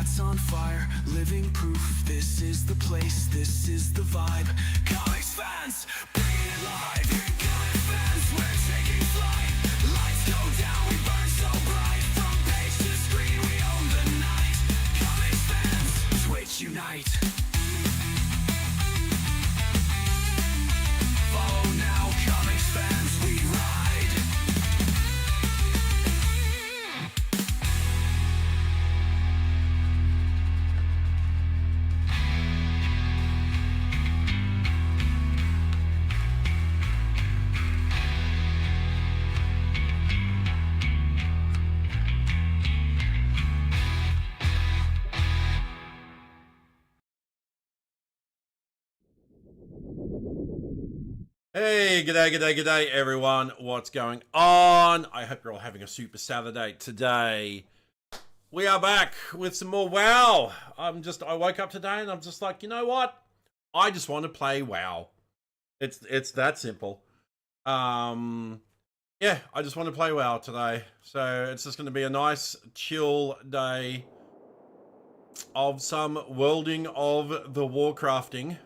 chat's on fire, living proof. This is the place, this is the vibe. Comics fans, bring it alive. Comics fans, we're taking flight. Lights go down, we burn so bright. From page to screen, we own the night. Comics fans, Twitch unite. Follow now, comics fans, we ride. Hey, g'day everyone. What's going on? I hope you're all having a super Saturday. Today, we are back with some more WoW. I woke up today and I'm just like, you know what? I just want to play WoW. It's that simple. Yeah, I just want to play WoW today. So it's just going to be a nice chill day of some worlding of the Warcrafting.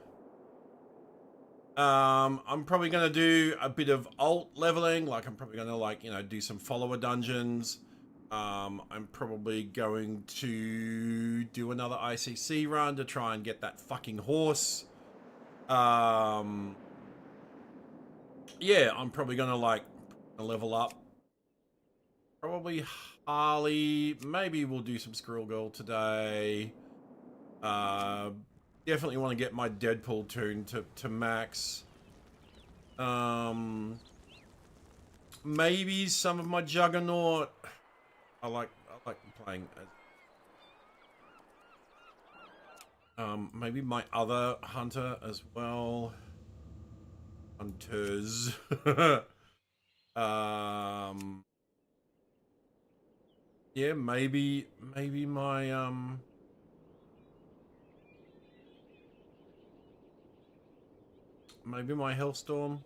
I'm probably going to do a bit of alt leveling, like I'm probably going to, like, you know, do some follower dungeons. I'm probably going to do another ICC run to try and get that fucking horse. Yeah, I'm probably going to, like, level up. Probably Harley. Maybe we'll do some Squirrel Girl today. Definitely want to get my Deadpool tune to max. Maybe some of my Juggernaut. I like playing. Maybe my other hunter as well. Hunters. Yeah, maybe my maybe my Hellstorm.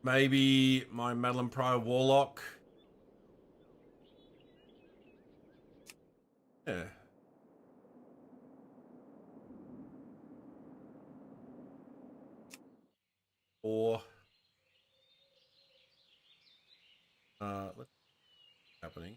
Maybe my Madeline Pryor Warlock. Yeah. Or what's happening?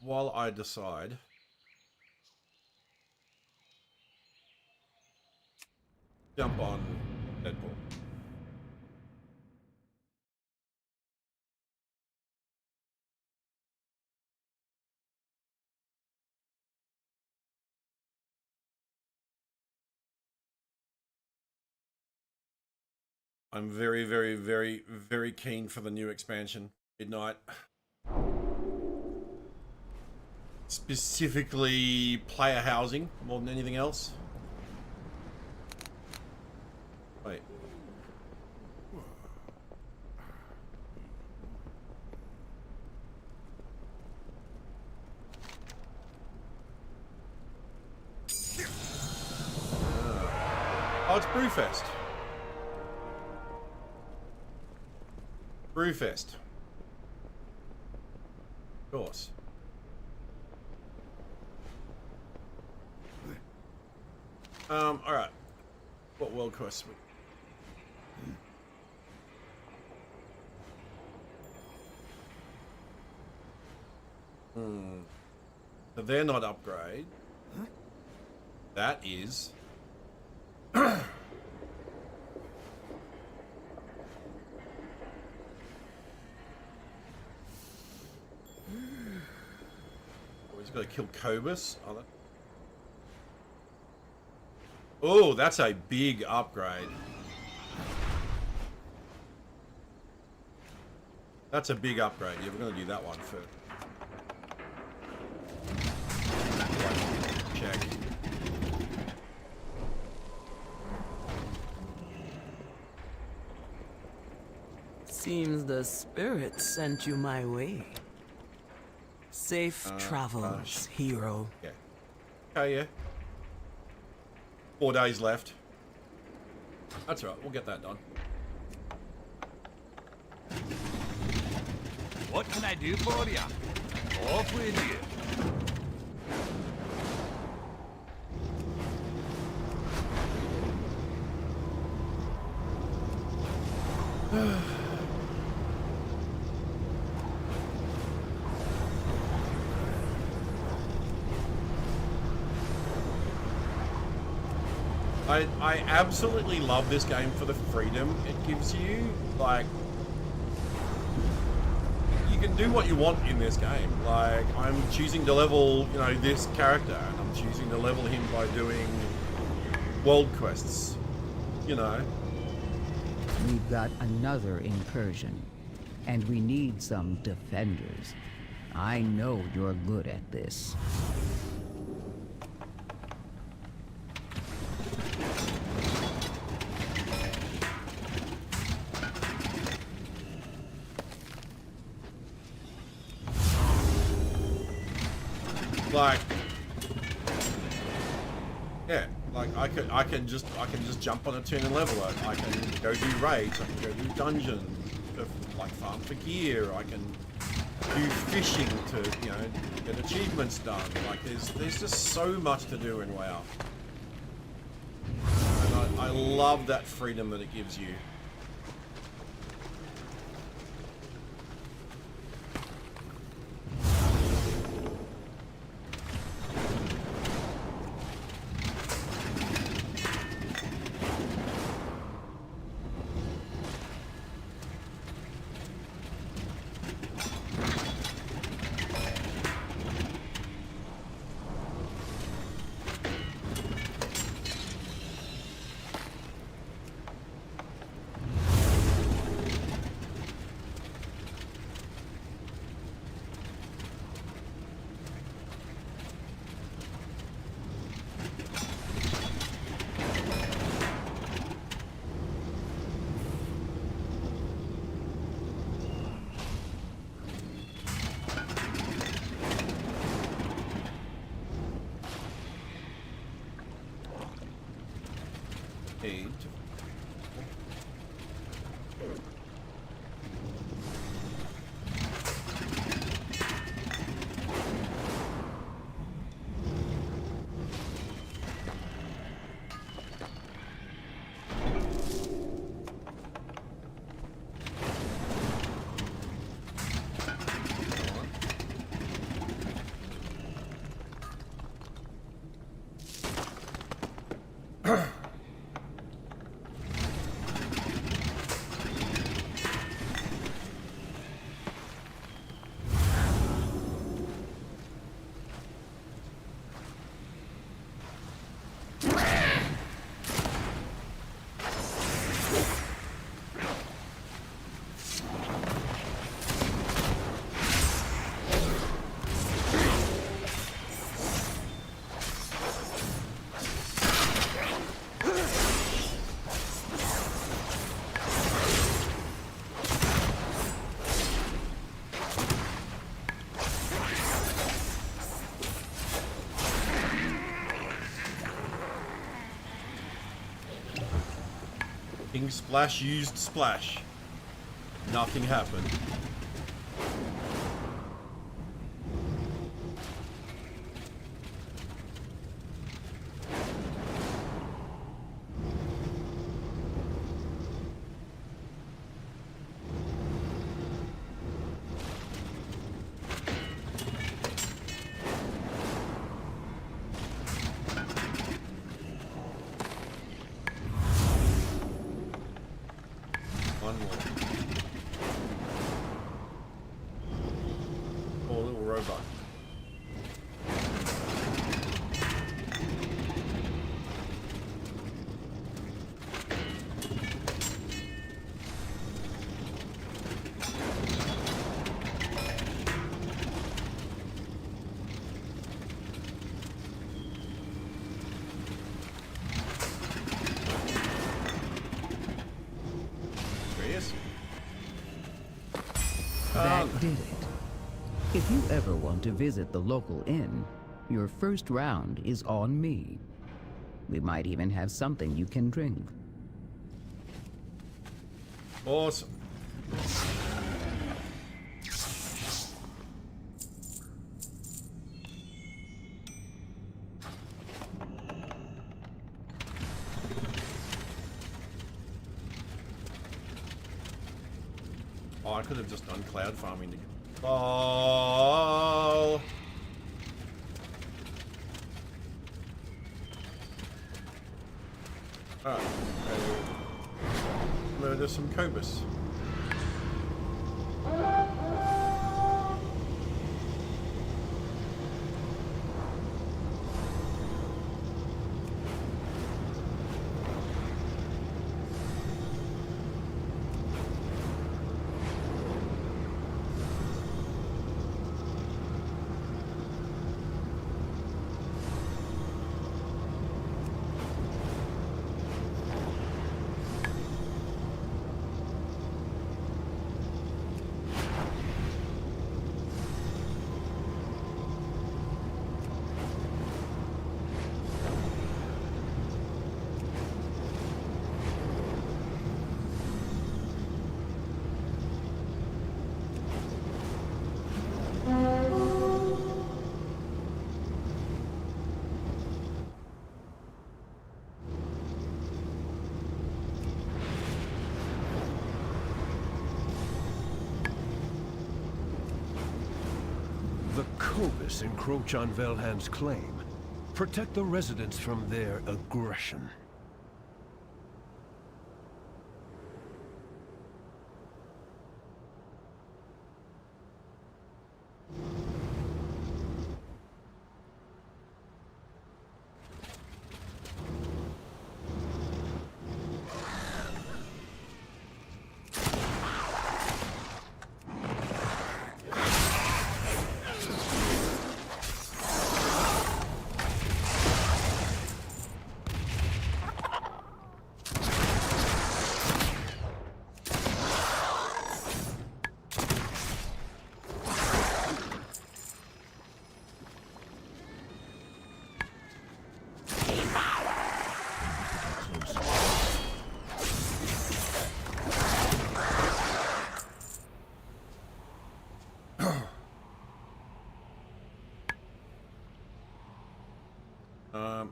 While I decide. Jump on Deadpool. I'm very, very, very, very keen for the new expansion, Midnight. Specifically player housing more than anything else. Wait. Oh, it's Brewfest. Brewfest. Of course. Alright. What world quests? So they're not upgrade. That is. Oh, he's got to kill Cobus. Oh, that's a big upgrade. That's a big upgrade. Yeah, we're going to do that one first. Check. Seems the spirit sent you my way. Safe travels, hero. Yeah. Okay, yeah. 4 days left. That's right, we'll get that done. What can I do for you? Off with you. I absolutely love this game for the freedom it gives you. Like, you can do what you want in this game. Like, I'm choosing to level, you know, this character, and I'm choosing to level him by doing world quests, you know. We've got another incursion, and we need some defenders. I know you're good at this. Like, yeah, like I can just jump on a turn and level it. I can go do raids. I can go do dungeons, like farm for gear. I can do fishing to, you know, get achievements done. Like there's just so much to do in WoW, and I love that freedom that it gives you. using splash used splash. Nothing happened. One more. Poor little robot. That did it. If you ever want to visit the local inn, your first round is on me. We might even have something you can drink. Awesome. Oh, I could have just done cloud farming to get. Oh. Alright. Murder some cobras. The Cobus encroach on Velhand's claim. Protect the residents from their aggression.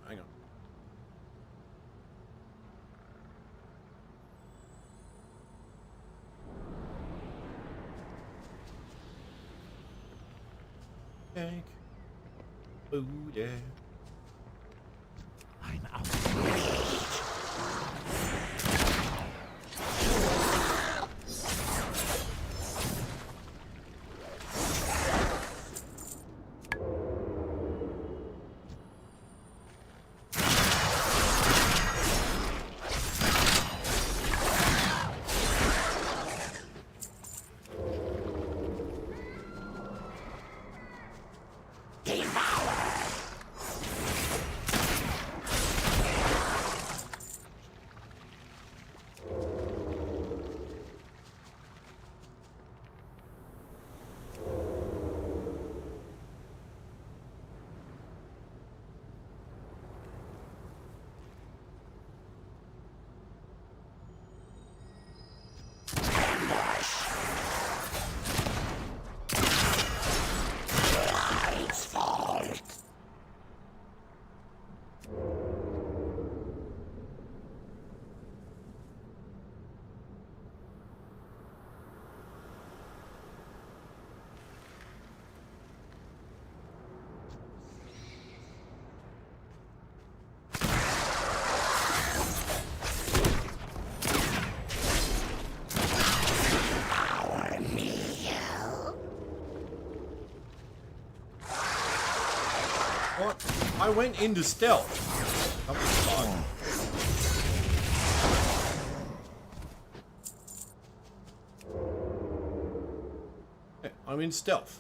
Hang on. Cake. Oh, yeah. I'm out. I went into stealth. That was fun. Yeah, I'm in stealth.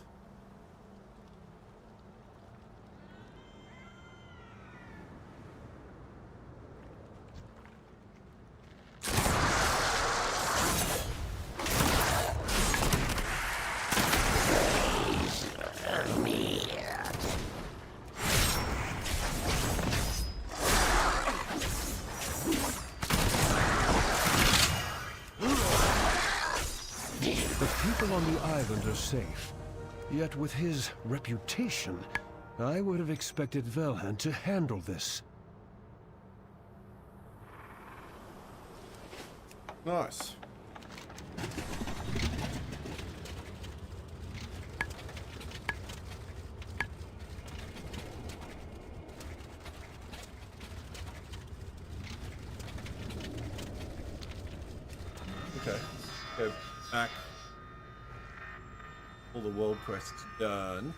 People on the island are safe. Yet with his reputation, I would have expected Velhan to handle this. Nice. Okay. Go back. All the world quests done.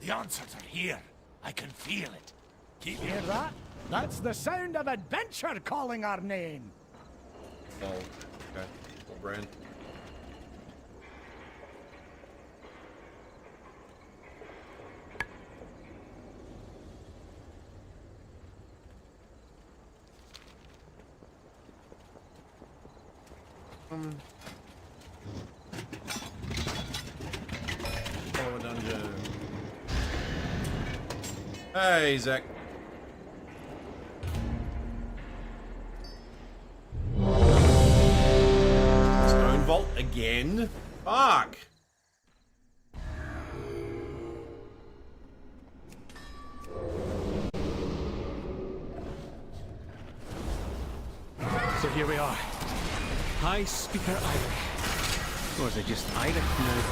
The answers are here. I can feel it. Keep Hear that? That's the sound of adventure calling our name. Oh, okay. Well, Brand. Follow a dungeon. Hey, Zach. Stone Vault again? Fuck! So here we are. High Speaker Irish. Or is it just Irish now?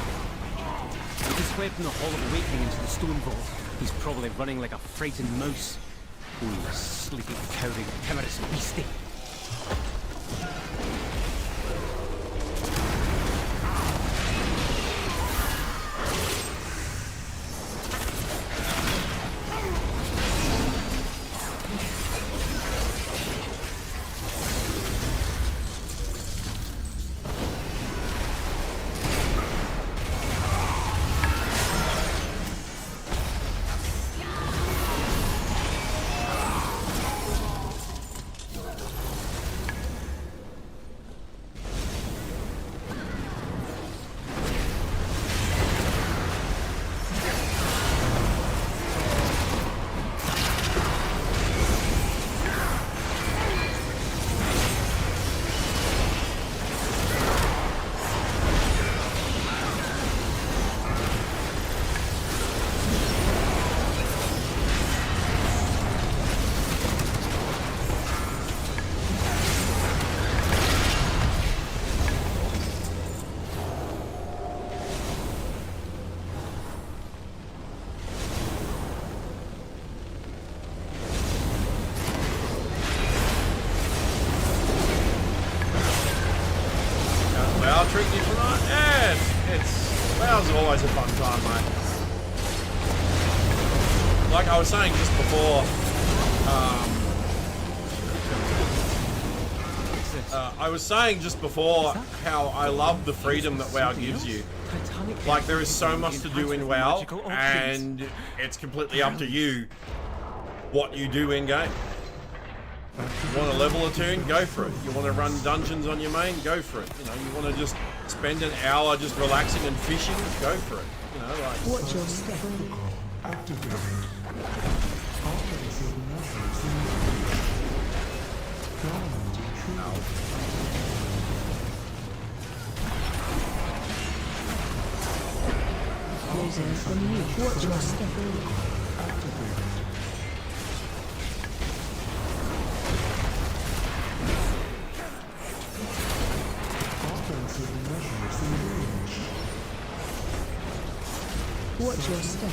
He just swept in the Hall of Awakening into the Stone Vault. He's probably running like a frightened mouse. Oh, you sleepy, cowering, timorous beastie. Treat you tonight? Yeah, it's WoW's always a fun time, mate. Like I was saying just before, I was saying just before how I love the freedom that WoW gives you. Like, there is so much to do in WoW, and it's completely up to you what you do in game. You want to level a tune? Go for it. You want to run dungeons on your main? Go for it. You know, you want to just spend an hour just relaxing and fishing? Go for it. You know, like... Watch your step. Watch your step. Watch your step.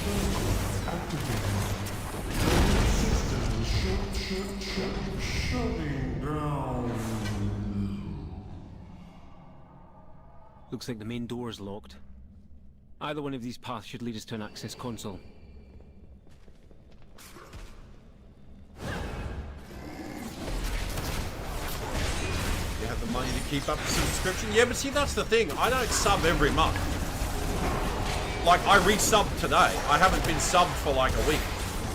Shutting down. Looks like the main door is locked. Either one of these paths should lead us to an access console. You have the money to keep up the subscription? Yeah, but see, that's the thing. I don't sub every month. Like, I re-subbed today. I haven't been subbed for like a week,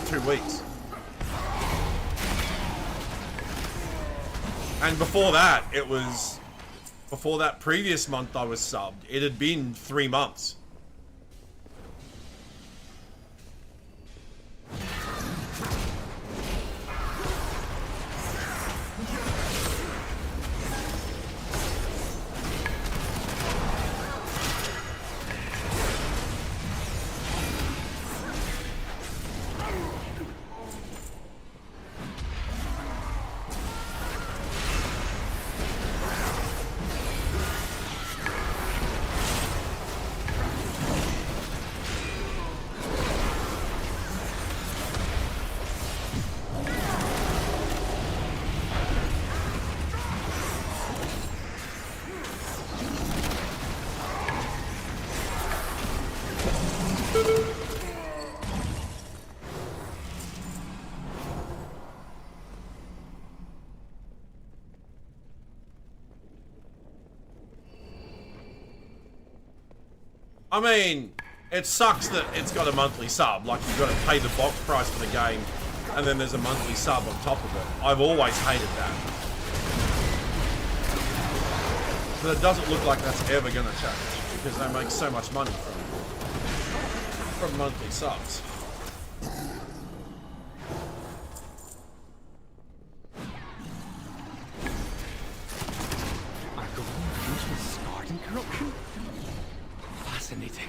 2 weeks. And before that, it was... Before that previous month I was subbed, it had been 3 months. I mean, it sucks that it's got a monthly sub. Like, you've got to pay the box price for the game, and then there's a monthly sub on top of it. I've always hated that. But it doesn't look like that's ever going to change, because they make so much money from monthly subs. Are golden fusions scarred in corruption? Fascinating.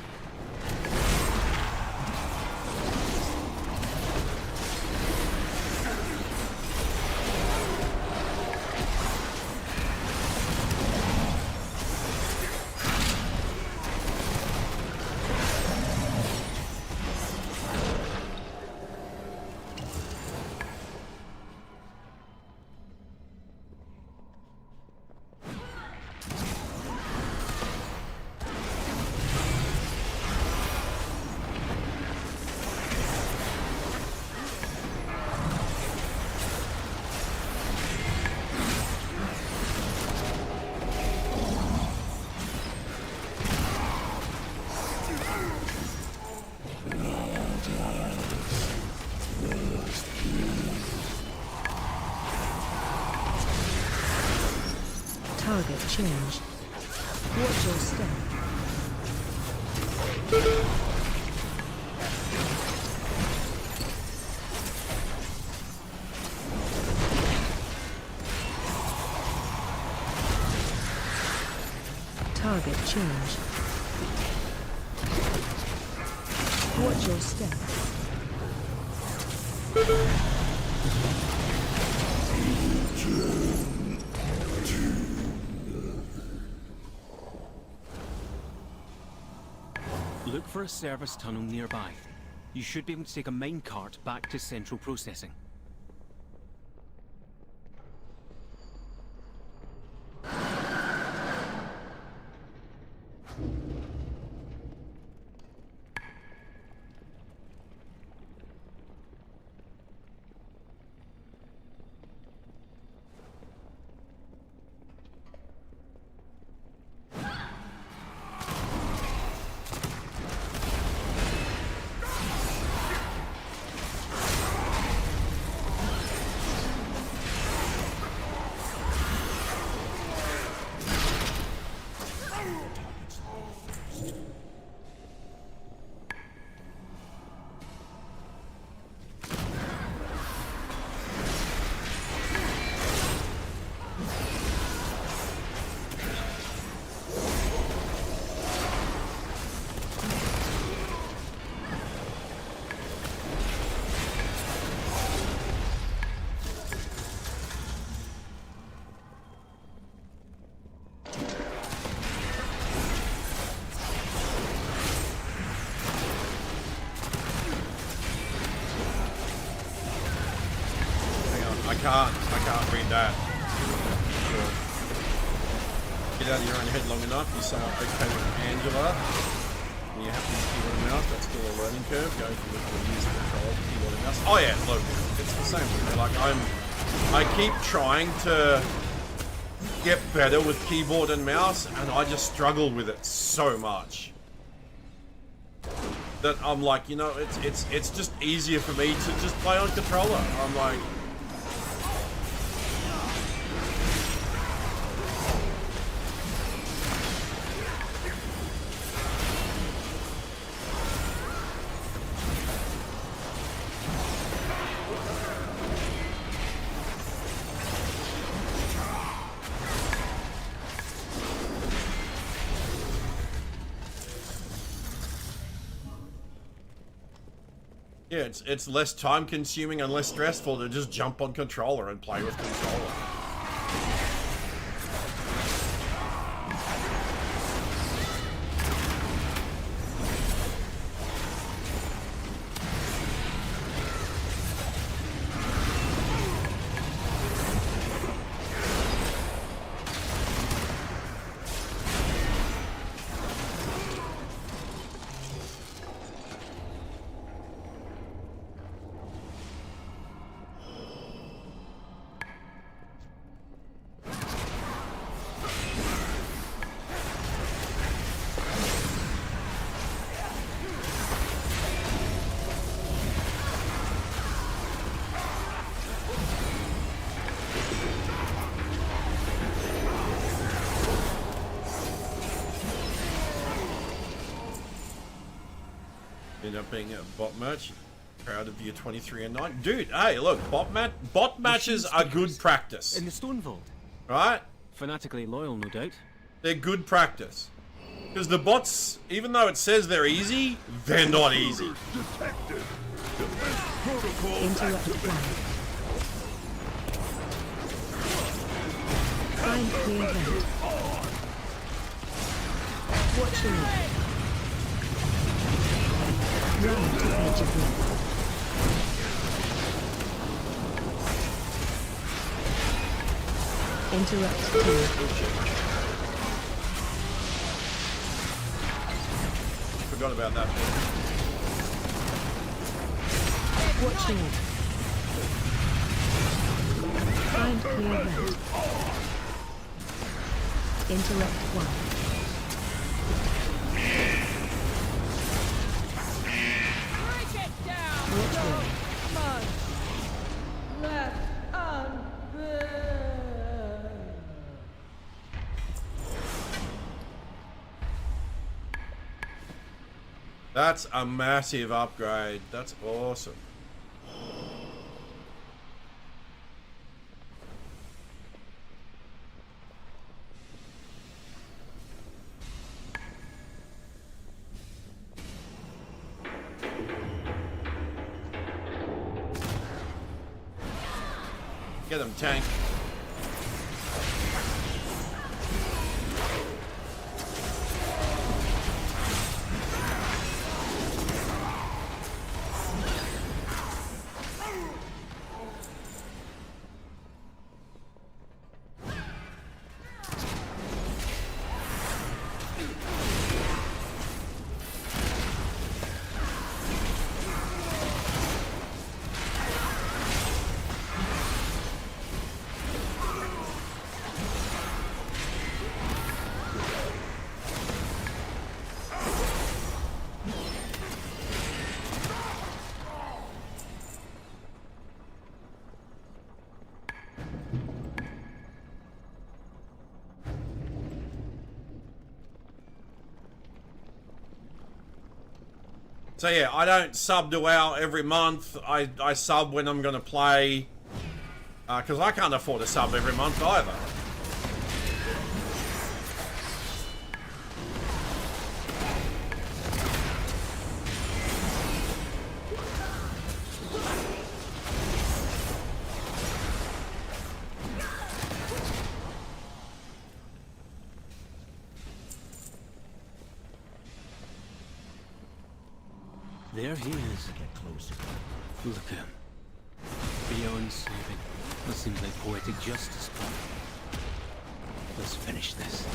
Target changed. Watch your step. Target changed. Watch your step. Look for a service tunnel nearby. You should be able to take a minecart back to central processing. can't read that. Sure. Get out of your own head long enough. You're somewhat okay with Angela. And you're happy with keyboard and mouse. That's still a learning curve. Go from the use of control to keyboard and mouse. Oh yeah, look, it's the same thing. Like I keep trying to get better with keyboard and mouse, and I just struggle with it so much that I'm like, you know, it's just easier for me to just play on controller. I'm like. Yeah, it's less time consuming and less stressful to just jump on controller and play with controller. End up being a bot match. Proud of you, 23 and 9. Dude, hey, look, bot matches are good practice. In the Stone Vault. Right? Fanatically loyal, no doubt. They're good practice. Because the bots, even though it says they're easy, they're not easy. Interrupt one. Find clear vent. Watch your left. Run to edge of left. Interrupt 2. Forgot about that bit. Watch your left. Find clear vent. Interrupt 1. Watch left. That's a massive upgrade. That's awesome. Get him, tank. So yeah, I don't sub to WoW every month. I sub when I'm going to play. Because I can't afford to sub every month either. There he is. Get closer. Look at him. Beyond saving. That seems like poetic justice, but let's finish this.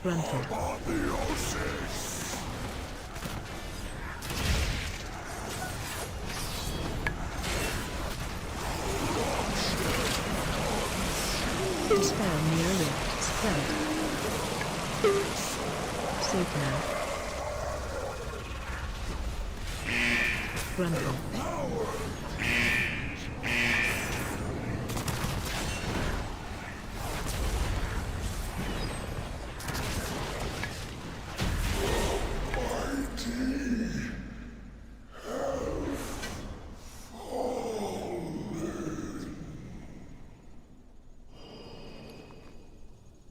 Grunted. Spell near rift spread. Safe now. Grunted.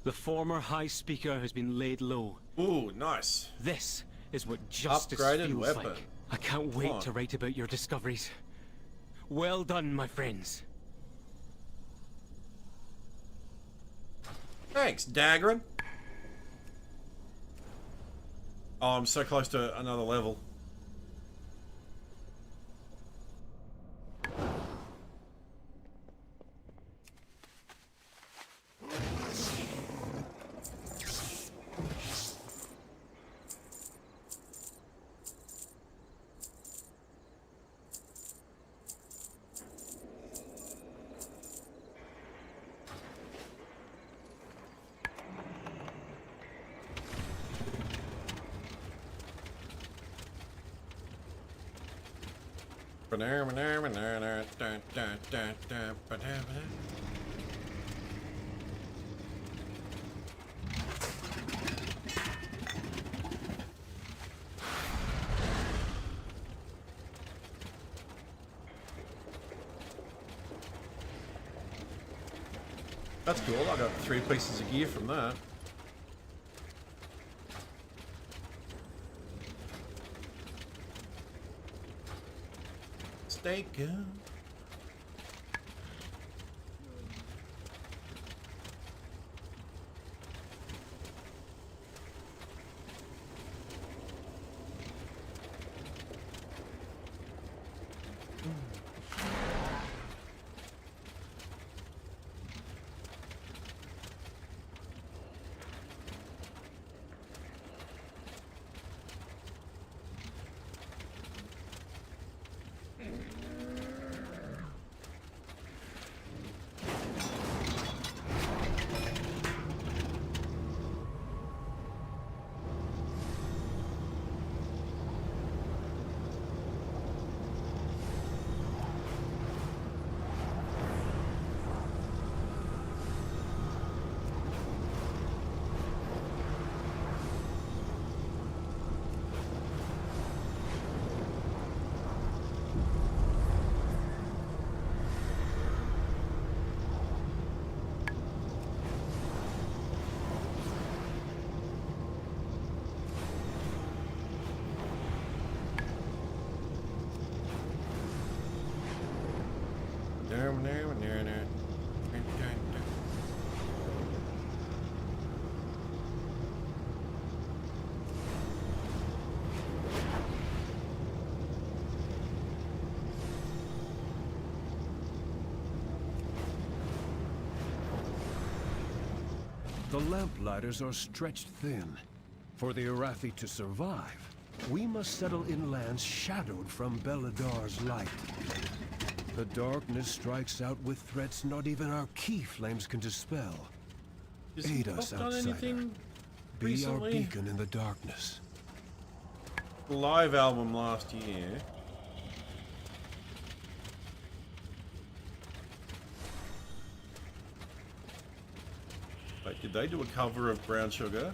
The former High Speaker has been laid low. Ooh, nice. This is what justice Upgraded feels weapon. like. I can't wait to write about your discoveries. Well done, my friends. Thanks, Dagrin. Oh, I'm so close to another level. That's cool. I got 3 pieces of gear from that. Stay good. The lamplighters are stretched thin. For the Arathi to survive, we must settle in lands shadowed from Beladar's light. The darkness strikes out with threats not even our key flames can dispel. Aid us, outsider. Be our beacon in the darkness. Live album last year. Wait, did they do a cover of Brown Sugar?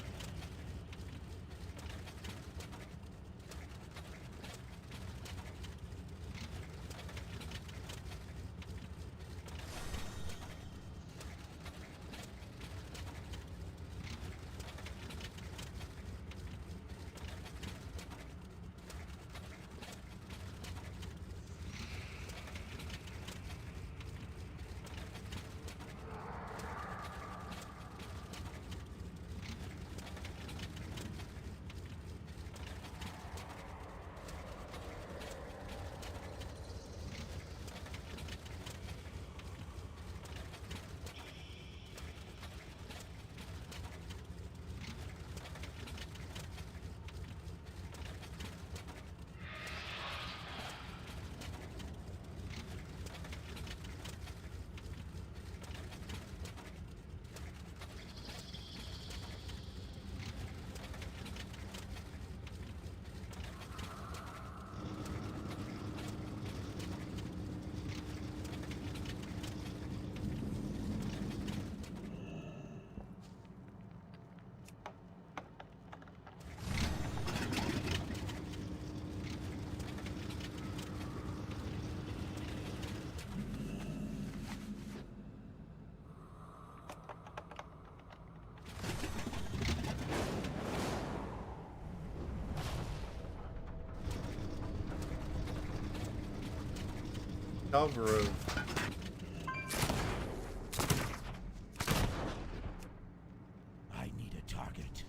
Cover of I need a target.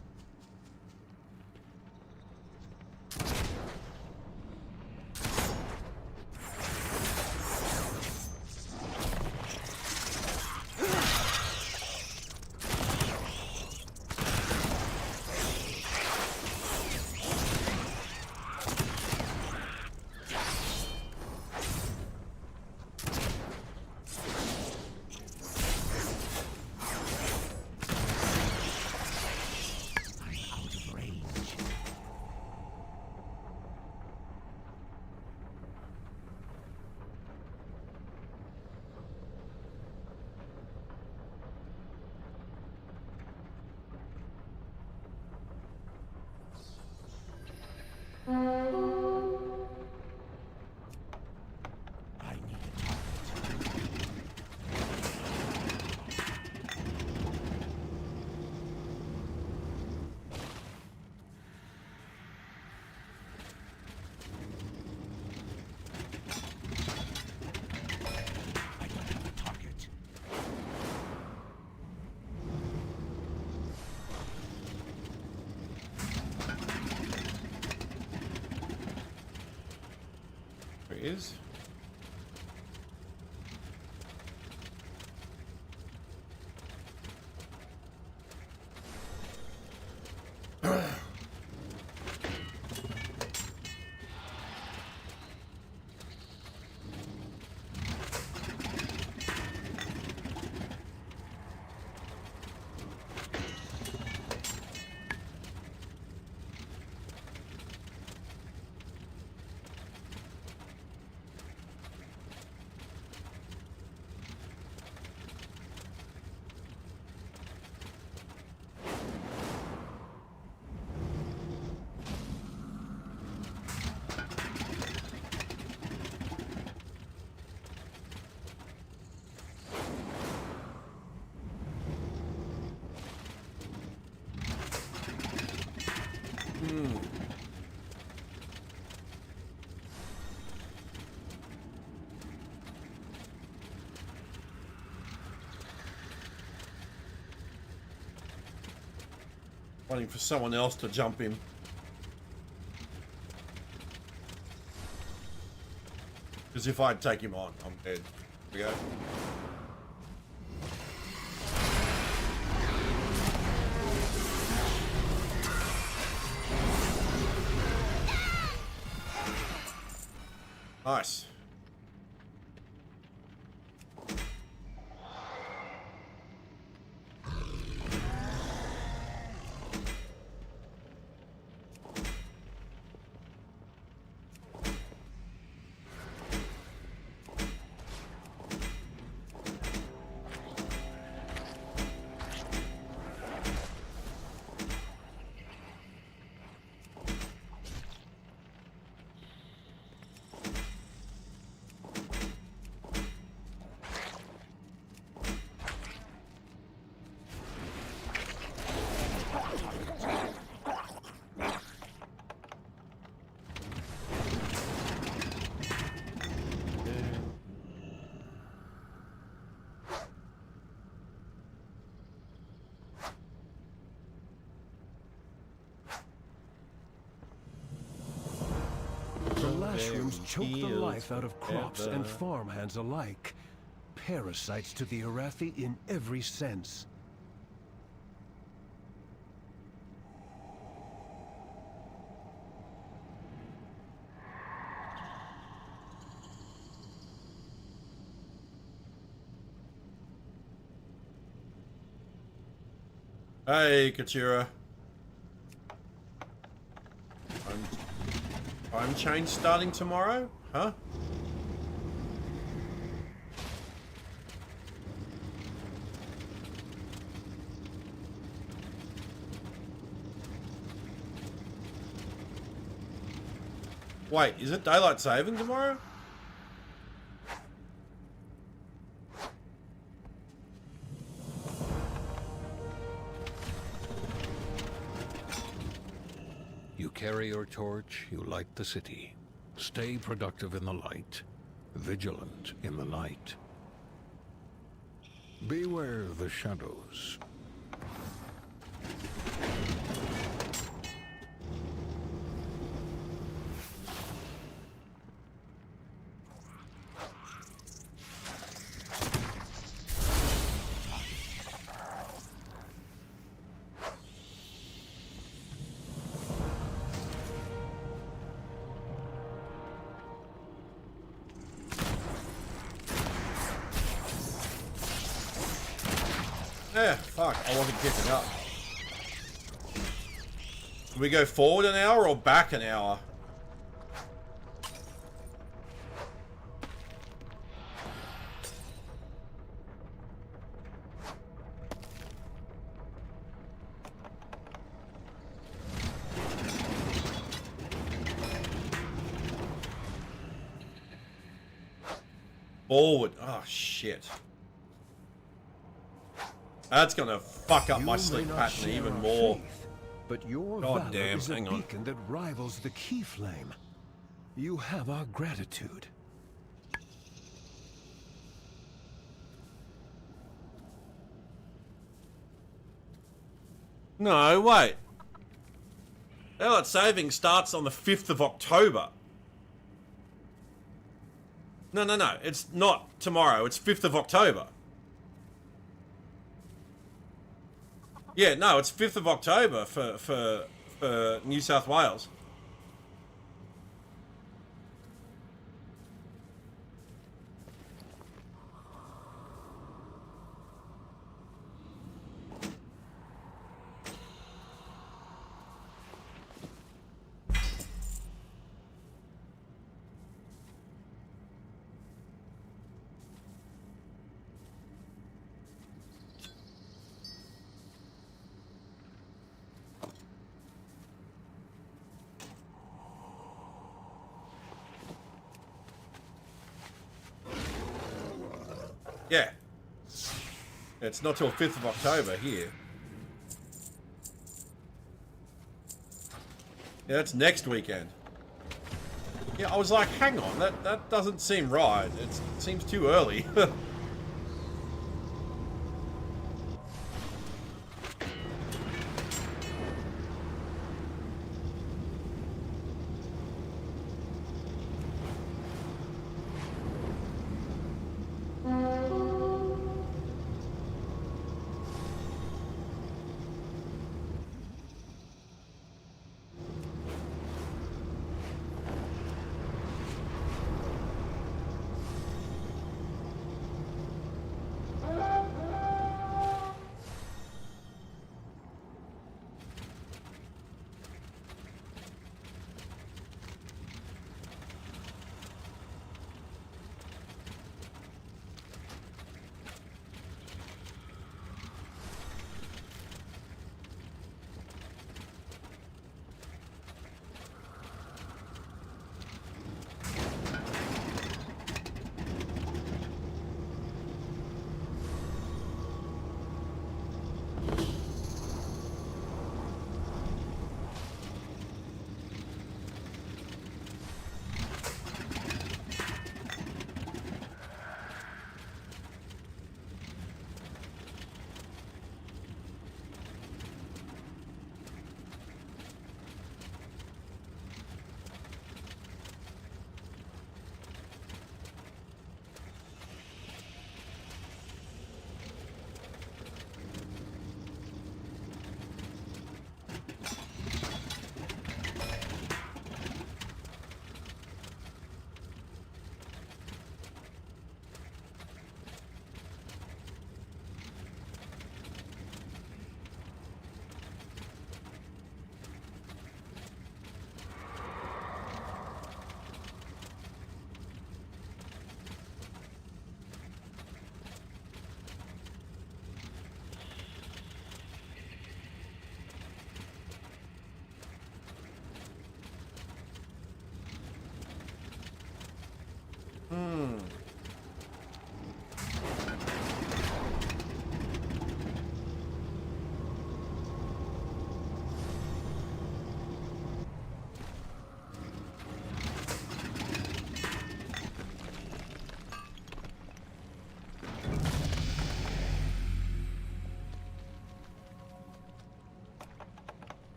is. Waiting for someone else to jump in. Because if I take him on, I'm dead. Here we go. Nice. The Lashrooms choke the life out of crops and farmhands alike. Parasites to the Arathi in every sense. Hey, Katura. Time change starting tomorrow? Huh? Wait, is it daylight saving tomorrow? You carry your torch, you light the city. Stay productive in the light, vigilant in the night. Beware the shadows. Yeah, fuck, I wasn't picking up. Do we go forward an hour or back an hour? Forward. Oh, shit. That's gonna fuck up my sleep pattern even more. Faith, but your God valor damn, is a hang on. beacon that rivals the key flame. You have our gratitude. No, wait. Daylight saving starts on the 5th of October. No, no, no. It's not tomorrow. It's 5th of October. Yeah, no, it's 5th of October for New South Wales. Yeah. It's not till 5th of October here. Yeah, that's next weekend. Yeah, I was like, hang on, that doesn't seem right. It seems too early.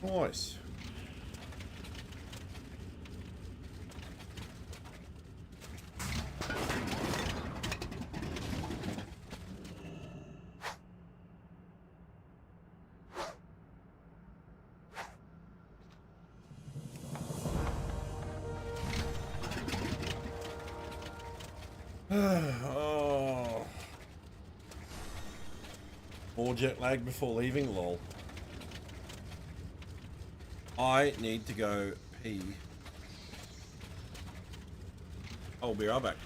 Nice. Oh. More jet lag before leaving, lol. I need to go pee. I'll be right back.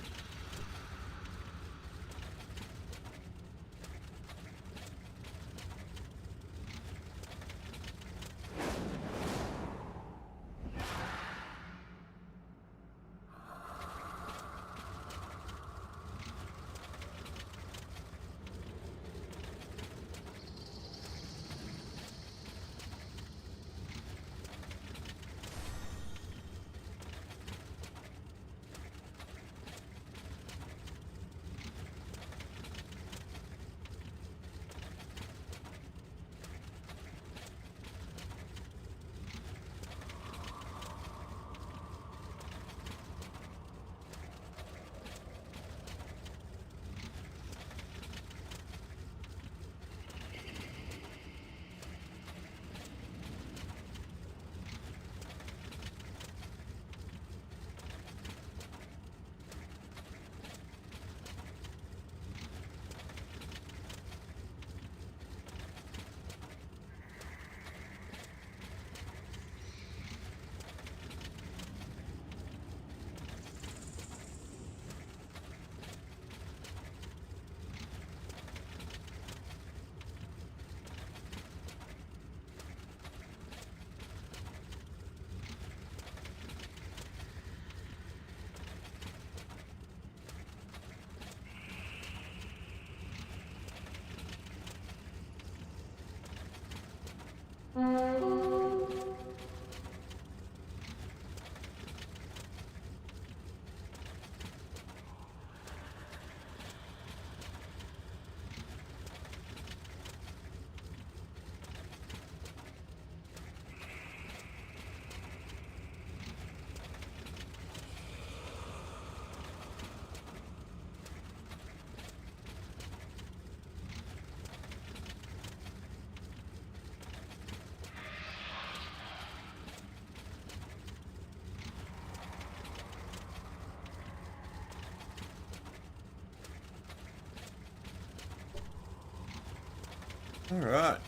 All right.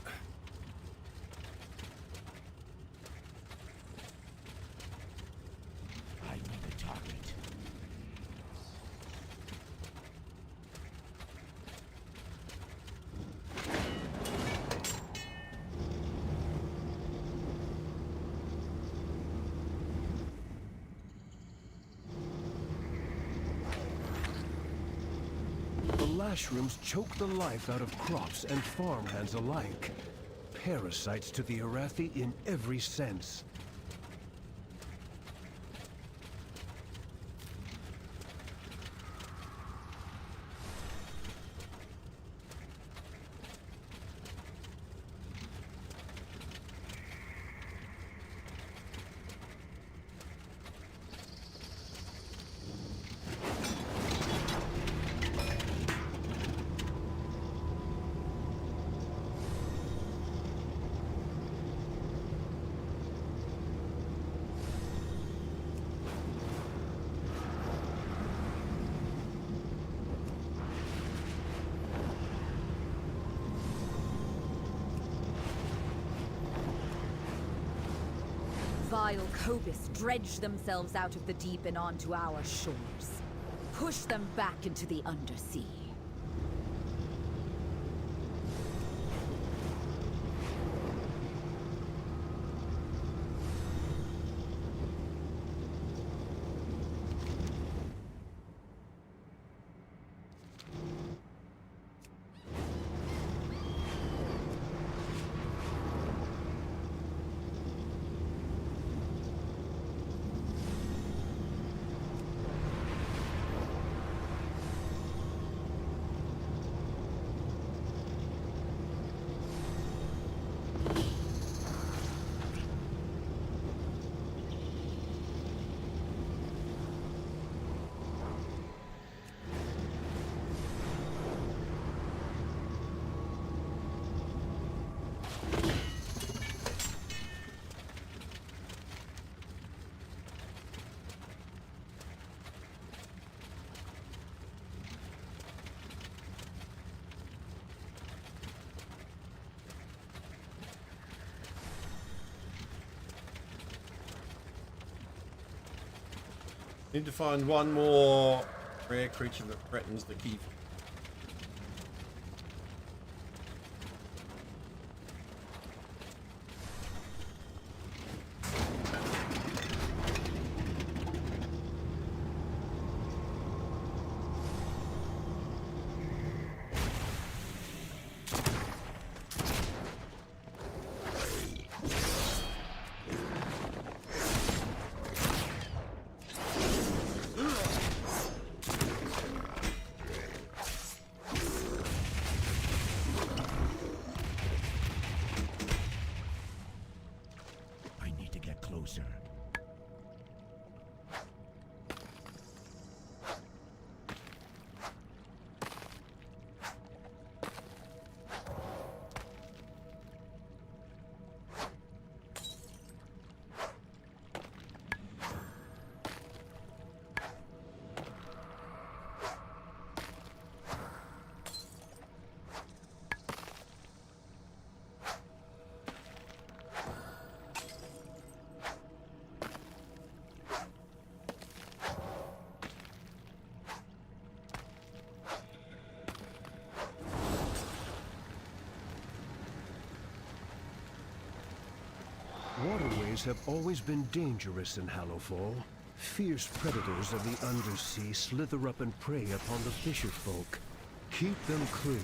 I need a target. The Lashrooms choke the life out of crops and farmhands alike. Parasites to the Arathi in every sense. Vile Cobus dredge themselves out of the deep and onto our shores. Push them back into the undersea. Need to find one more rare creature that threatens the keep. I need to get closer. Waterways have always been dangerous in Hallowfall. Fierce predators of the undersea slither up and prey upon the fisher folk. Keep them clear.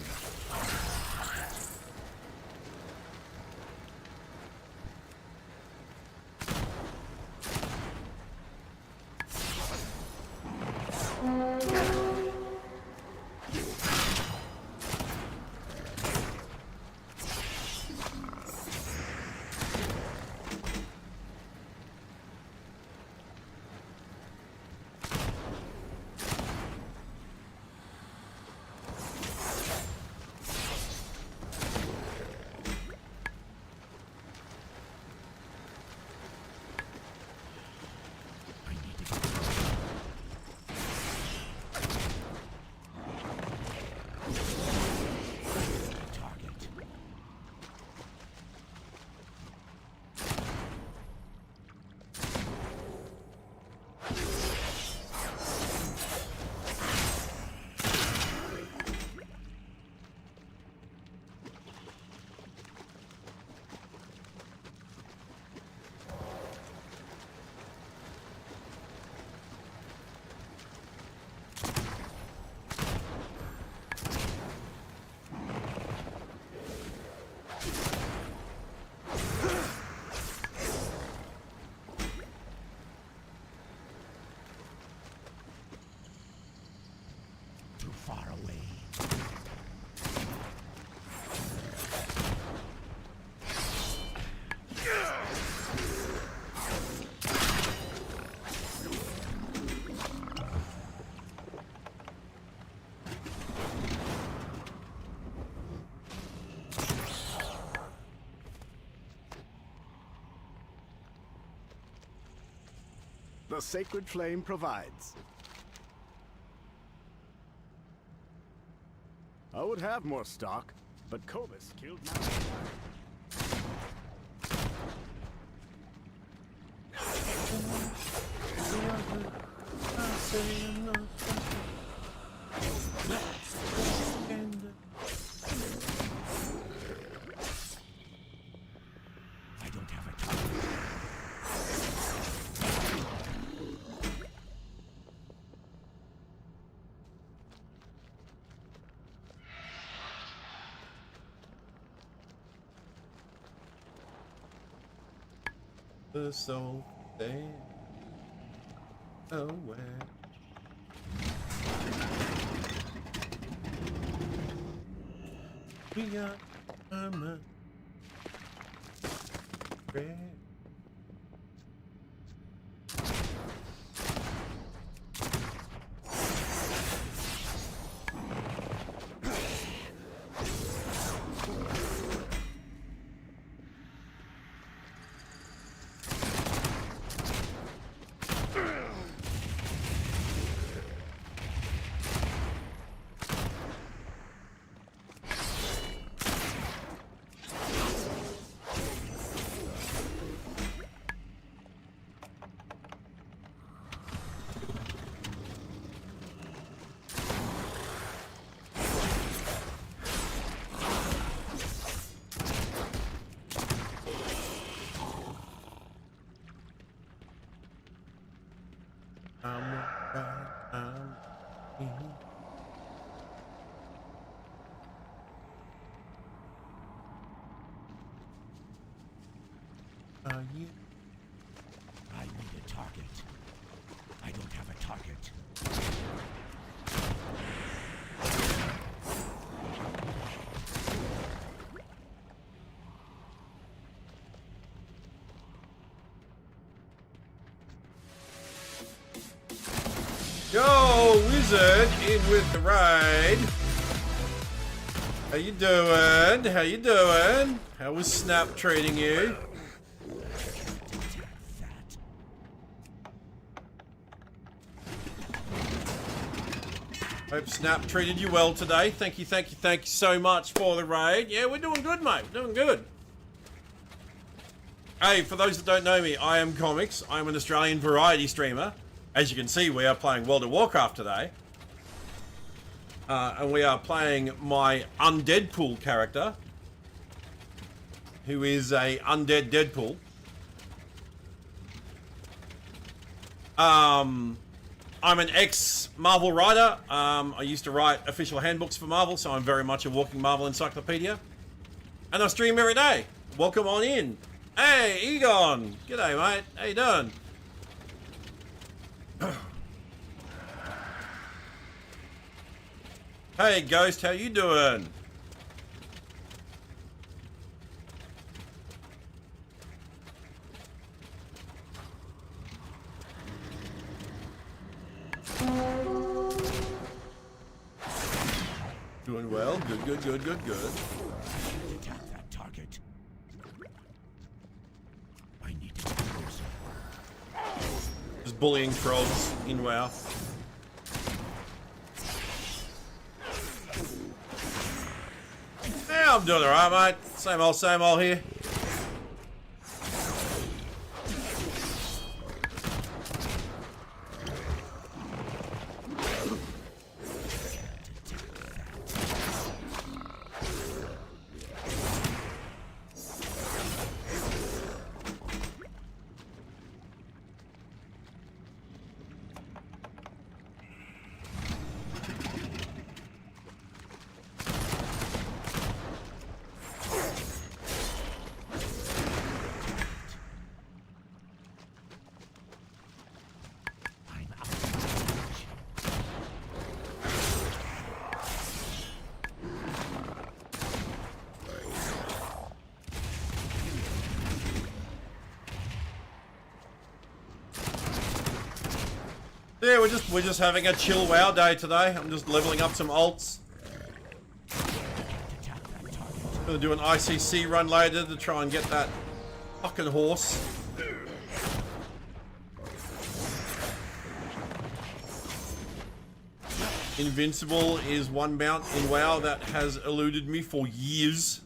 Far away. The sacred flame provides. I would have more stock, but Cobus killed my I don't have a time. The soul fade away. We are armor. Red. Yeah. I need a target. I don't have a target. Yo, Wizard, in with the raid. How you doing? How you doing? How was Snap treating you? Hope Snap treated you well today. Thank you so much for the raid. Yeah, we're doing good, mate. We're doing good. Hey, for those that don't know me, I am Comics. I'm an Australian variety streamer. As you can see, we are playing World of Warcraft today. And we are playing my undead pool character, who is a undead Deadpool. I'm an ex-Marvel writer. I used to write official handbooks for Marvel, so I'm very much a walking Marvel encyclopedia. And I stream every day. Welcome on in. Hey, Egon. G'day, mate. How you doing? Hey, Ghost. How you doing? Doing well. Good. Attack that target. I need to get closer. Just bullying trolls in WoW. Yeah, I'm doing alright, mate. Same old here. Yeah, we're just having a chill WoW day today. I'm just leveling up some alts. Gonna do an ICC run later to try and get that fucking horse. Invincible is one mount in WoW that has eluded me for years.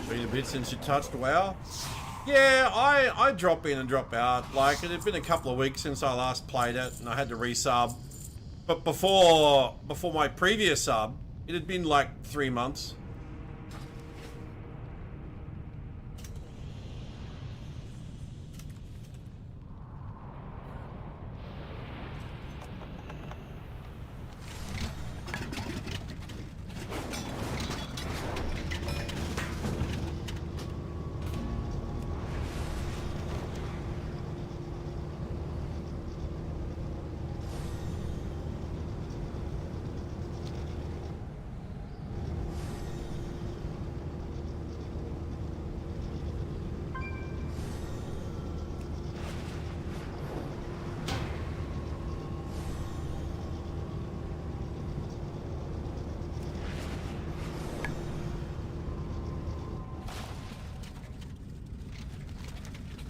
Been a bit since you touched WoW. Yeah, I drop in and drop out. Like, it had been a couple of weeks since I last played it, and I had to resub. But before my previous sub, it had been like 3 months.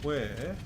Where?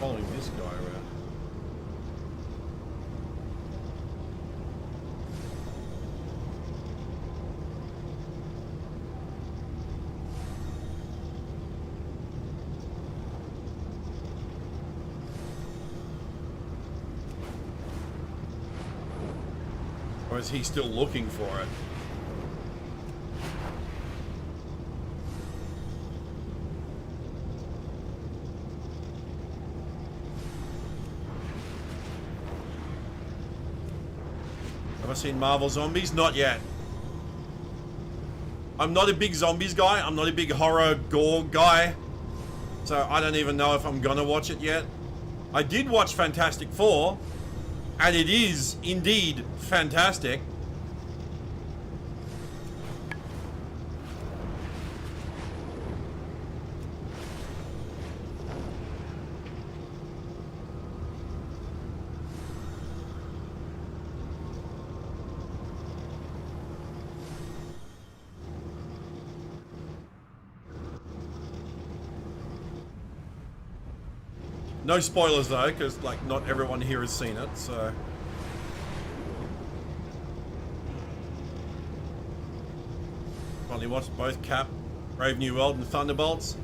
Following this guy around. Or is he still looking for it? Have I seen Marvel Zombies? Not yet. I'm not a big zombies guy. I'm not a big horror gore guy. So I don't even know if I'm gonna watch it yet. I did watch Fantastic Four, and it is indeed fantastic. No spoilers though, because like not everyone here has seen it, so. Finally watched both Cap, Brave New World and Thunderbolts.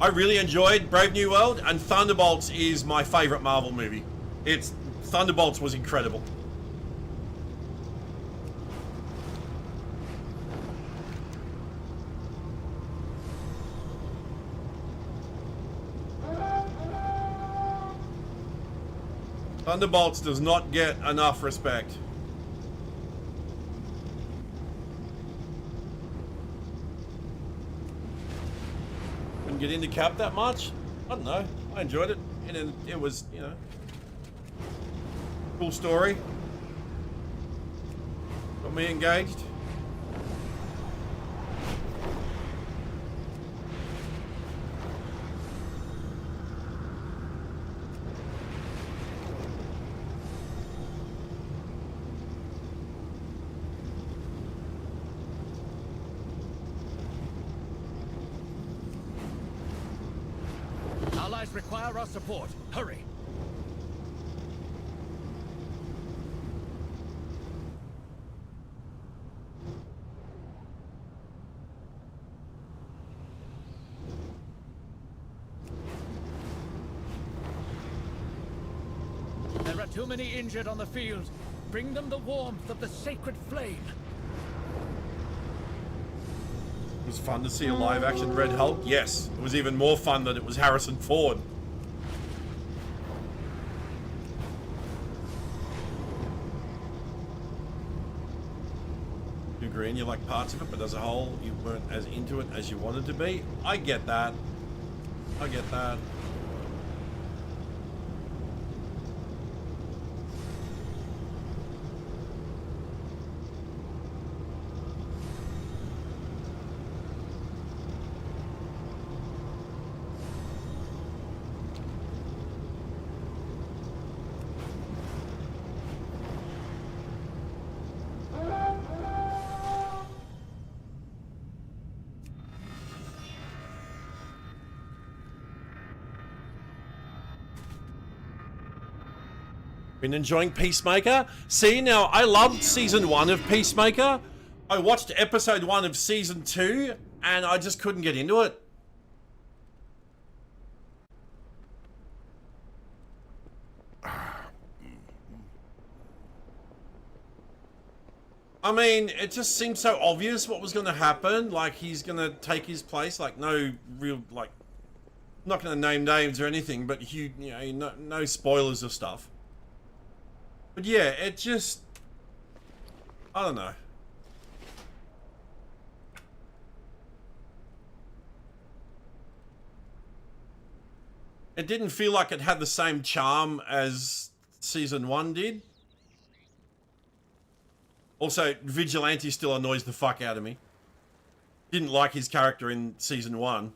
I really enjoyed Brave New World, and Thunderbolts is my favorite Marvel movie. Thunderbolts was incredible. Thunderbolts does not get enough respect. Couldn't get into Cap that much? I don't know. I enjoyed it. And it was, you know, cool story. Got me engaged. Allies require our support. Hurry! There are too many injured on the field. Bring them the warmth of the sacred flame. It was fun to see a live-action Red Hulk. Yes, it was even more fun that it was Harrison Ford. You agree, and you like parts of it, but as a whole, you weren't as into it as you wanted to be. I get that. I get that. Been enjoying Peacemaker? See, now, I loved season 1 of Peacemaker. I watched episode 1 of season 2, and I just couldn't get into it. I mean, it just seemed so obvious what was going to happen. Like, he's going to take his place. Like, no real, like, I'm not going to name names or anything, but you know, no spoilers of stuff. But yeah, it just, I don't know. It didn't feel like it had the same charm as Season 1 did. Also, Vigilante still annoys the fuck out of me. Didn't like his character in Season 1.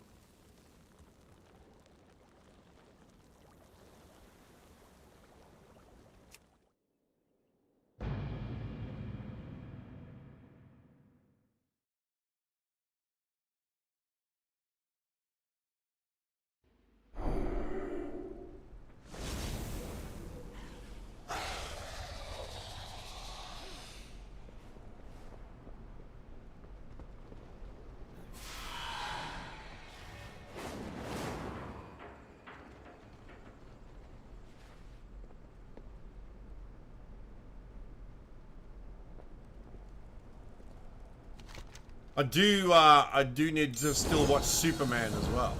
I do need to still watch Superman as well.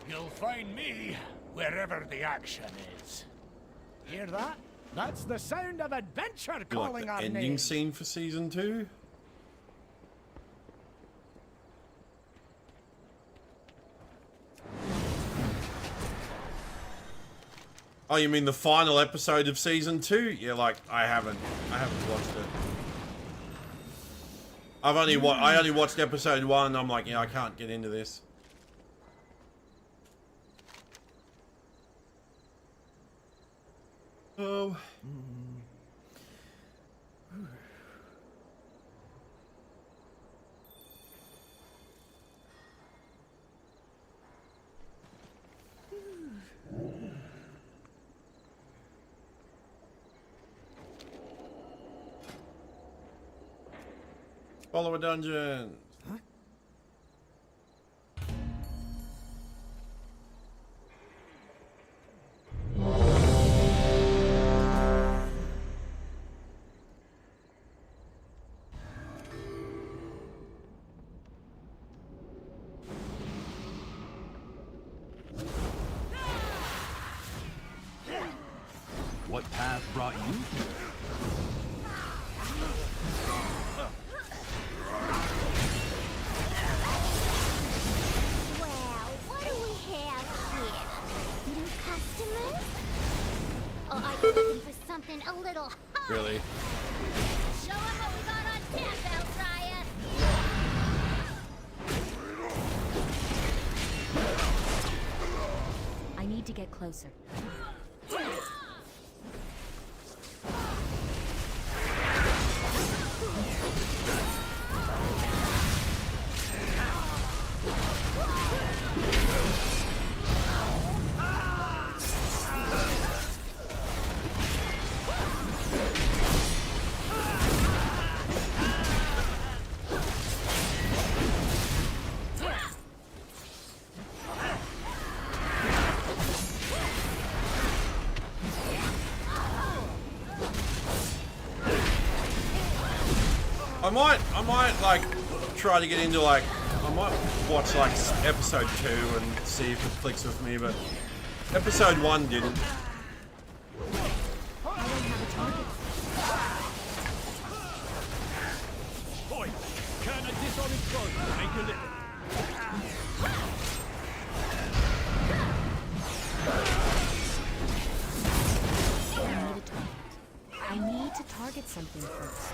You'll find me wherever the action is. Hear that? That's the sound of adventure Like calling the our ending name. scene for Season 2. Oh, you mean the final episode of Season 2? Yeah, like, I haven't watched it. I only watched episode 1, I'm like, yeah, I can't get into this. Oh. Follow a dungeon. What path brought you here? Well, what do we have here? New customers? Or are you looking for something a little hot? Really? Show 'em what we got on tap, Eltrias! I need to get closer. I might like try to get into like, I might watch like episode 2 and see if it clicks with me, but episode 1 didn't. Boy, can a dishonest foe make a living? I need to target something first.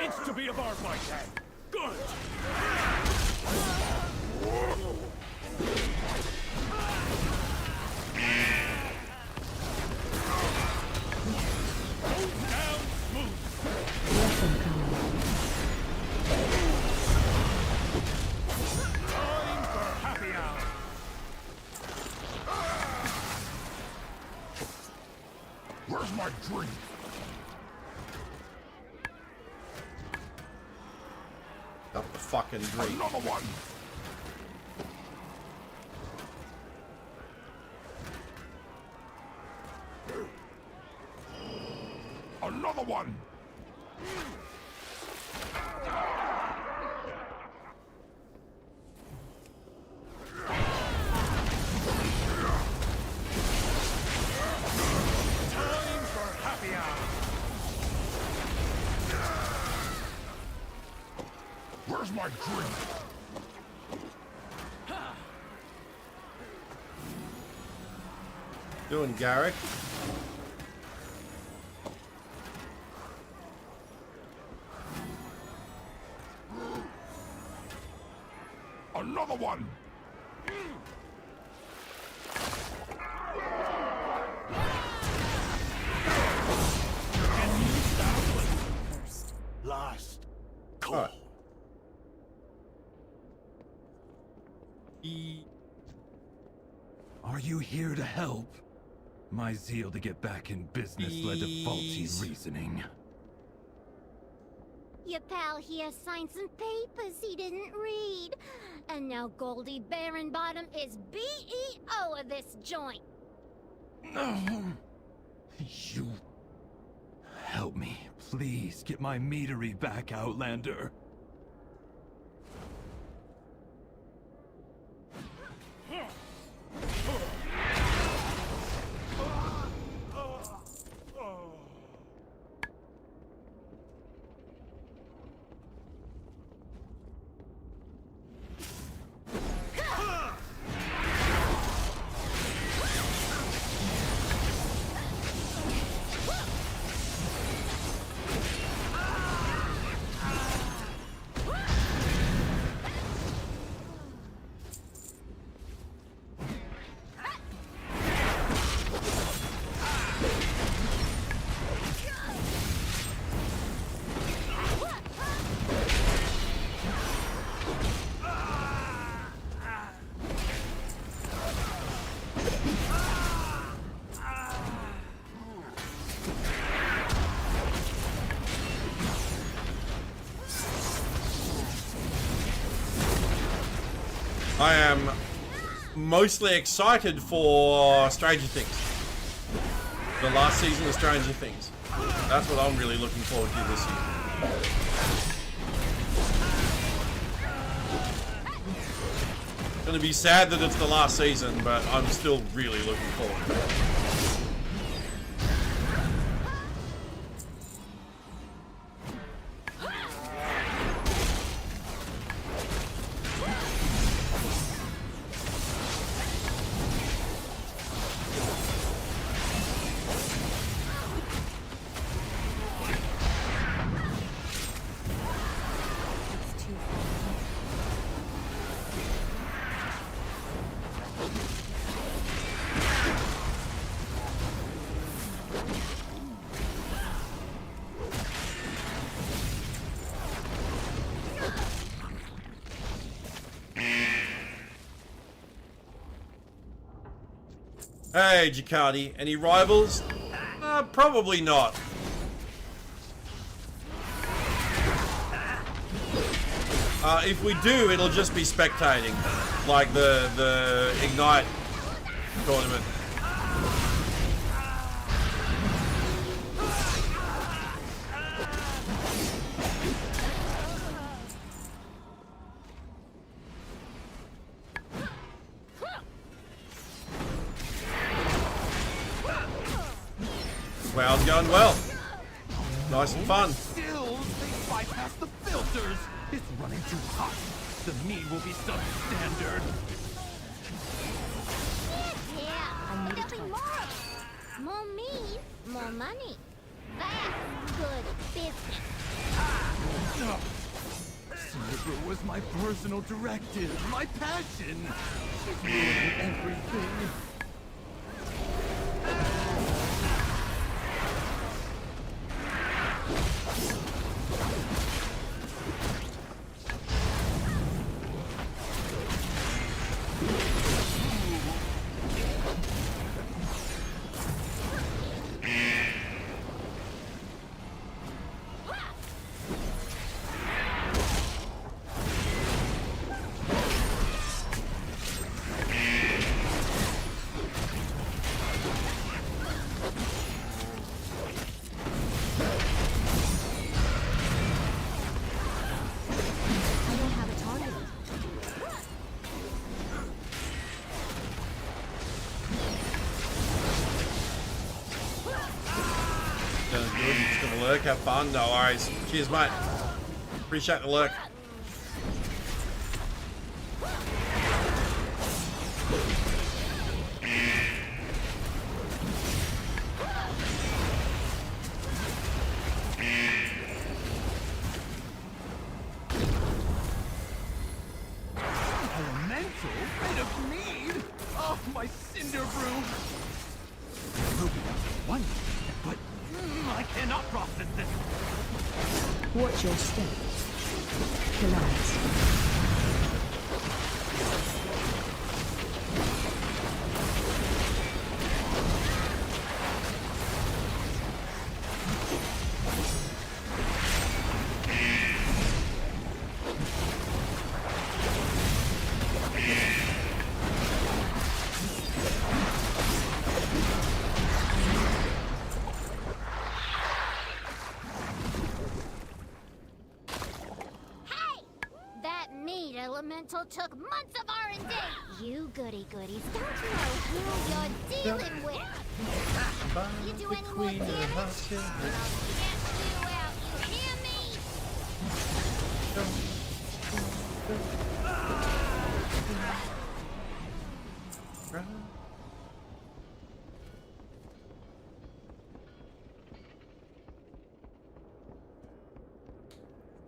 It's to be a bar fight then. Good. Down smooth. Weapon coming. Time for happy hour. Where's my drink? Up the fucking drink. Another one. Another one. Time for happy hour. Where's my drink? Doing Garrick. Another one. First, last, call. Alright. Are you here to help? My zeal to get back in business led to faulty reasoning. Your pal here signed some papers he didn't read. And now Goldie Baronbottom is BEO of this joint. You... Help me, please. Get my meadery back, Outlander. I am mostly excited for Stranger Things. The last season of Stranger Things. That's what I'm really looking forward to this season. Gonna be sad that it's the last season, but I'm still really looking forward to it. Hey, Gicardi, any rivals? Probably not. If we do, it'll just be spectating, like the Ignite tournament. Well, it's going well. Nice and fun. Still, they bypass the filters. It's running too hot. The meat will be substandard. Yeah, there'll be more of it. More meat, more money. That's good business. Silver was my personal directive, my passion. She's ruining everything. Have fun, no worries. Cheers, mate. Appreciate the look. Elemental? Made of mead? Oh, my cinder brew! Ruby, one, but I cannot process this. Watch your step. Collapse. Elemental took months of R&D. You goody-goodies don't know who you're dealing with. You do any more damage, I'll get you out. You hear me?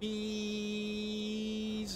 Bees.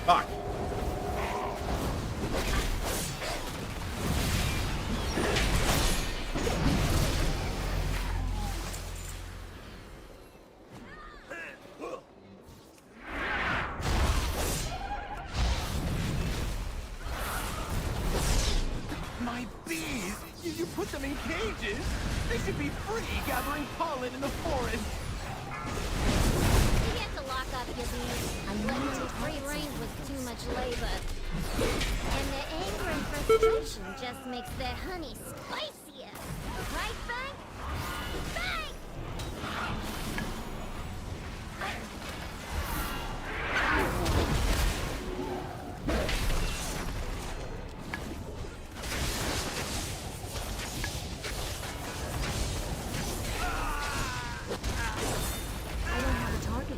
Fuck. My bees! You put them in cages? They should be free gathering pollen in the forest. You have to lock up your bees. Letting them free range was too much labor. And their anger and frustration just makes their honey spicier. Right, Fang? Fang! I don't have a target.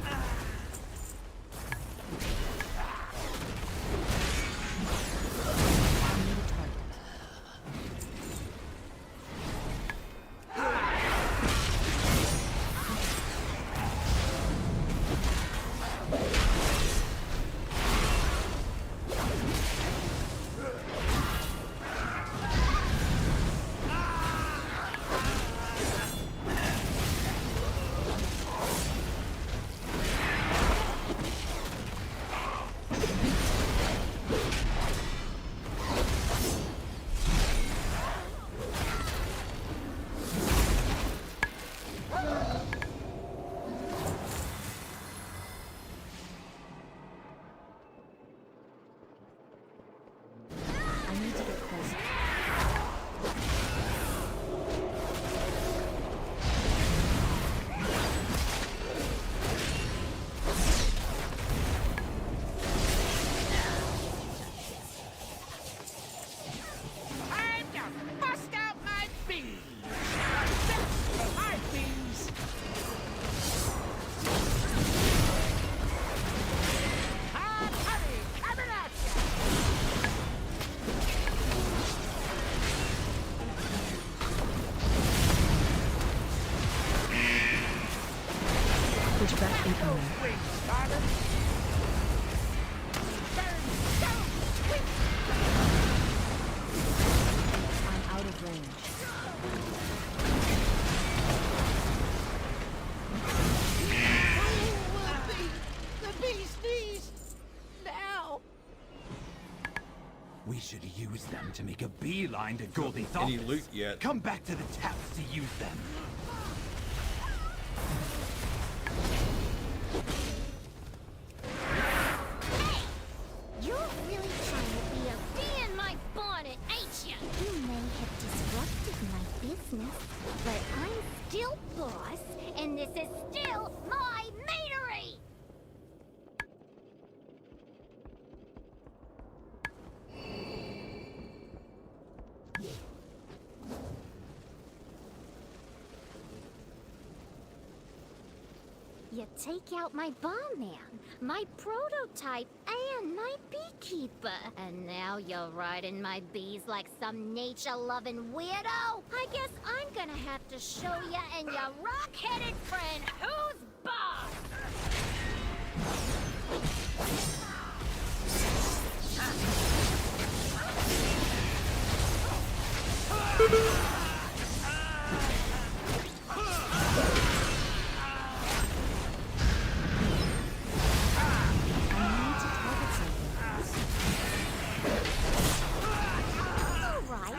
I need a target. I need to get closer. Time to bust out my bees! That's my bees! Hot honey coming at ya! Pushback incoming. Wing starter! Burn stone! Quick! I'm out of range. The bee's knees! Now! We should use them to make a beeline to Goldie's Any office. loot yet? Come back to the taps to use them. You're really trying to be a bee in my bonnet, ain't ya? You may have disrupted my business, but I'm still boss, and this is still my meadery! You take out my bomb man, my prototype, and my beekeeper. And now you're riding my bees like some nature-loving weirdo? I guess I'm gonna have to show ya and your rock-headed friend who's boss! Alright,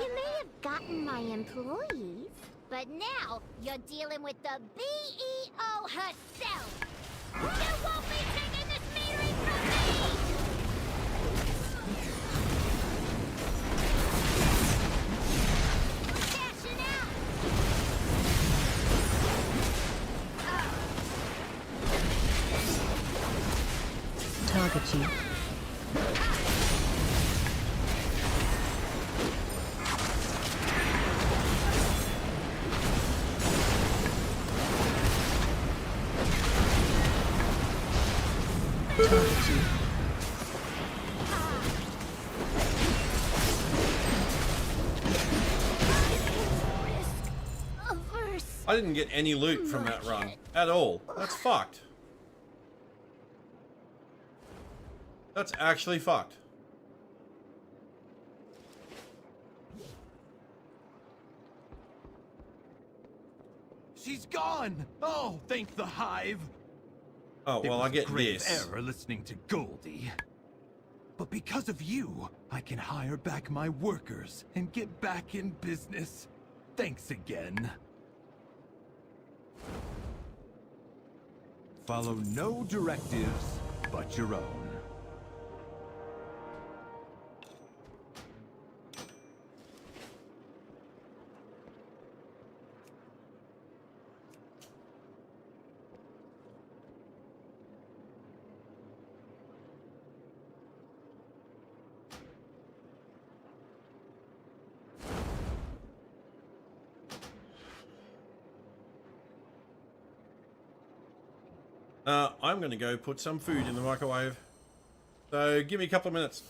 you may have gotten my employees, but now you're dealing with the BEO herself! You won't be taking this metering from me! Cashing out! Target you. Target you. Averse. I didn't get any loot from that run at all. That's fucked. That's actually fucked. She's gone! Oh, thank the hive! Oh, well, I get grave this. error listening to Goldie. But because of you, I can hire back my workers and get back in business. Thanks again. Follow no directives but your own. I'm going to go put some food in the microwave. So give me a couple of minutes.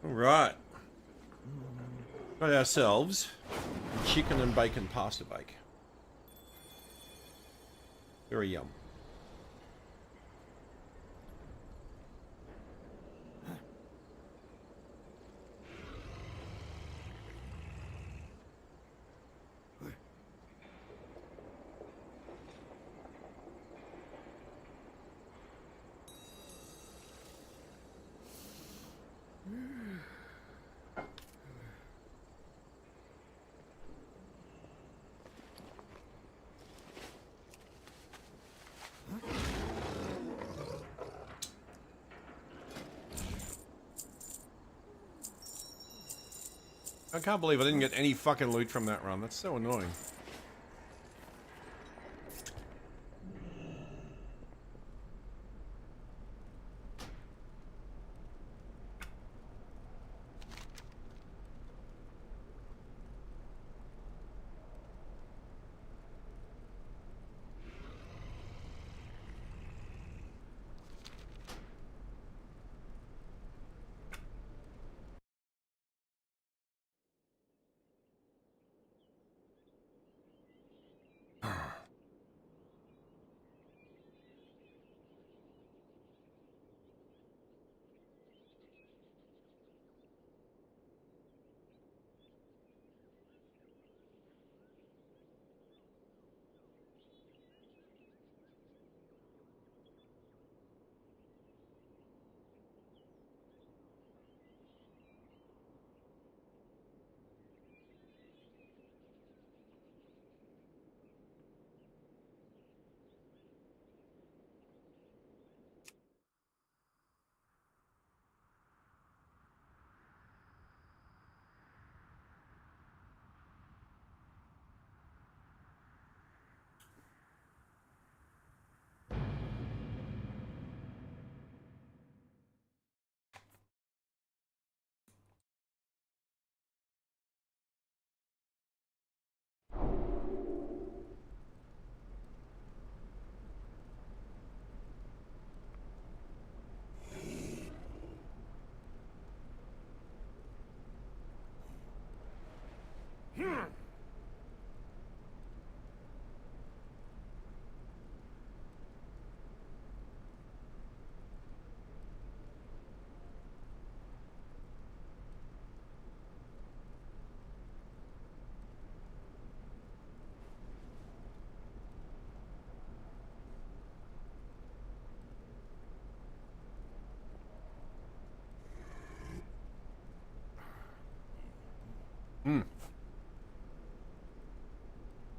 All right. Got ourselves chicken and bacon pasta bake. Very yum. I can't believe I didn't get any fucking loot from that run. That's so annoying.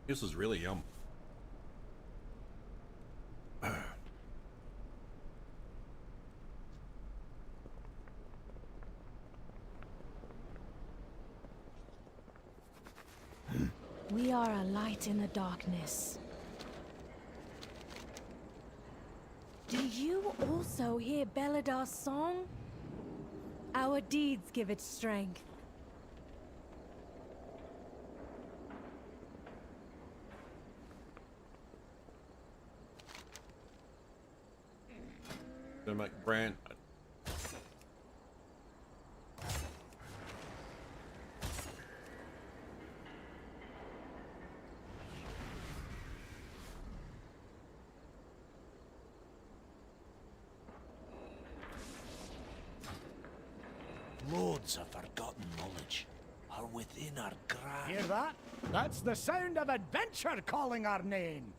This is really yum. We are a light in the darkness. Do you also hear Beladar's song? Our deeds give it strength. Gonna make brand. Loads of forgotten knowledge are within our grasp. Hear that? That's the sound of adventure calling our name.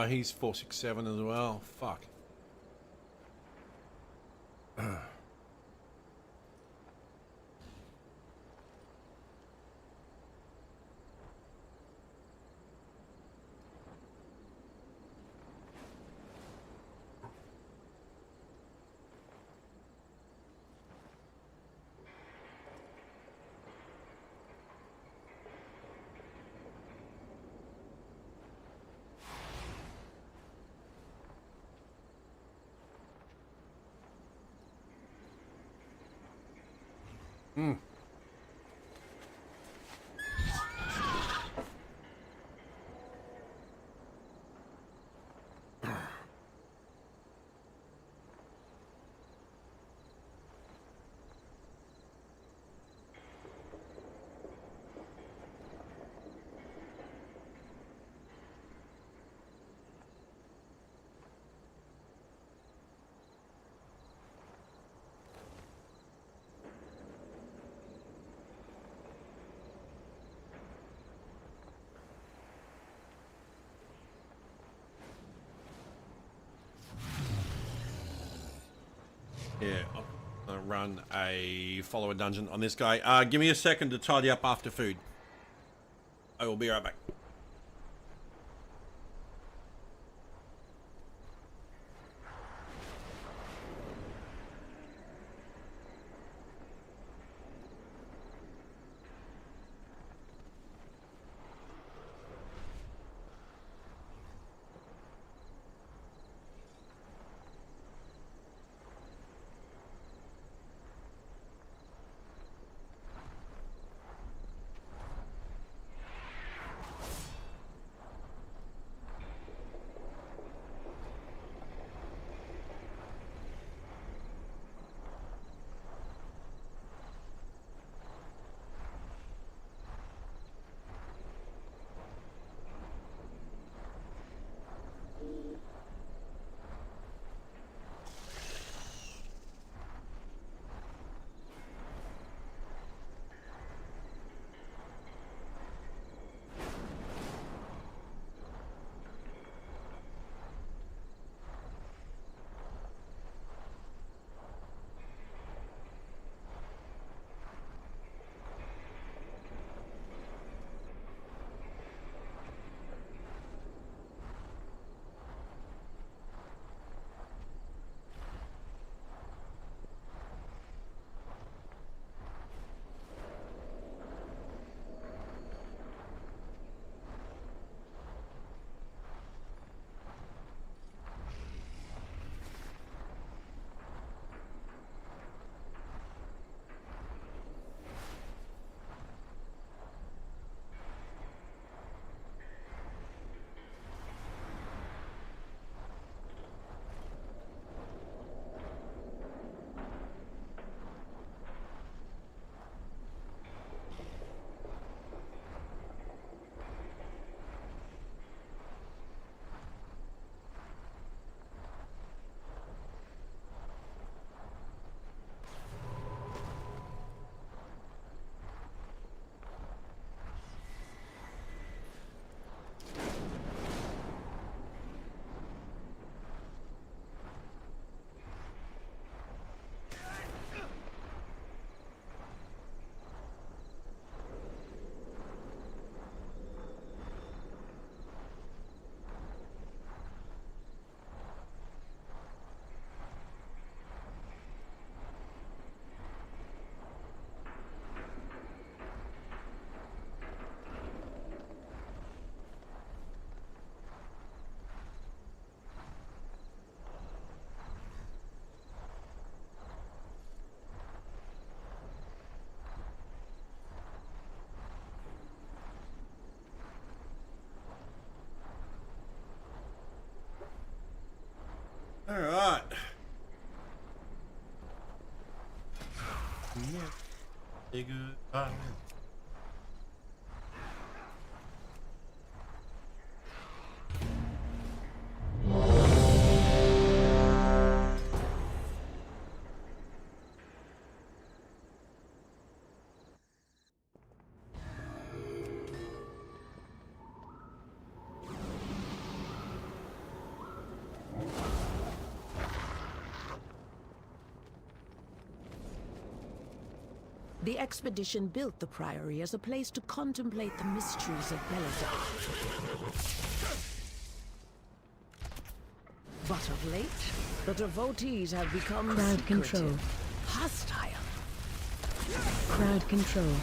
Oh, he's 467 as well. Fuck. Hmm. Yeah, I'm gonna run a follower dungeon on this guy. Give me a second to tidy up after food. I will be right back. All right. Yeah. Say goodbye. The expedition built the Priory as a place to contemplate the mysteries of Beledar. But of late, the devotees have become Crowd control. secretive, hostile. Crowd control.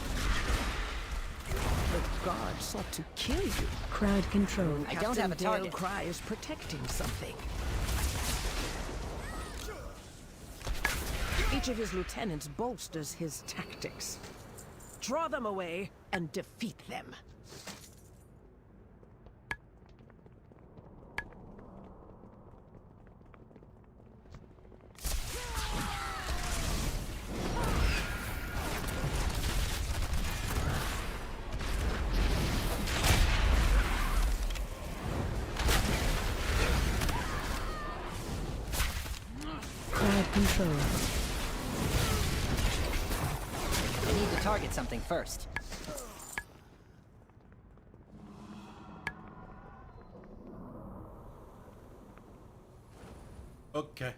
The guard sought to kill you. Crowd control. I don't have a target. Cry is protecting something. Each of his lieutenants bolsters his tactics. Draw them away and defeat them. Crowd control. I need to target something first. Okay.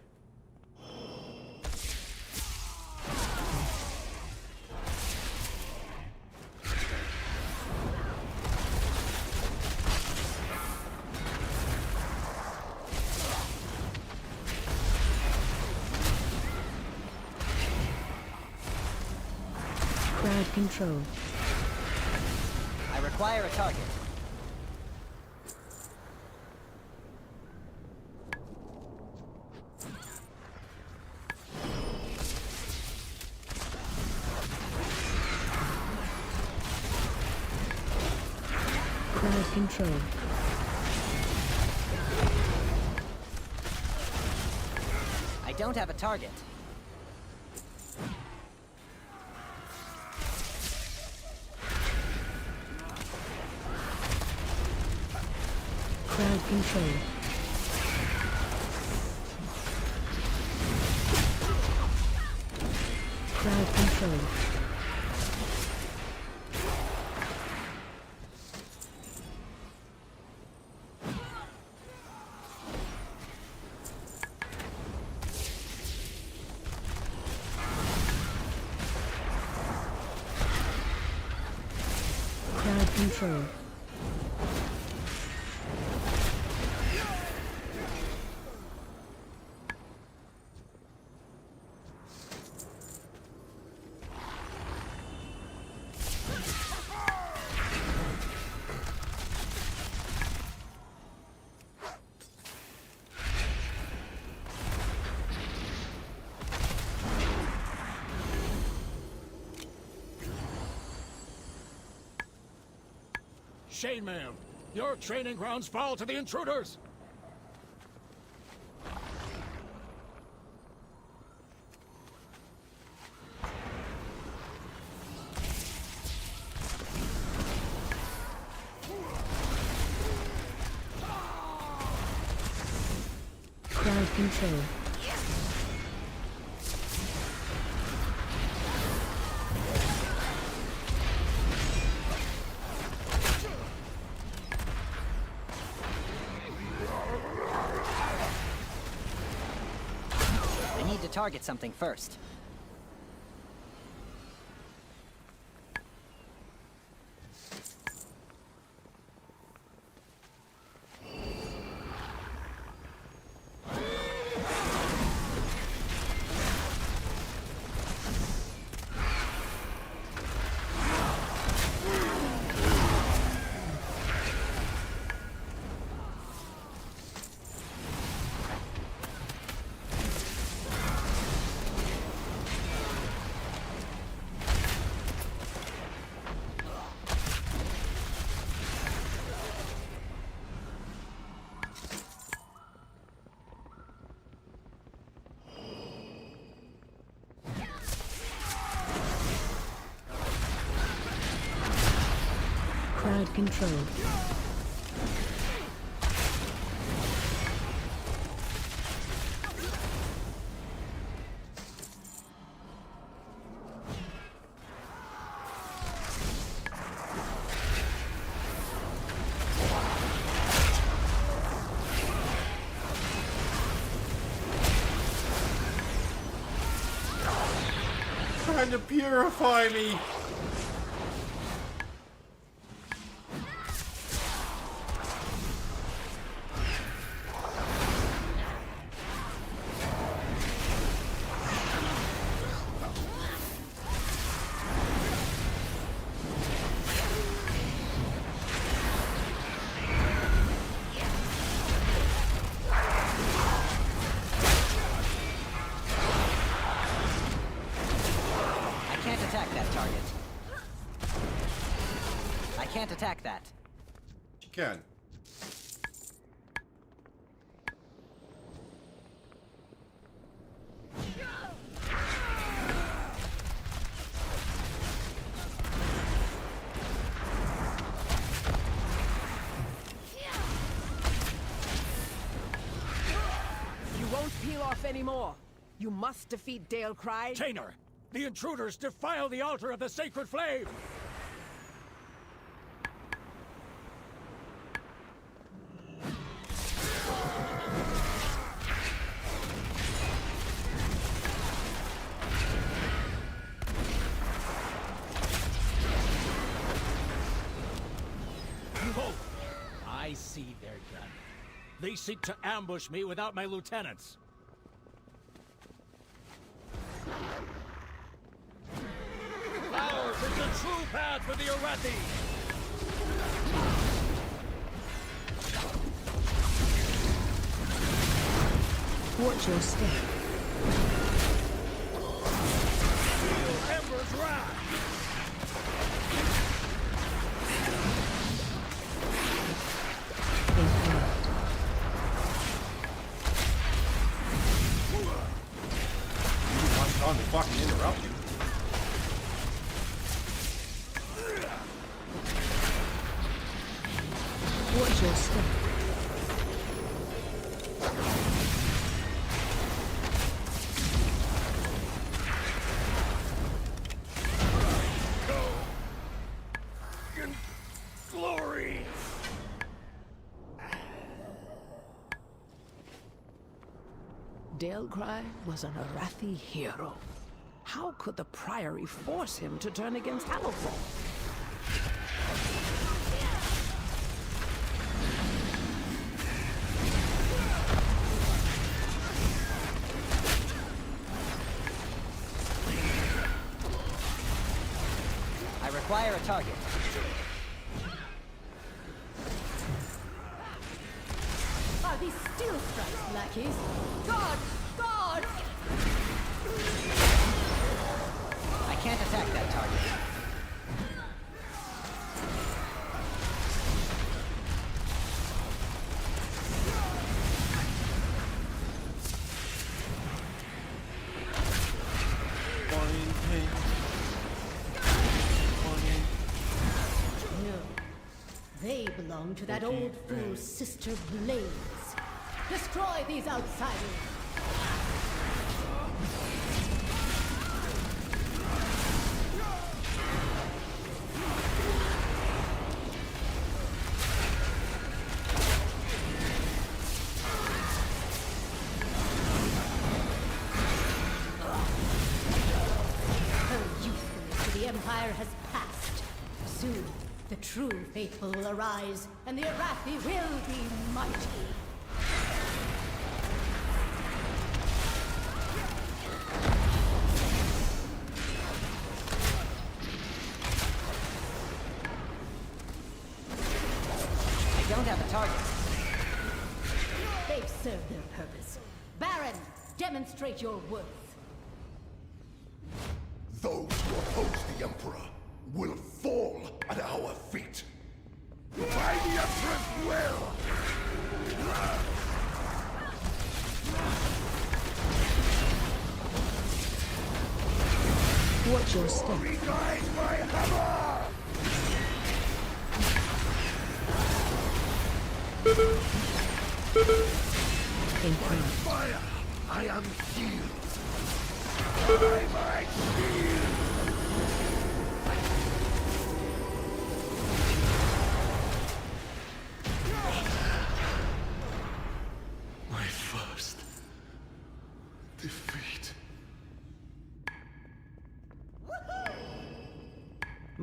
Crowd control. I require a target. Crowd control. I don't have a target. Crowd control. Crowd control. Crowd control. Chainmail, your training grounds fall to the intruders! Crowd control. I need to target something first. Crowd control. trying to purify me. Can't attack that. You can. You won't peel off anymore. You must defeat Dale Cry. Tainer, the intruders defile the altar of the sacred flame. I see their gun. They seek to ambush me without my lieutenants. Ours is the true path for the Arathi! Watch your step. Feel Ember's wrath! Time to fucking interrupt you. Watch your step. In glory! Dale Cry was an Arathi hero. How could the Priory force him to turn against Hamilton? I require a target. Are these steel strikes, lackeys? God! God! I can't attack that target. No. They belong to that old fool, Sister Blaze. Destroy these outsiders! Her usefulness to the Empire has passed. Soon, the true faithful will arise, and the Arathi will be mighty. I don't have a target. They've served their purpose. Baron, demonstrate your worth. Those who oppose the Emperor will fall at our feet. By the Emperor's will! Watch your step. Guide my hammer! By fire, I am healed. By my shield! My first defeat.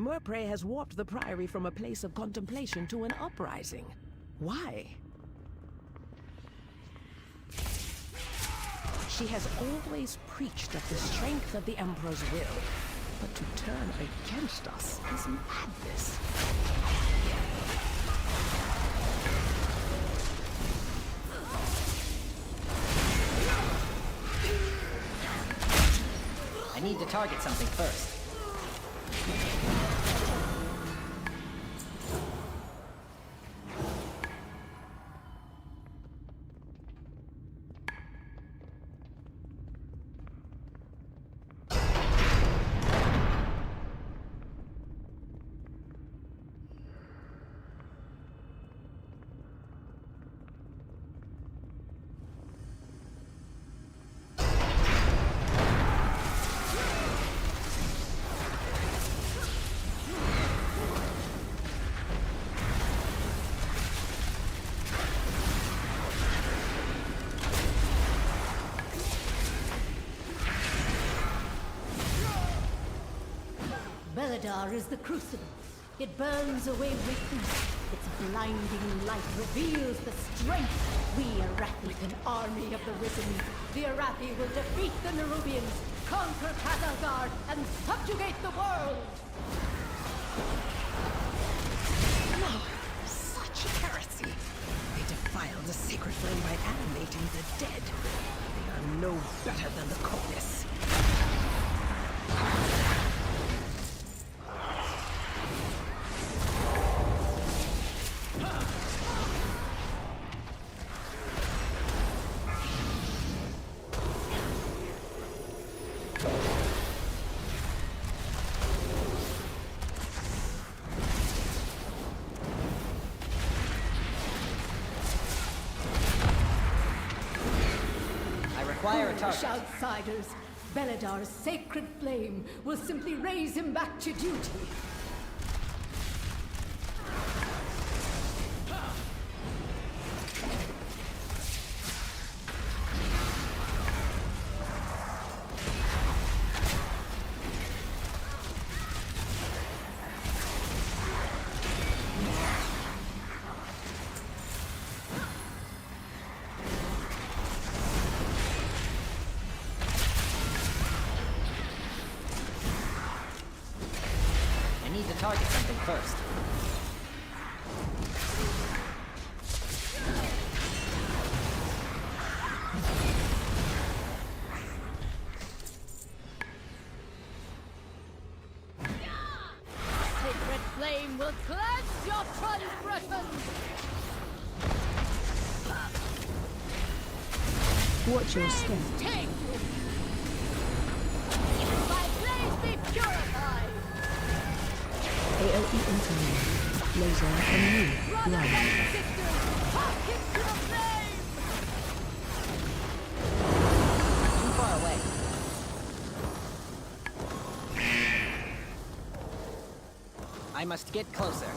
Merprey has warped the Priory from a place of contemplation to an uprising. Why? She has always preached of the strength of the Emperor's will, but to turn against us is madness. I need to target something first. Beledar is the crucible. It burns away weakness. Its blinding light reveals the strength. We Arathi, an army of the Risen. The Arathi will defeat the Nerubians, conquer Khazalgar, and subjugate the world! No, such heresy. They defile the sacred flame by animating the dead. They are no better than the Conis. Foolish outsiders. Beledar's sacred flame will simply raise him back to duty. Target something first. Sacred flame will cleanse your transgressions! Watch your step. Take! My flames be purified! AOE incoming. Laser and live. Too far away. I must get closer.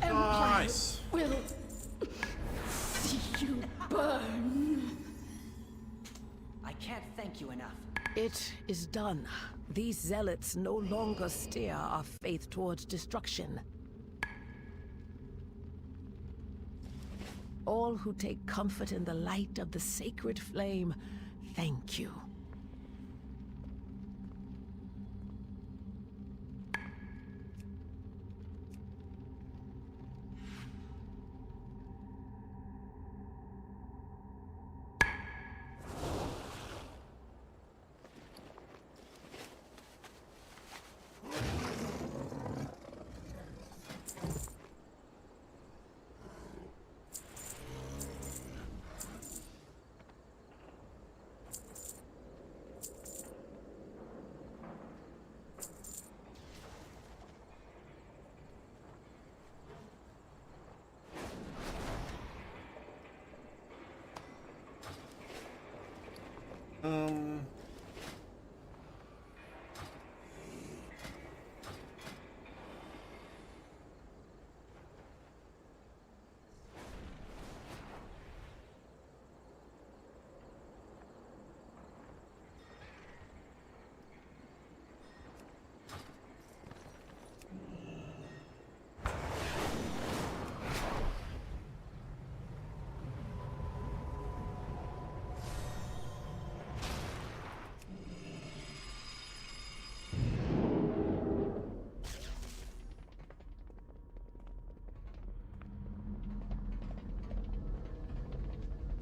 Nice. Will see you burn. I can't thank you enough. It is done. These zealots no longer steer our faith towards destruction. All who take comfort in the light of the sacred flame, thank you.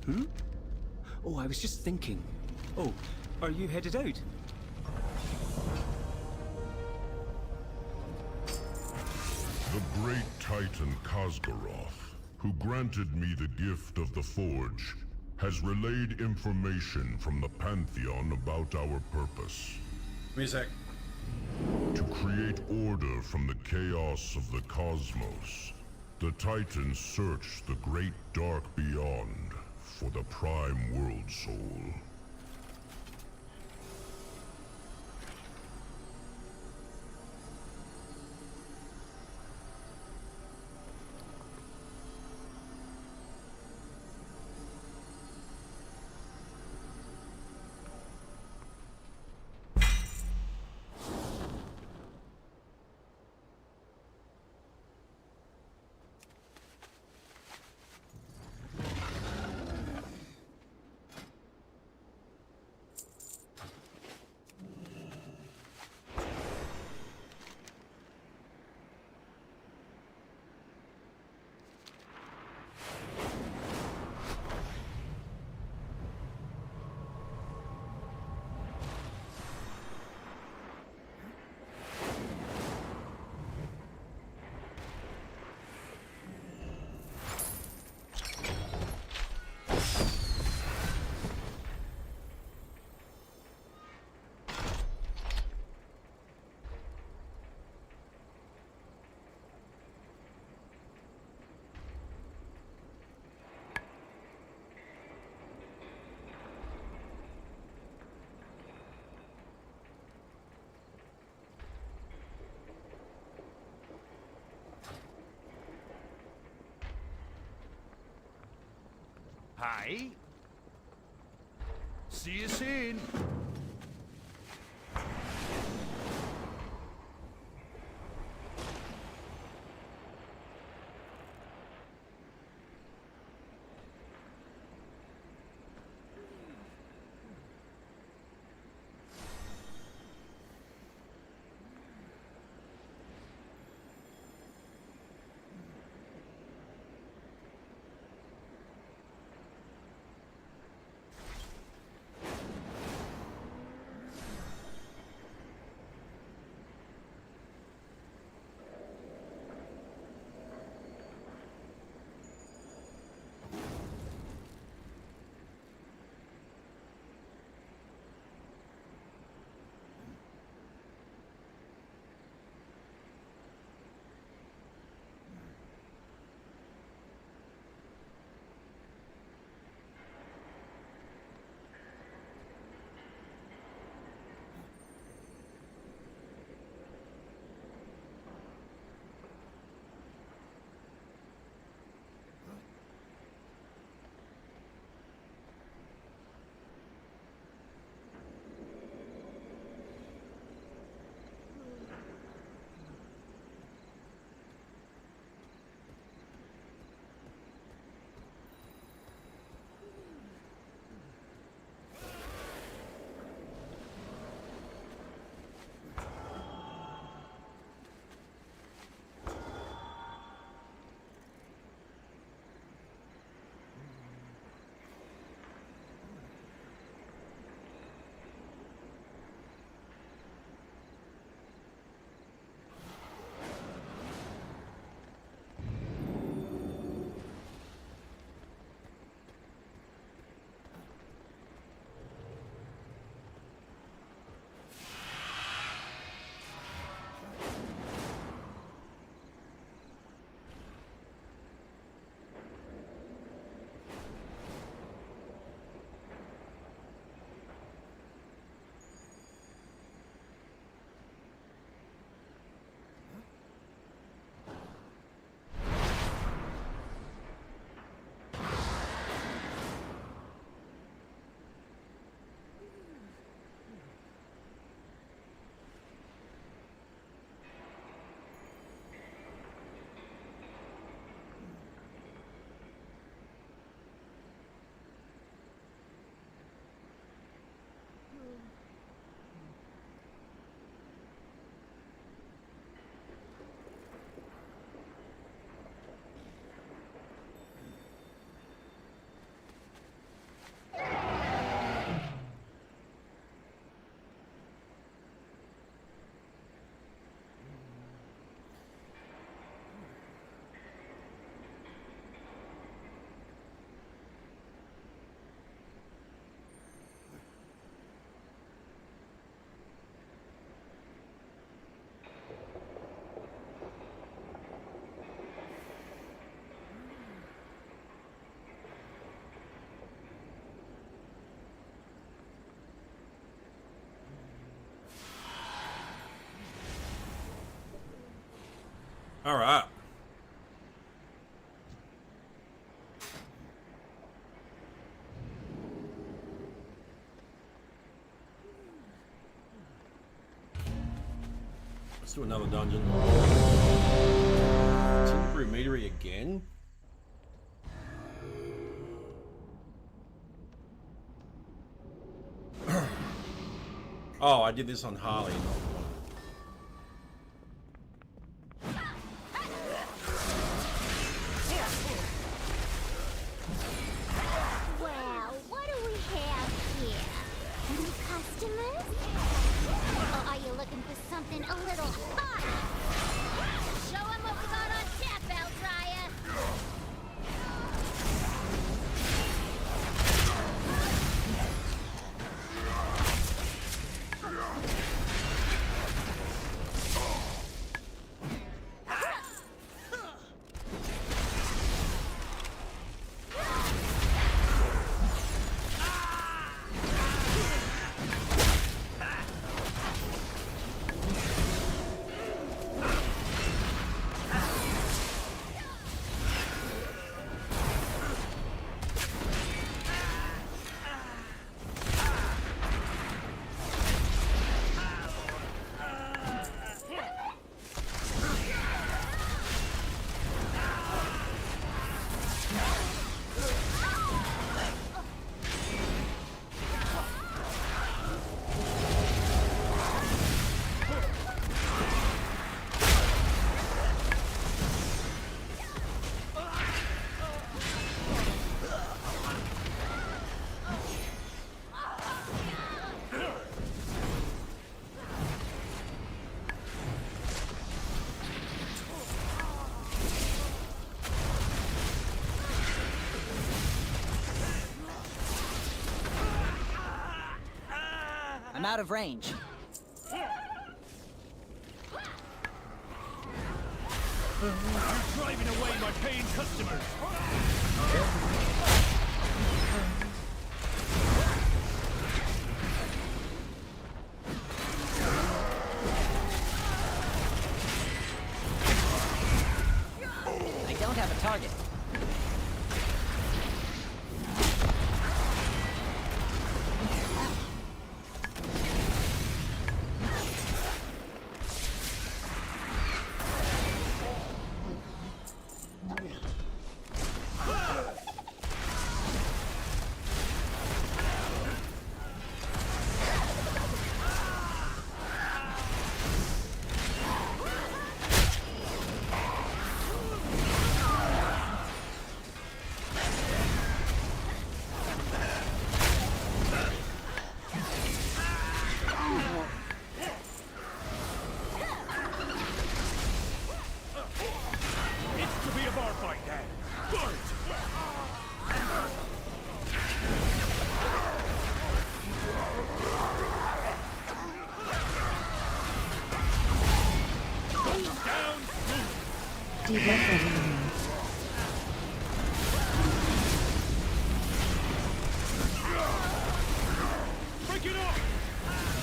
Hmm? Oh, I was just thinking. Oh, are you headed out? The great Titan Kazgaroth, who granted me the gift of the Forge, has relayed information from the Pantheon about our purpose. Music. To create order from the chaos of the cosmos, the Titans search the great dark beyond for the Prime World Soul. Hi. See you soon. All right. Let's do another dungeon. Temporary meadery again? Oh, I did this on Harley. Well, what do we have here? New customers? Or are you looking for something a little fun? Show 'em what we got on tap, Altraya! I'm out of range. You're driving away my paying customers. I don't have a target.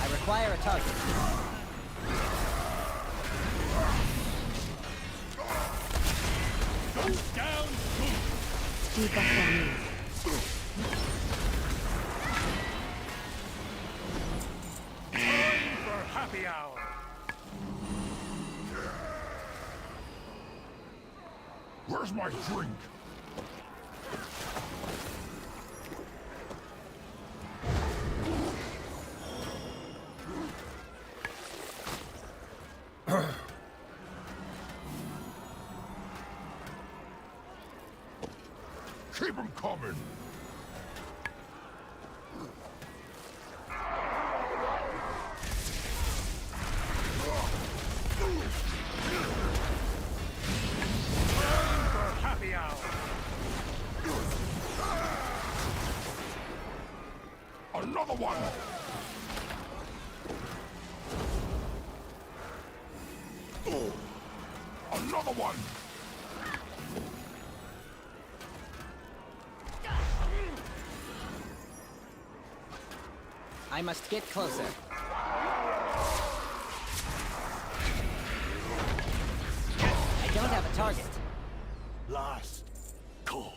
I require a target. Down. Time for happy hour. Where's my drink? Keep 'em coming! Happy hour. Another one! Another one! I must get closer. I don't have a target. Last call.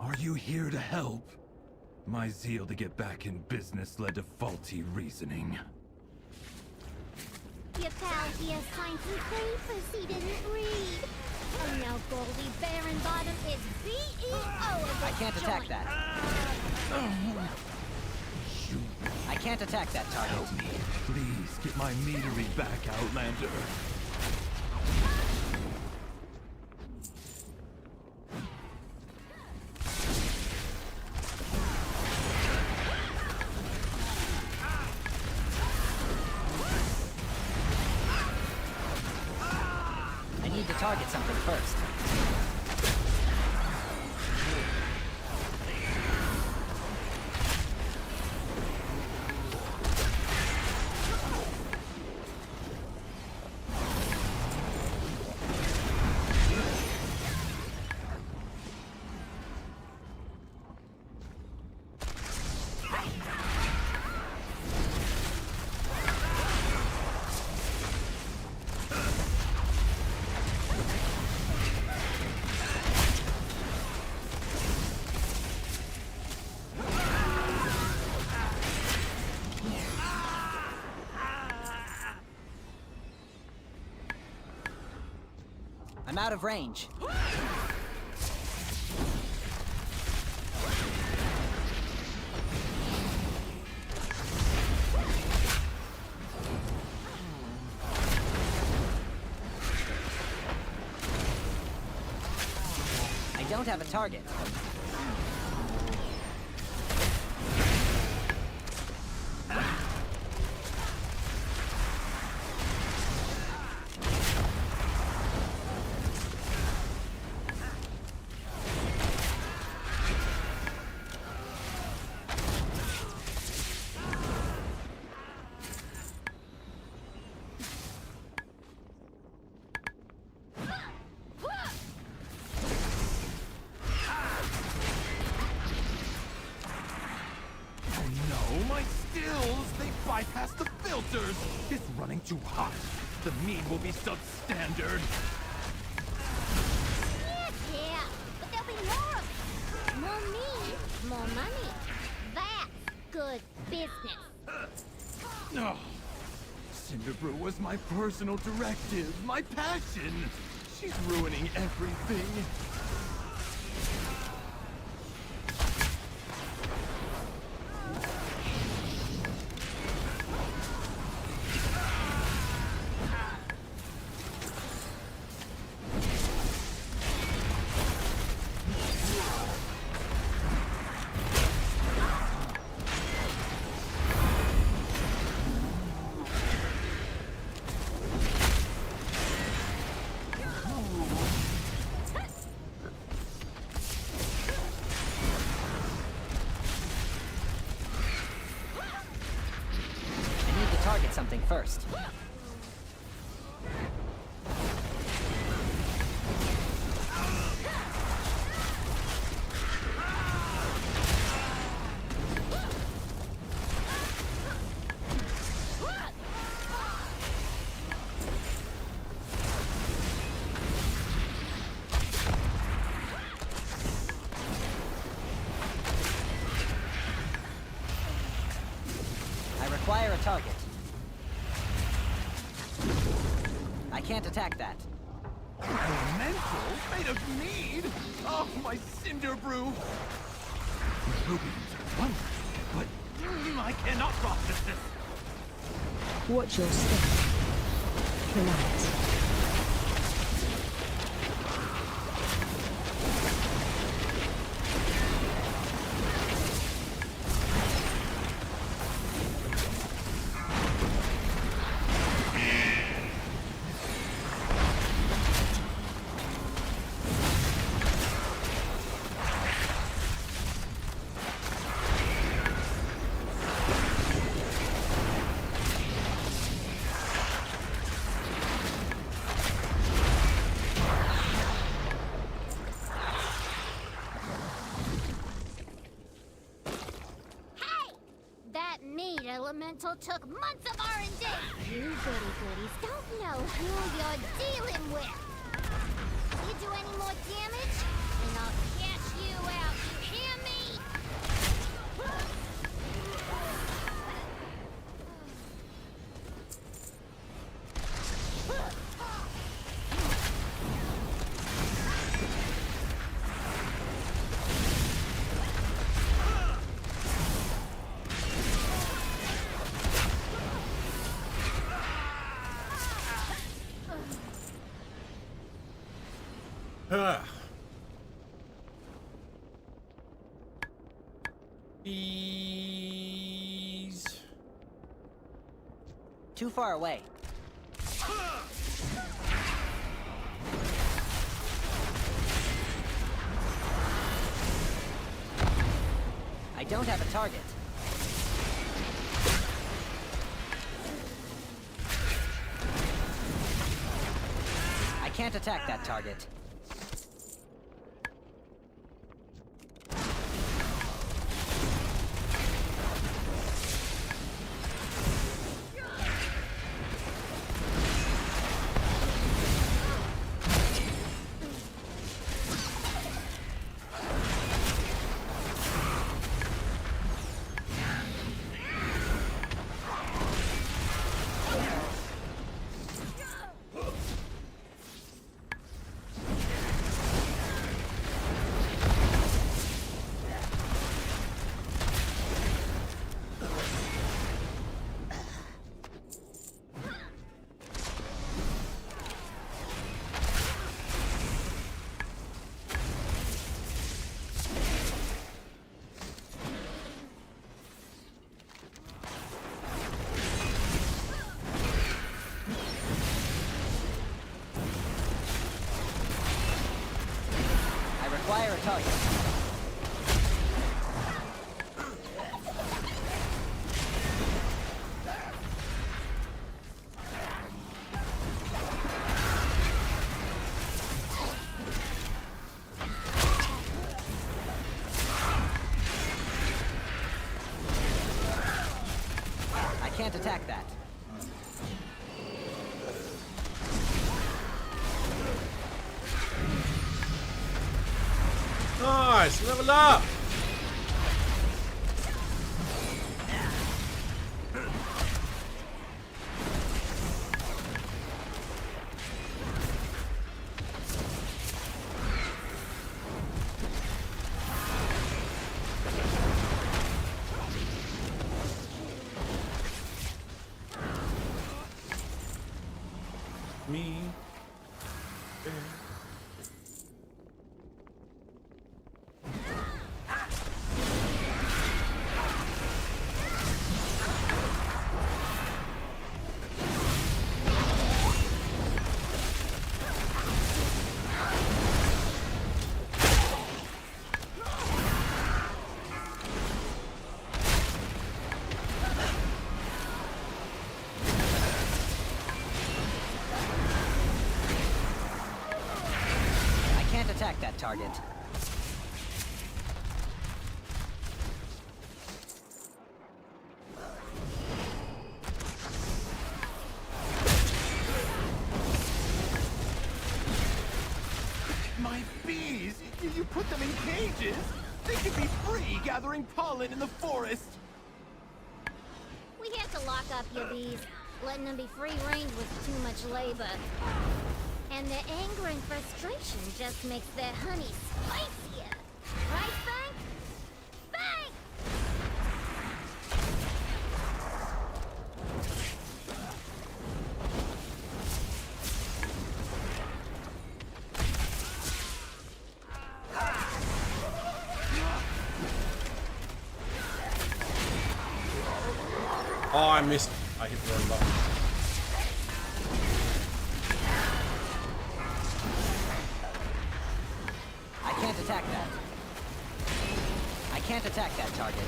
Are you here to help? My zeal to get back in business led to faulty reasoning. Your pal here signed some papers he didn't read. And now Goldie Baronbottom is CEO of the I can't attack joint. that. I can't attack that target. Help me. Please, get my meadery back, Outlander. I need to target something first. I'm out of range. I don't have a target. No, my stills! They bypass the filters! It's running too hot. The mead will be substandard. Yeah, but there'll be more of it. More meat, more money. That's good business. Oh, Cinderbrew was my personal directive, my passion. She's ruining everything. Target something first. I require a target. I can't attack that. Elemental? Made of mead? Oh, my Cinderbrew! Rubies are wonderful, but I cannot process this. Watch your step. Relax. elemental took months of R&D. You goody-goodies don't know who you're dealing with. You do any more damage, and I'll cash you out. You hear me? Bees. Too far away. I don't have a target. I can't attack that target. Require a target. I can't attack that. Nice, level up! Me. Attack that target. My bees! You put them in cages? They should be free gathering pollen in the forest! We have to lock up your bees. Letting them be free range was too much labor. And their anger and frustration just makes their honey spicier. Right, Frank? Frank! Oh, I missed. I hit the wrong button. I can't attack that. I can't attack that target.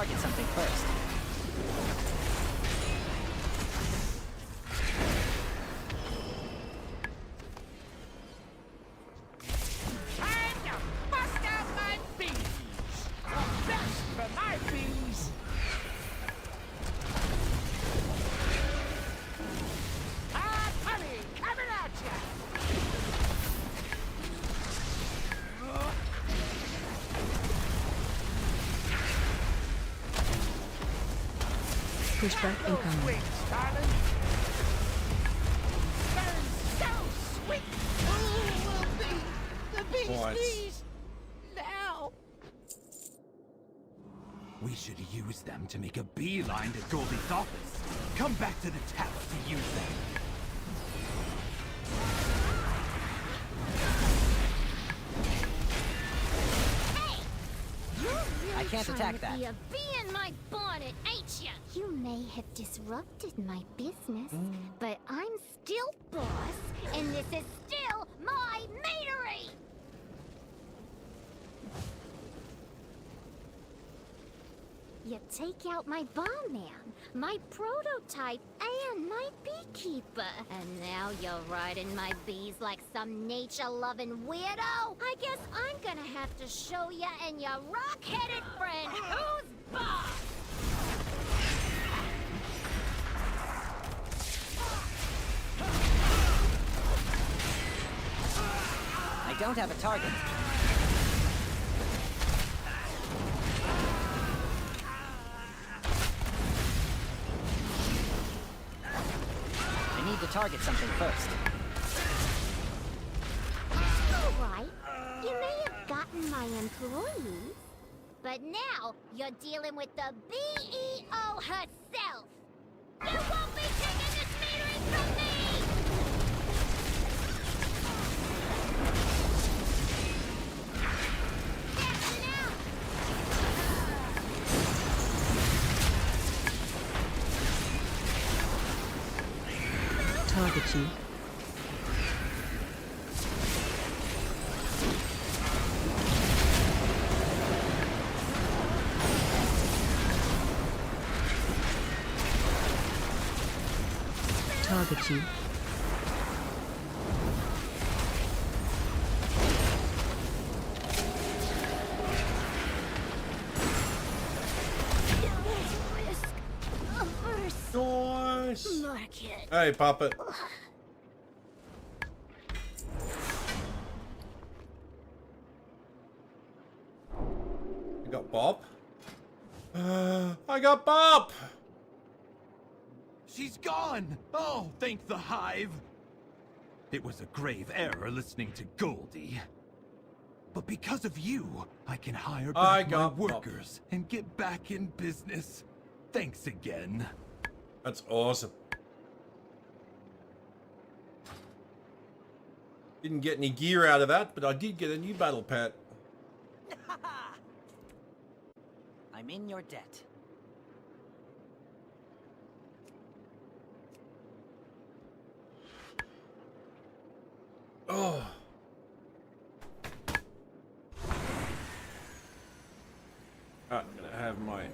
target something first. Time to bust out my bees! The best for my bees! Hot honey coming at ya! Pushback incoming. Wings, darling! Burn so sweet! Who will be the bee's What? knees now? We should use them to make a beeline to Goldie's office. Come back to the tower to use them. You're really I can't trying attack to that. be a bee in my bonnet, ain't ya? You may have disrupted my business, but I'm still boss, and this is still my meadery! You take out my bomb man, my prototype, and my beekeeper. And now you're riding my bees like some nature-loving weirdo? I guess I'm gonna have to show ya and your rock-headed friend who's boss! I don't have a target. I need to target something first. Alright, you may have gotten my employees, but now you're dealing with the BEO herself! You won't be taking this metering from me! Target you. Target you. Nice. Market. Hey, Puppet. You got Bob? I got Bob! She's gone! Oh, thank the Hive! It was a grave error listening to Goldie. But because of you, I can hire back my workers and get back in business. Thanks again. That's awesome. Didn't get any gear out of that, but I did get a new battle pet. I'm in your debt. Oh. I'm gonna have my...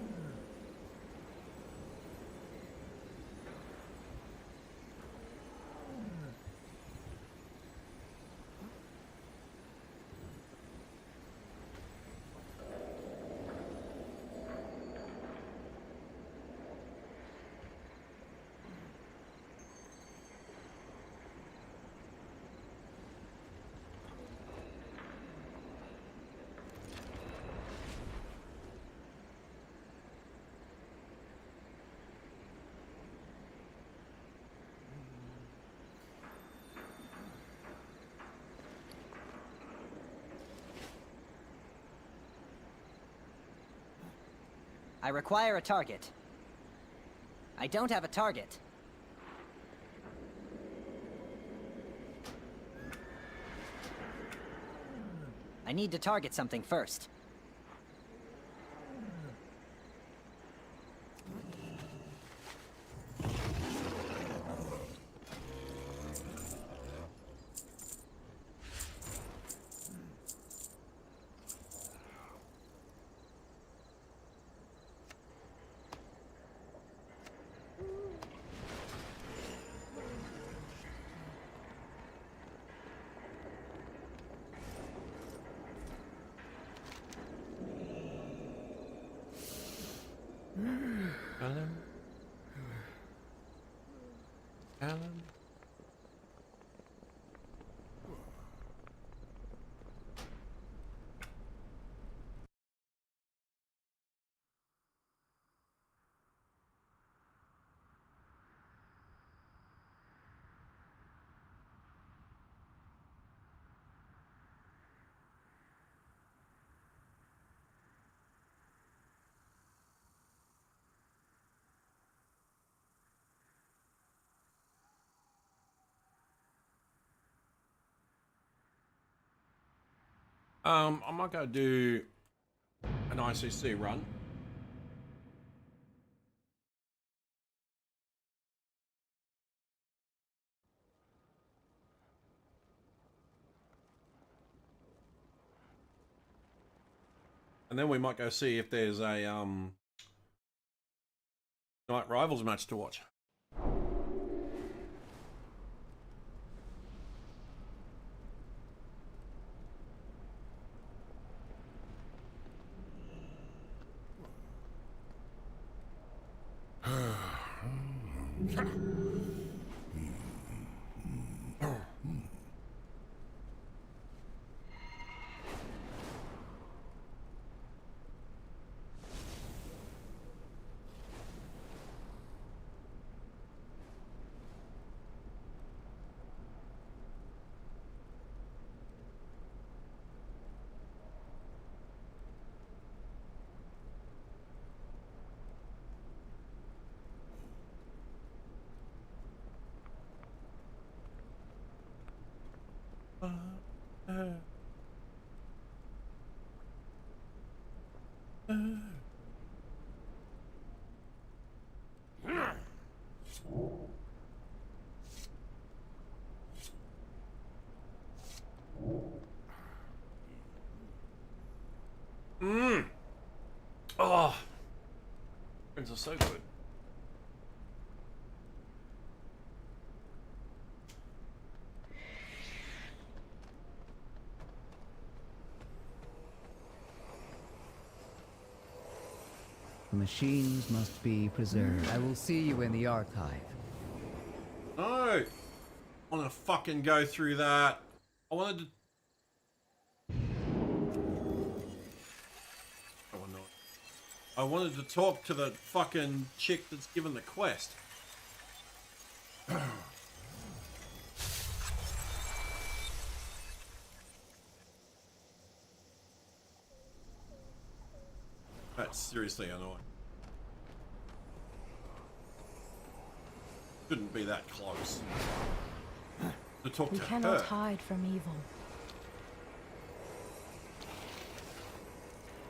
I require a target. I don't have a target. I need to target something first. I might go do an ICC run. And then we might go see if there's a Night Rivals match to watch. Oh, friends are so good. The machines must be preserved. I will see you in the archive. No! I want to fucking go through that. I wanted to... Oh, no. I wanted to talk to the fucking chick that's given the quest. That's seriously annoying. Shouldn't be that close. To talk We to cannot her. hide from evil.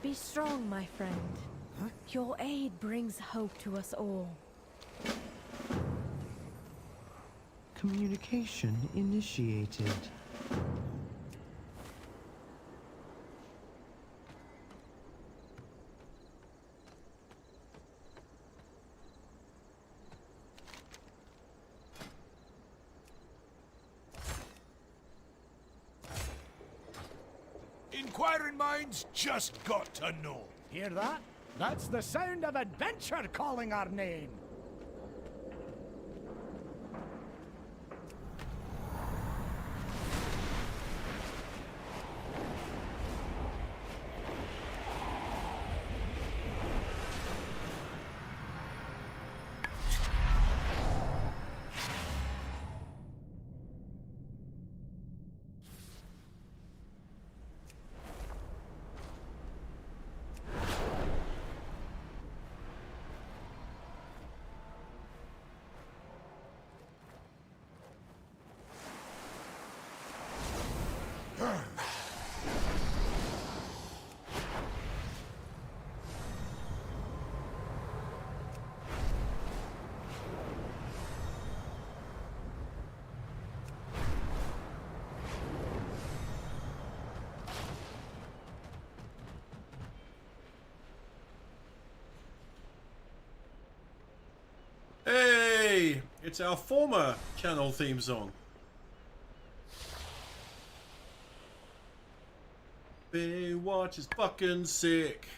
Be strong, my friend. Your aid brings hope to us all. Communication initiated. Inquiring minds just got to know. Hear that? That's the sound of adventure calling our name. Hey! It's our former channel theme song. Baywatch is fucking sick.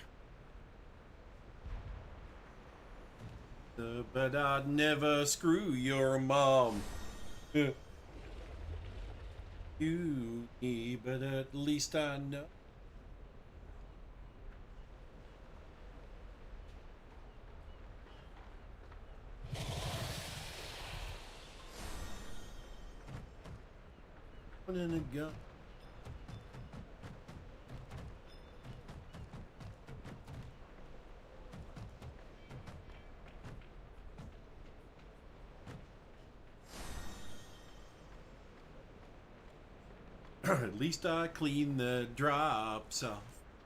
But I'd never screw your mom. You, but at least I know. In a gun. At least I clean the drops off.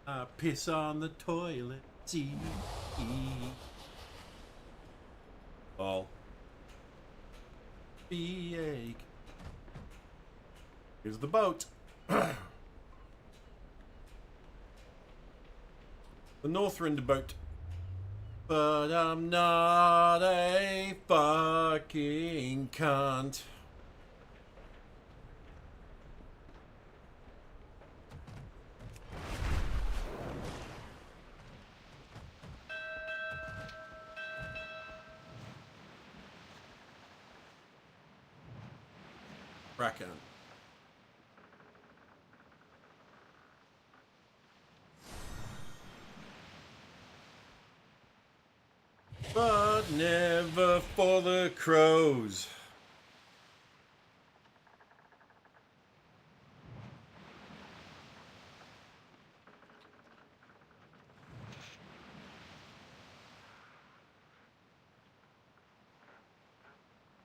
I piss on the toilet seat. All. Be Here's the boat. The Northrend boat. But I'm not a fucking cunt. Bracken. But never for the crows.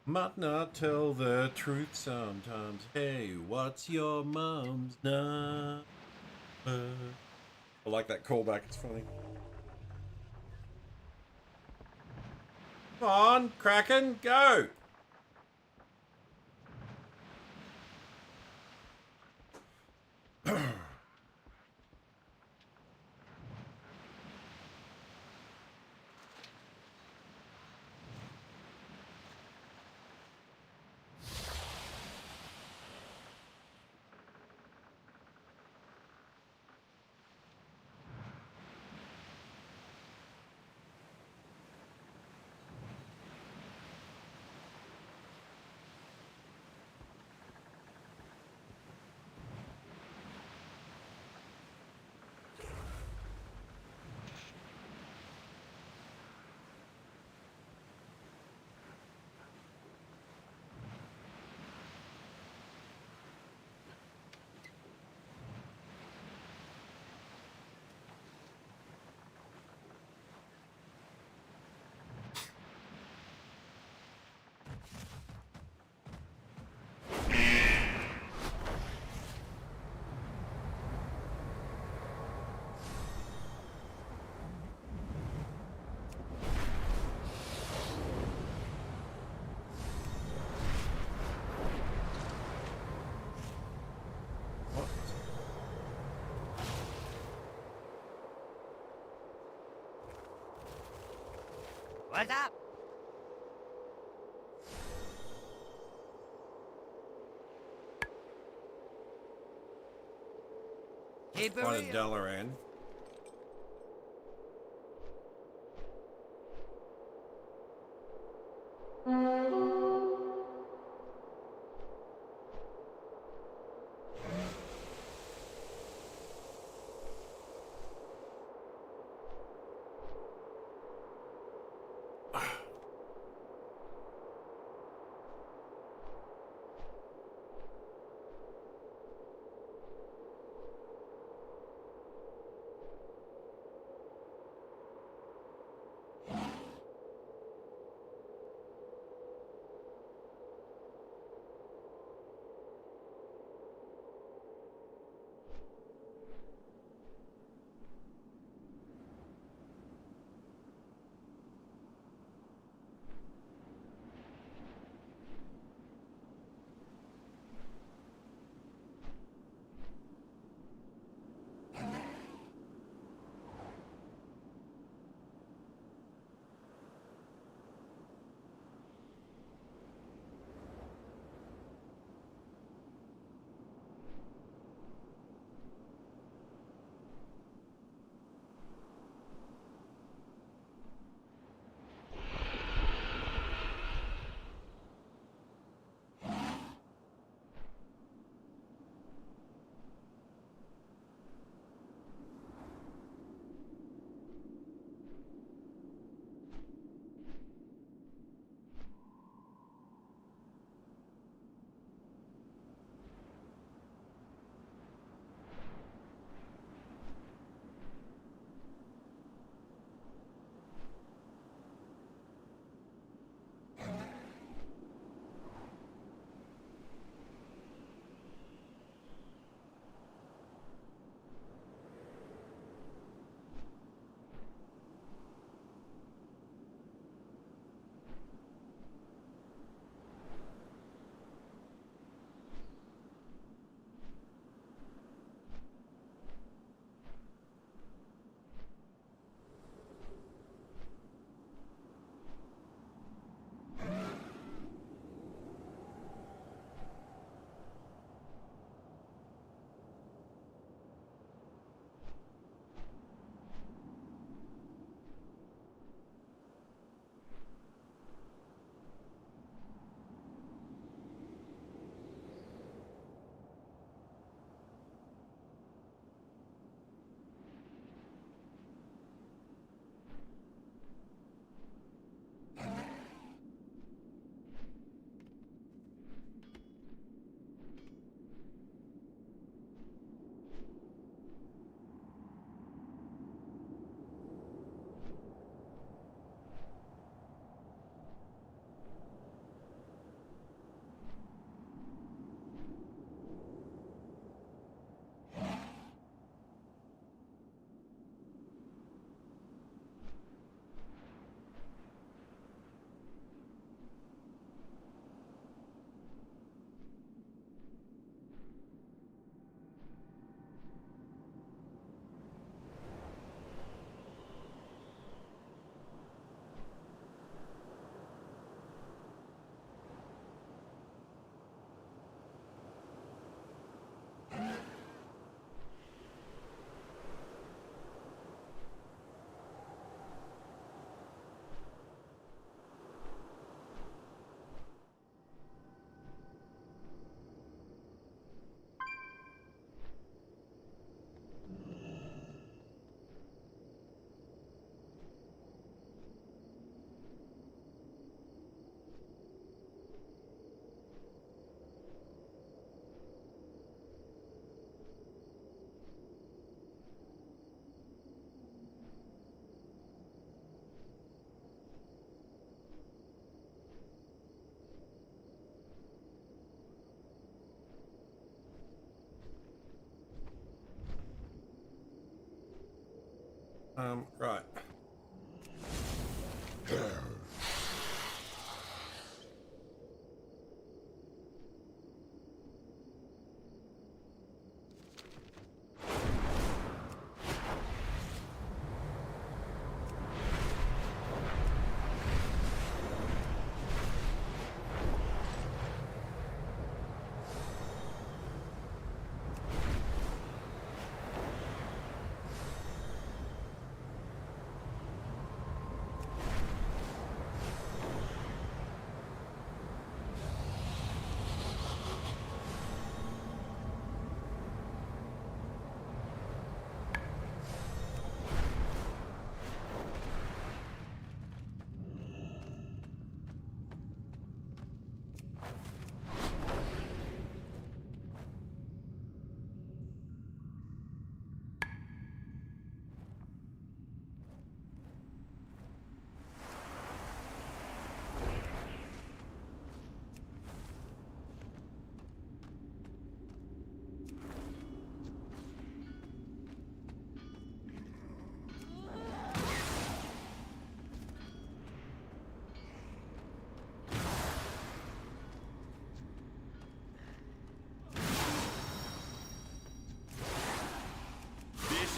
Might not tell the truth sometimes. Hey, what's your mom's number? I like that callback, it's funny. Come on, Kraken, go! What's up? Keep it Quite a real. Dalaran. Right.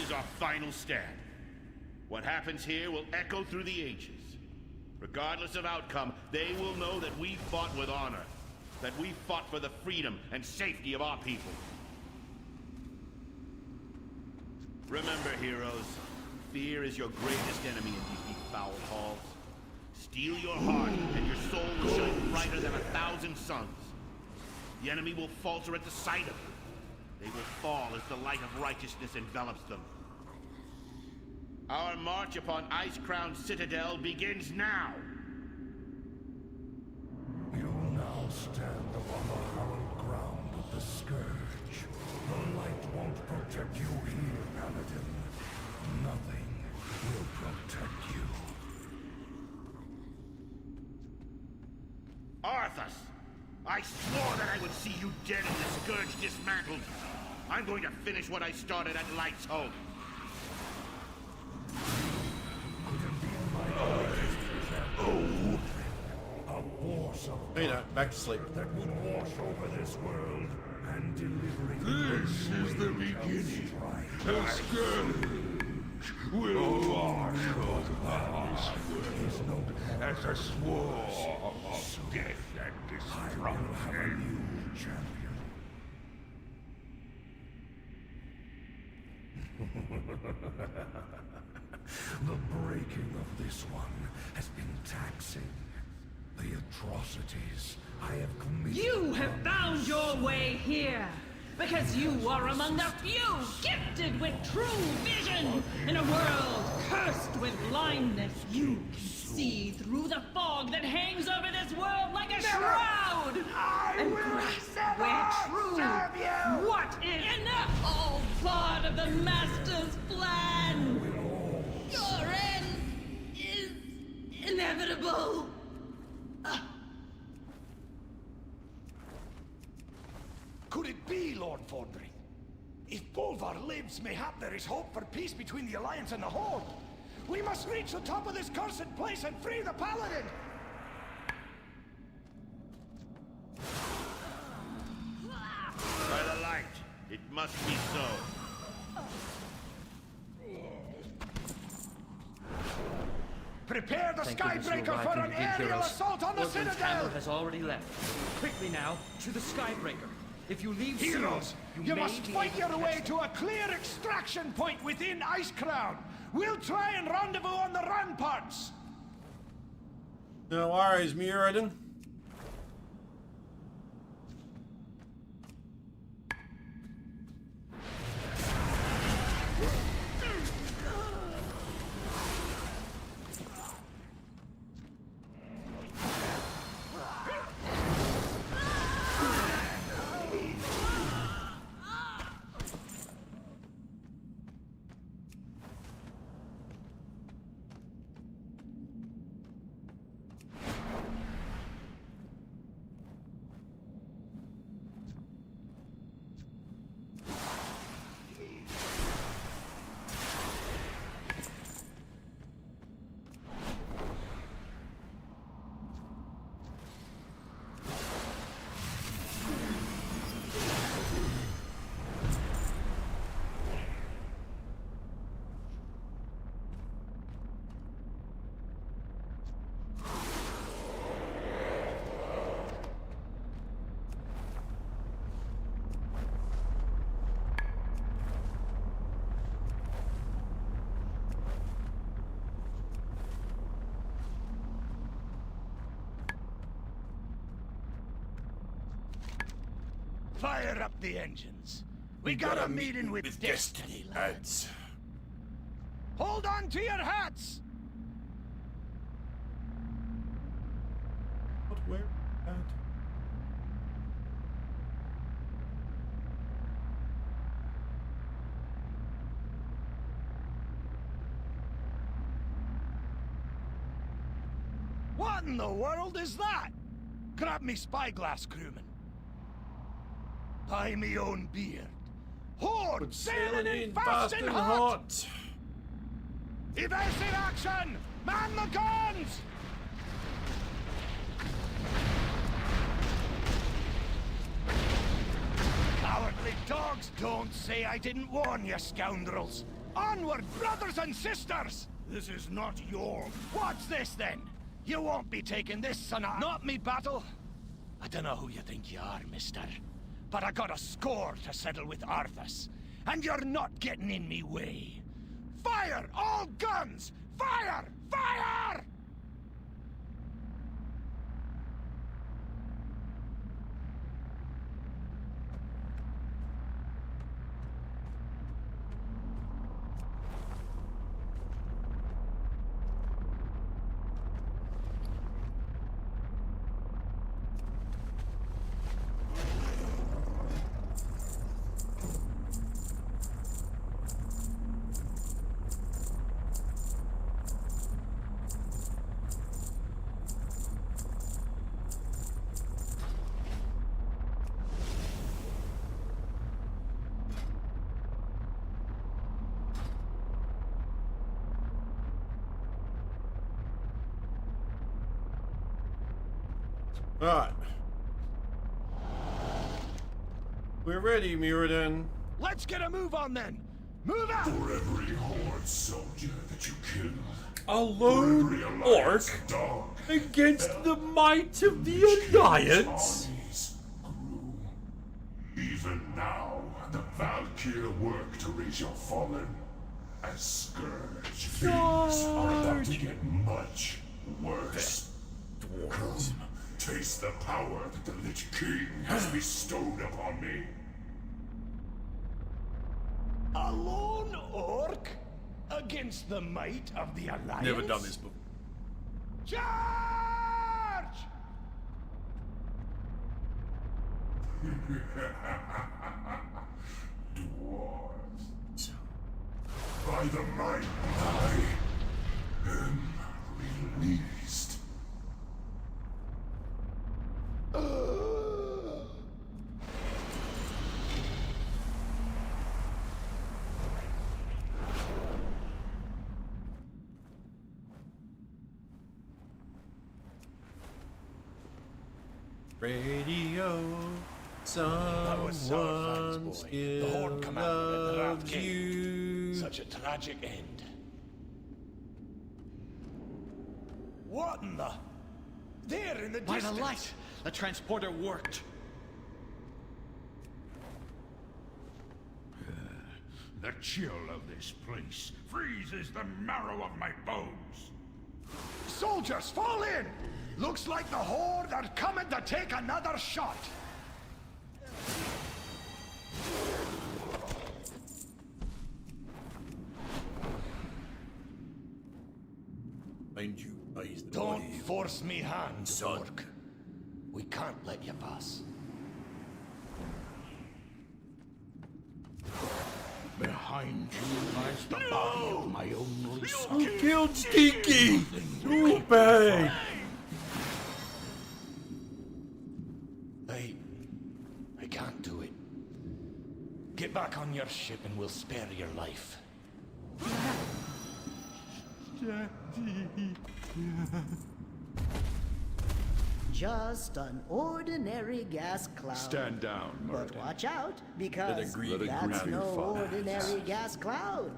This is our final stand. What happens here will echo through the ages. Regardless of outcome, they will know that we fought with honor. That we fought for the freedom and safety of our people. Remember, heroes, fear is your greatest enemy in these foul halls. Steel your heart, and your soul will shine brighter than 1,000 suns. The enemy will falter at the sight of you. They will fall as the light of righteousness envelops them. Our march upon Ice-Crown Citadel begins now! You now stand upon the hallowed ground of the Scourge. The light won't protect you here, Paladin. Nothing will protect you. Arthas! I swore that I would see you dead and the Scourge dismantled. I'm going to finish what I started at Light's Hope. A force of You know, back to sleep. that would wash over this world and delivering This is the beginning. The Scourge will wash over this world as a swarm of death and destruction. champion. The breaking of this one has been taxing. The atrocities I have committed. You have found your way here because you are among the few gifted with true vision in a world cursed with blindness. You see through the fog that hangs over this world like a shroud and grasp where true what is enough, all part of the Master's plan. Your end is inevitable. Could it be, Lord Fordring? If Bolvar lives, mayhap there is hope for peace between the Alliance and the Horde. We must reach the top of this cursed place and free the Paladin! By the light, it must be so. Prepare the Thank goodness you Skybreaker arrived for when an you did, aerial heroes. assault on the Orgrim's Citadel! hammer has already left. Quickly now, to the Skybreaker. If you leave Heroes, soon, you may must be fight able your to way catch to a clear extraction point within Icecrown. We'll try and rendezvous on the ramparts. No worries, Muradin. Fire up the engines. We got a meeting with Destiny, lads. Hold on to your hats! What, where, at? What in the world is that? Grab me spyglass, crewman. Buy me own beard. Horde sailing in fast and hot! Evasive action! Man the guns! Cowardly dogs, don't say I didn't warn you, scoundrels! Onward, brothers and sisters! This is not your... What's this, then? You won't be taking this, son of... Not me, Battle! I don't know who you think you are, mister. But I got a score to settle with Arthas. And you're not getting in me way. Fire! All guns! Fire! Fire! Alright. We're ready, Mirrodin. Let's get a move on then! Move out! For every Horde soldier that you kill, a lone orc against the might of the Alliance? Even now, the Valkyr work to raise your fallen. As Scourge, things are about to get much worse. Come, taste the power that the Lich King has bestowed upon me. A lone orc? Against the might of the Alliance? Never done this before. Charge! Dwarves. By the might I am released. Radio, someone still The Horde commander at the Wrath loves King. you. Such a tragic end. What in the... There in the By distance! the light! The transporter worked. The chill of this place freezes the marrow of my bones. Soldiers, fall in! Looks like the Horde are coming to take another shot. Find you, eyes the Don't body. force me hand, Son. Orc. We can't let you pass. Behind you lies the body of my only son. Who killed Stinky? Too bad. I can't do it. Get back on your ship and we'll spare your life. Just an ordinary gas cloud. Stand down, Martin. But watch out, because greedy that's creature no fall. ordinary gas cloud.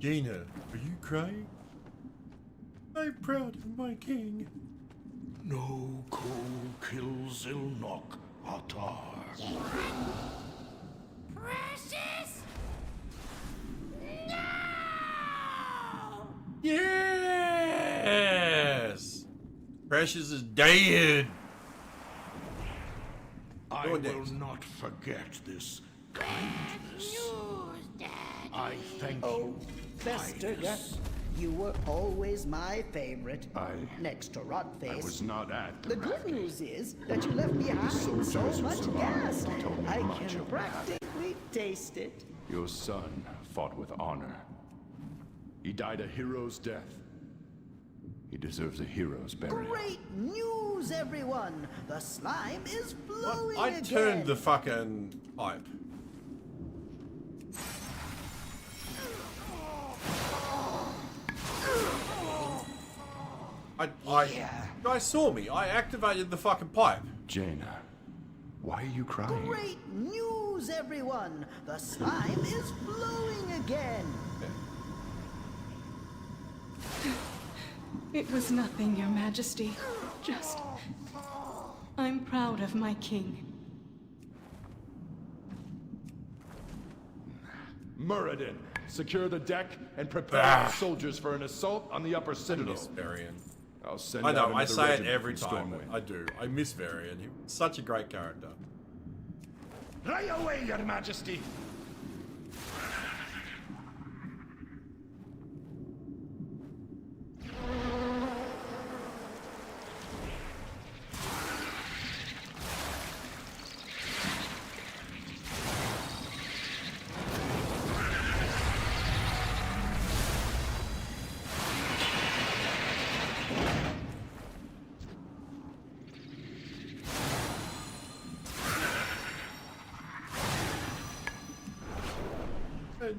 Jaina, are you crying? I'm proud of my king. No coal kills Ilnok, Atar. Precious! Yes! Precious is dead. I will not forget this kindness. I thank you. Festiger, you were always my favorite. Next to Rotface. I was not at The good news is that you left behind so much gas. I can practically taste it. Your son fought with honor. He died a hero's death. He deserves a hero's burial. Great news, everyone! The slime is flowing I again. turned the fucking pipe. You guys saw me. I activated the fucking pipe. Jaina, why are you crying? Great news, everyone! The slime is flowing again. It was nothing, Your Majesty. Just... I'm proud of my king. Muradin, secure the deck and prepare our soldiers for an assault on the upper citadel. I miss Varian. I'll send I know, out I another say it regiment every from time. Stormwind. I do. I miss Varian. He's such a great character. Lay away, Your Majesty!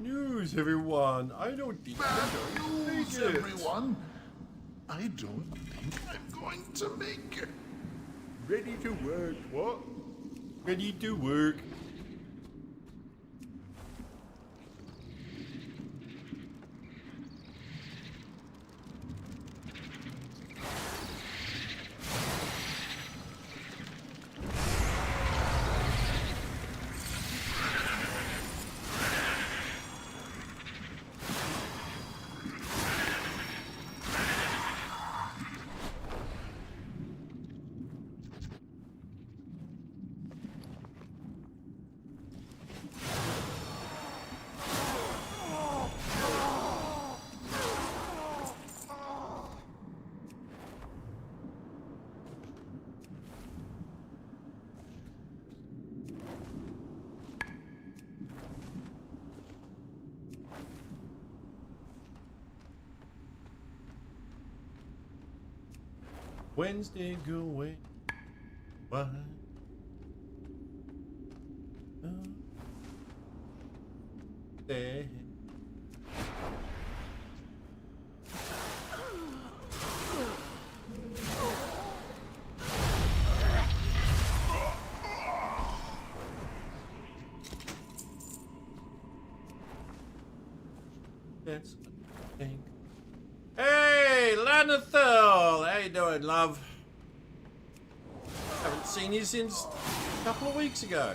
News, everyone. I don't think News, everyone. I don't think I'm going to make it. Ready to work. What? Ready to work. Wednesday going. Why? That's a thing. Hey, Lanathel! How you doing, love? Haven't seen you since a couple of weeks ago.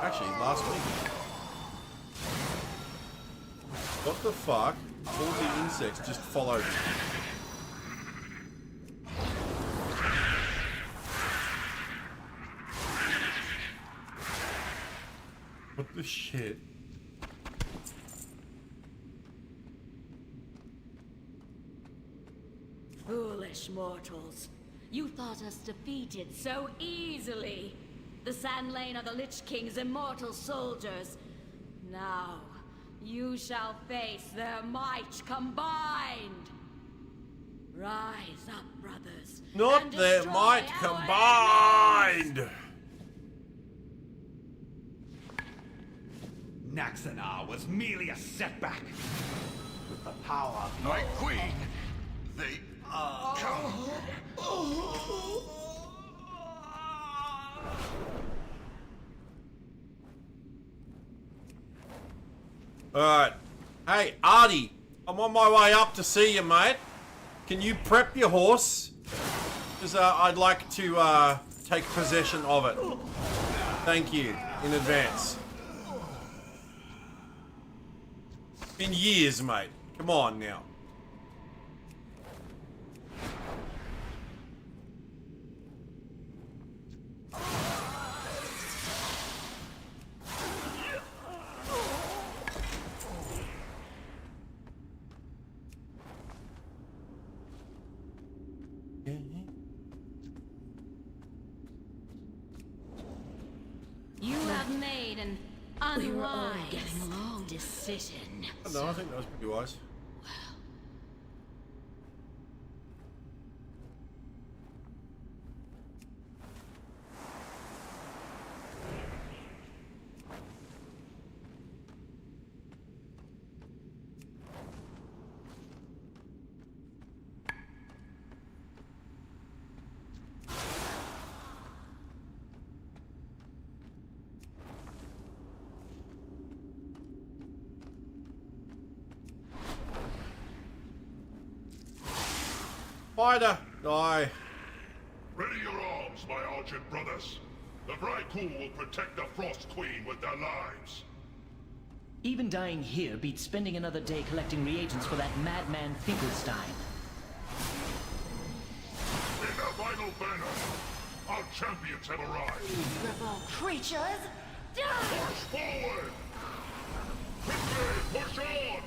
Actually, last week. What the fuck? All the insects just followed me. What the shit? Foolish mortals. You thought us defeated so easily. The Sand Lane are the Lich King's immortal soldiers. Now, you shall face their might combined. Rise up, brothers. Not and their destroy might our combined! Naxanar was merely a setback. With the power of My queen, they come. Alright. Hey, Artie. I'm on my way up to see you, mate. Can you prep your horse? Because I'd like to take possession of it. Thank you in advance. Been years, mate. Come on now. You have made an unwise decision. No, I think that was pretty wise. Spider, die. Ready your arms, my argent brothers. The Vrykul will protect the Frost Queen with their lives. Even dying here beats spending another day collecting reagents for that madman Finkelstein. In the final banner, our champions have arrived. Miserable creatures! Die! Push forward! Quickly, push on!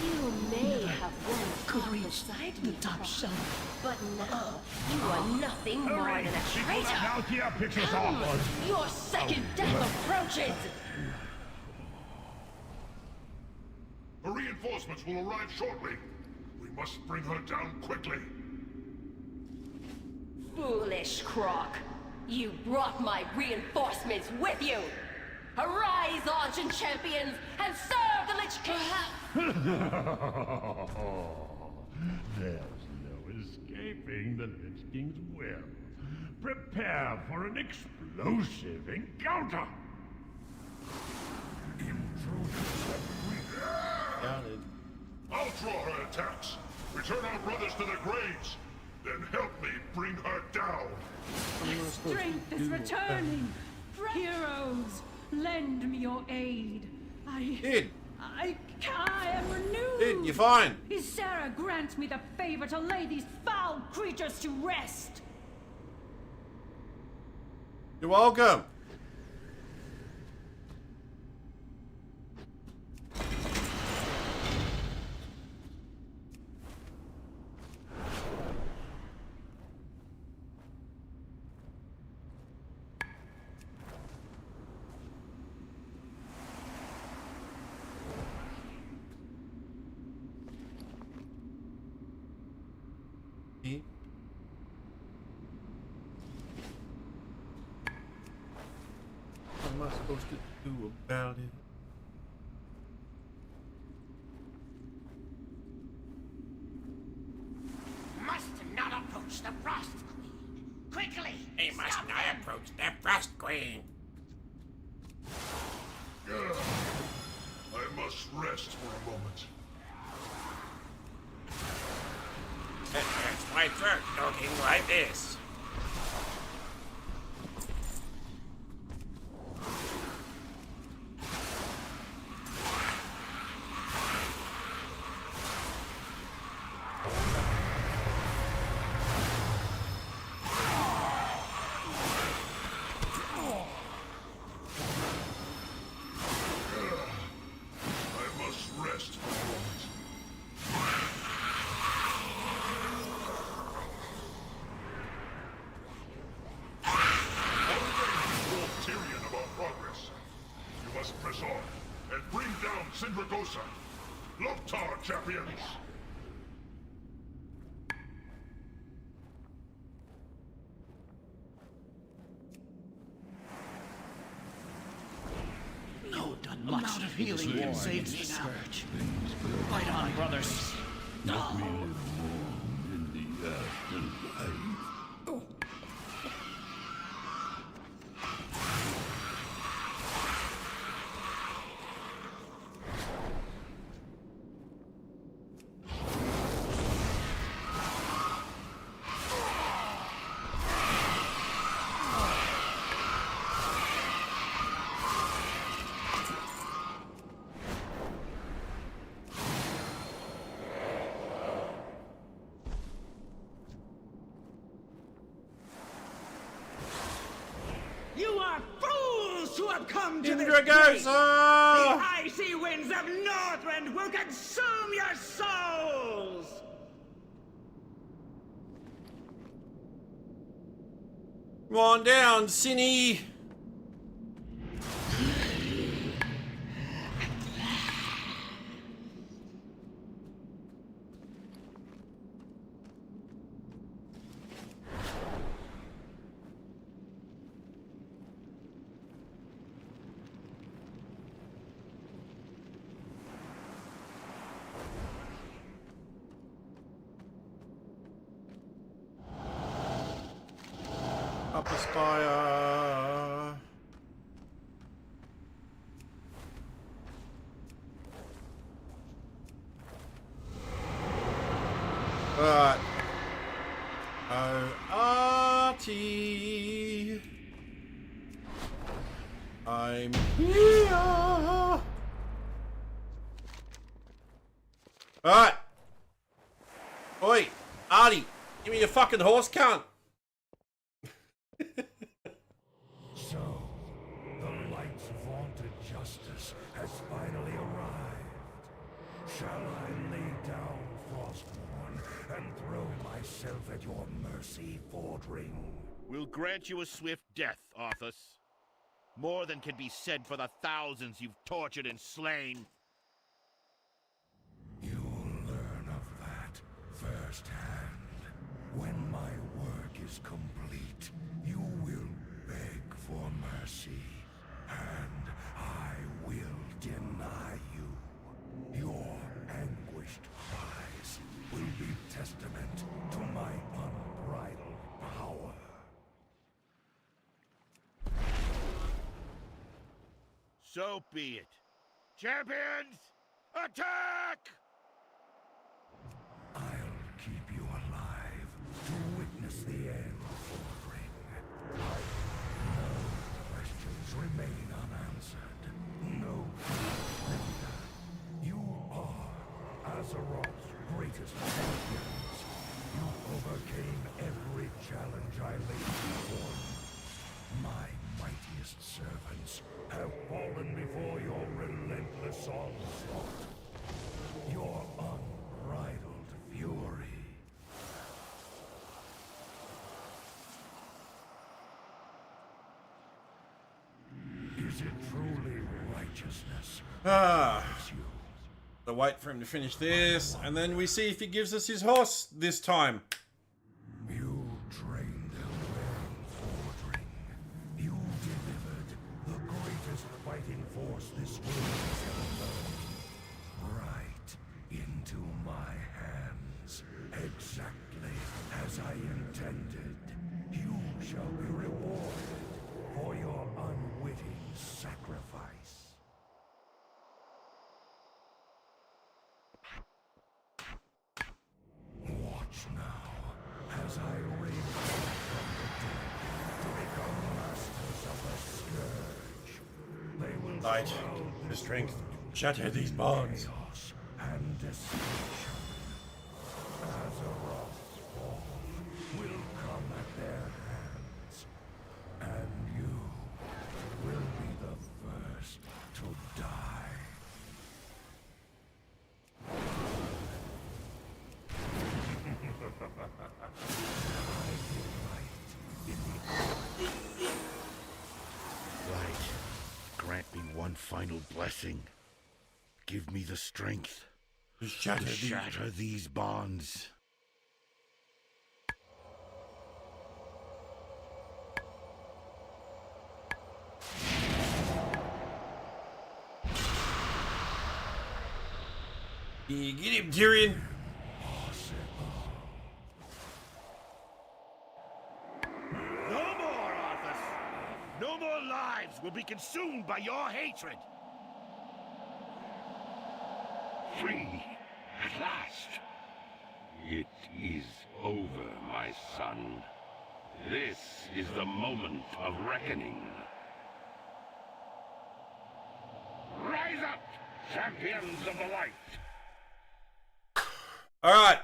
You may have once beside the top shelf, but now you are nothing more than a traitor. Come, your second death approaches. The reinforcements will arrive shortly. We must bring her down quickly. Foolish Croc. You brought my reinforcements with you. Arise, Argent Champions, and serve the Lich King! There's no escaping the Lich King's will. Prepare for an explosive encounter! I'll draw her attacks. Return our brothers to their graves. Then help me bring her down. Strength is returning. Heroes, lend me your aid. I am renewed. You're fine. Is Sarah grant me the favor to lay these foul creatures to rest? You're welcome. What am I supposed to do about it? Must not approach the Frost Queen. Quickly! He must not approach the Frost Queen. I must rest for a moment. It hurts my throat talking like this. Champions! No, done much of healing can save me now. Fight on, brothers. Let me live warm in the afterlife. have come to this Indra place. goes, oh! The icy winds of Northrend will consume your souls! Come on down, Cinny. Up the spire. Alright. Oh, Artie. I'm here. Alright. Oi, Artie, give me your fucking horse, cunt. So, the light's vaunted justice has finally arrived. Shall I lay down Frostborn and throw myself at your mercy, Fordring? We'll grant you a swift death, Arthas. More than can be said for the thousands you've tortured and slain. You'll learn of that firsthand. When my work is complete, you will beg for mercy, and I will deny you. Your anguished cries will be testament to my unbridled power. So be it. Champions, attack! I'll keep you alive to witness the end, Fordring. No questions remain unanswered. No surrender. You are Azeroth's greatest champions. You overcame every challenge I laid before you. My mightiest servants have fallen before your relentless onslaught. Your unbridled fury. Is it truly righteousness? Ah. So wait for him to finish this, and then we see if he gives us his horse this time. You trained them well, Fordring. You delivered the greatest fighting force this world has ever known. Right into my hands, exactly as I intended. You shall be rewarded for your unwitting sacrifice. Watch now, as I raise you from the dead to become masters of the Scourge. They will Light, the strength, shatter these bonds. chaos and destruction. Azeroth's fall will come at their hands, and you will be the first to die. Light, grant me one final blessing. Give me the strength to shatter these bonds. Get him, Tyrion. No more, Arthas! No more lives will be consumed by your hatred! Free, at last. It is over, my son. This is the moment of reckoning. Rise up, champions of the light! Alright.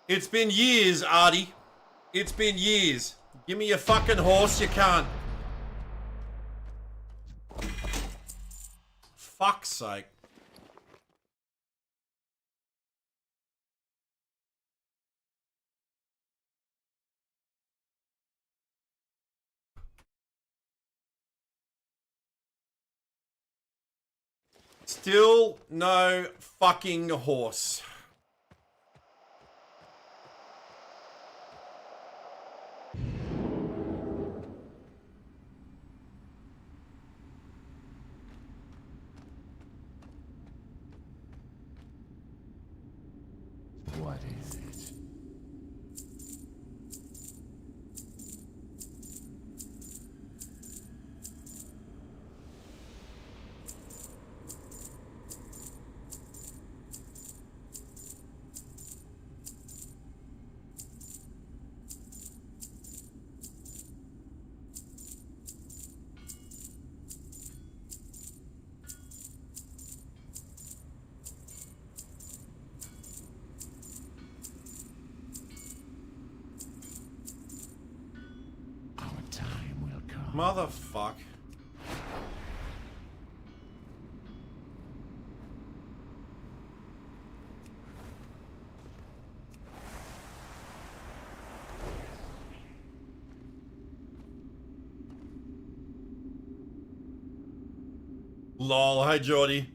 It's been years, Artie. It's been years. Give me your fucking horse, you can't. fuck's sake. Still no fucking horse. What is it? Motherfuck. Lol, hey Jordy.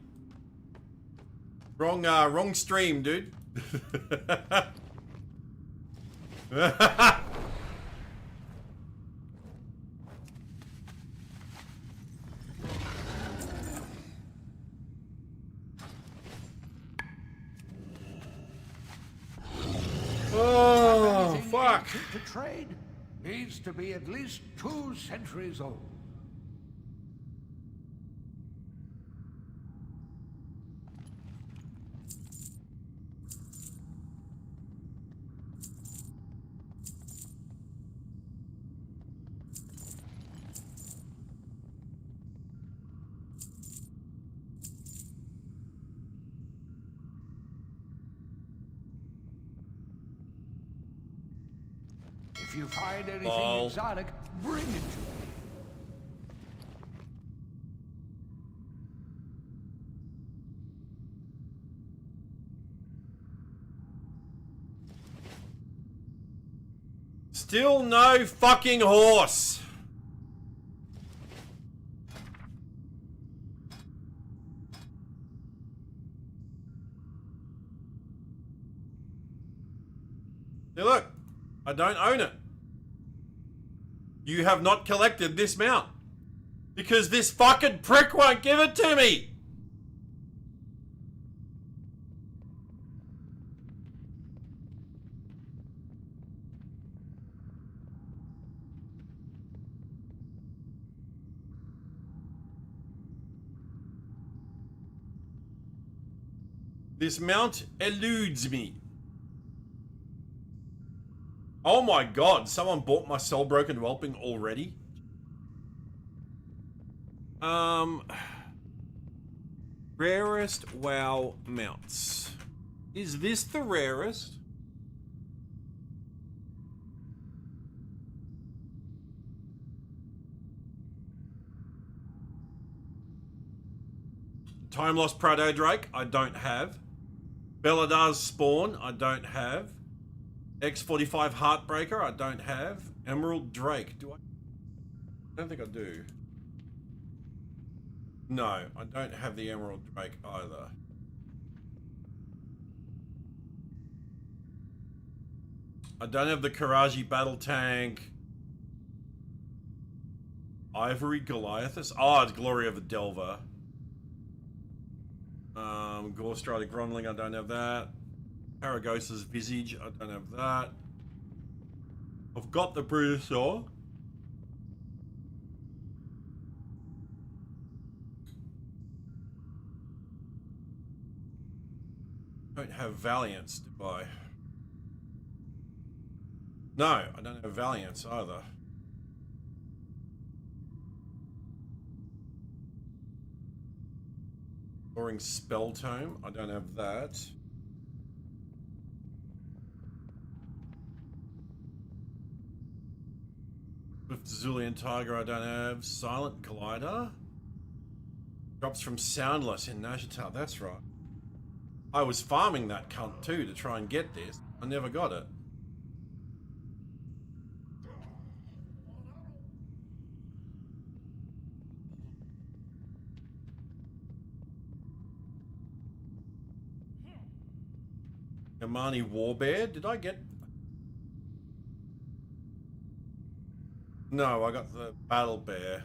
Wrong stream, dude. Oh, fuck. To trade needs to be at least 2 centuries old. If you find anything exotic, bring it to me. Still no fucking horse. Hey, look. I don't own it. You have not collected this mount. Because this fucking prick won't give it to me. This mount eludes me. Oh my god, someone bought my Soul Broken Whelping already? Rarest WoW mounts. Is this the rarest? Time Lost Prado Drake, I don't have. Belladar's Spawn, I don't have. X45 Heartbreaker, I don't have. Emerald Drake, do I? I don't think I do. No, I don't have the Emerald Drake either. I don't have the Karaji Battle Tank. Ivory Goliathus. Oh, it's Glory of the Delver. Gore Strider Gromling, I don't have that. Paragosa's Visage, I don't have that. I've got the Bruisaur. Don't have Valiance, do I? No, I don't have Valiance either. Soaring Spell Tome, I don't have that. Swift Zulian Tiger, I don't have. Silent Collider. Drops from Soundless in Nazhatal, that's right. I was farming that cunt too to try and get this. I never got it. Yamani Warbear, did I get... No, I got the Battle Bear.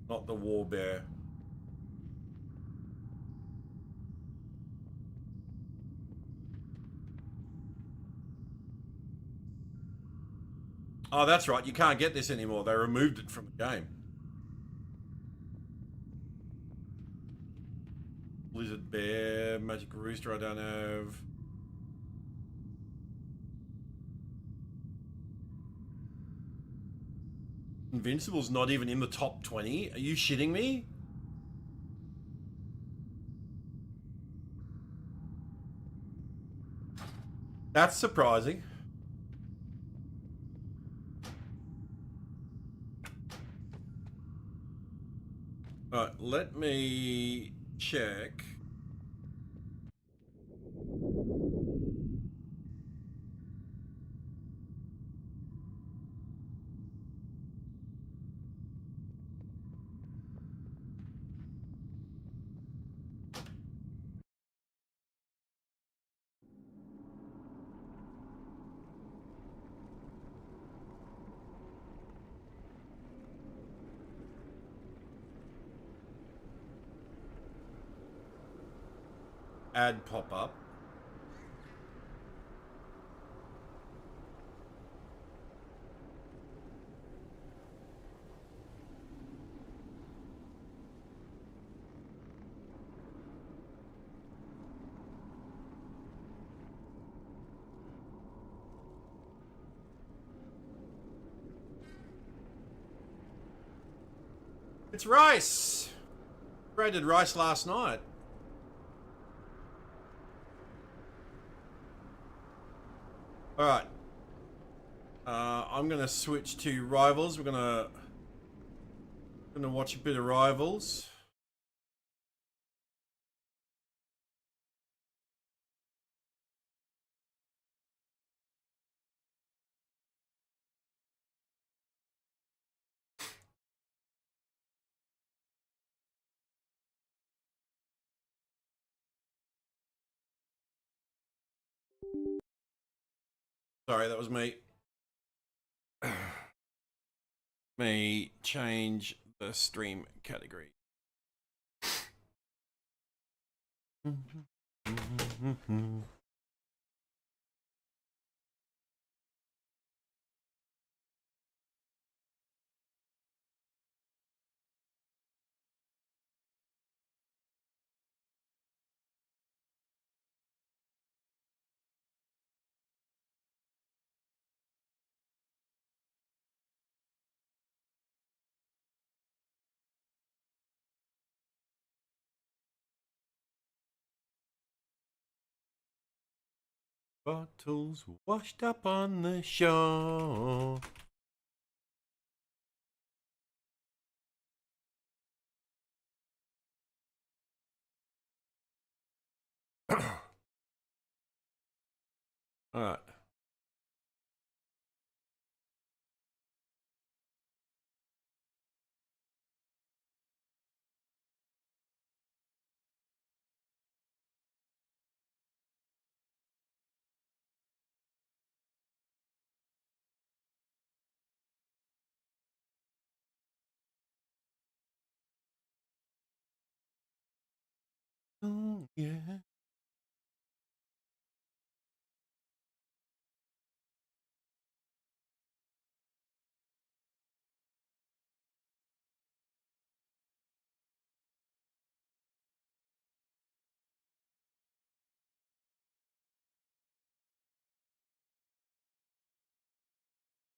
Not the Warbear. Oh, that's right. You can't get this anymore. They removed it from the game. Blizzard Bear, Magic Rooster I don't have. Invincible's not even in the top 20. Are you shitting me? That's surprising. Alright, let me check. Ad pop up. It's Rice. Raided Rice last night. All right. I'm gonna switch to Rivals. We're gonna watch a bit of Rivals. Sorry, that was me. Me change the stream category. Bottles washed up on the shore. All right. Oh, yeah.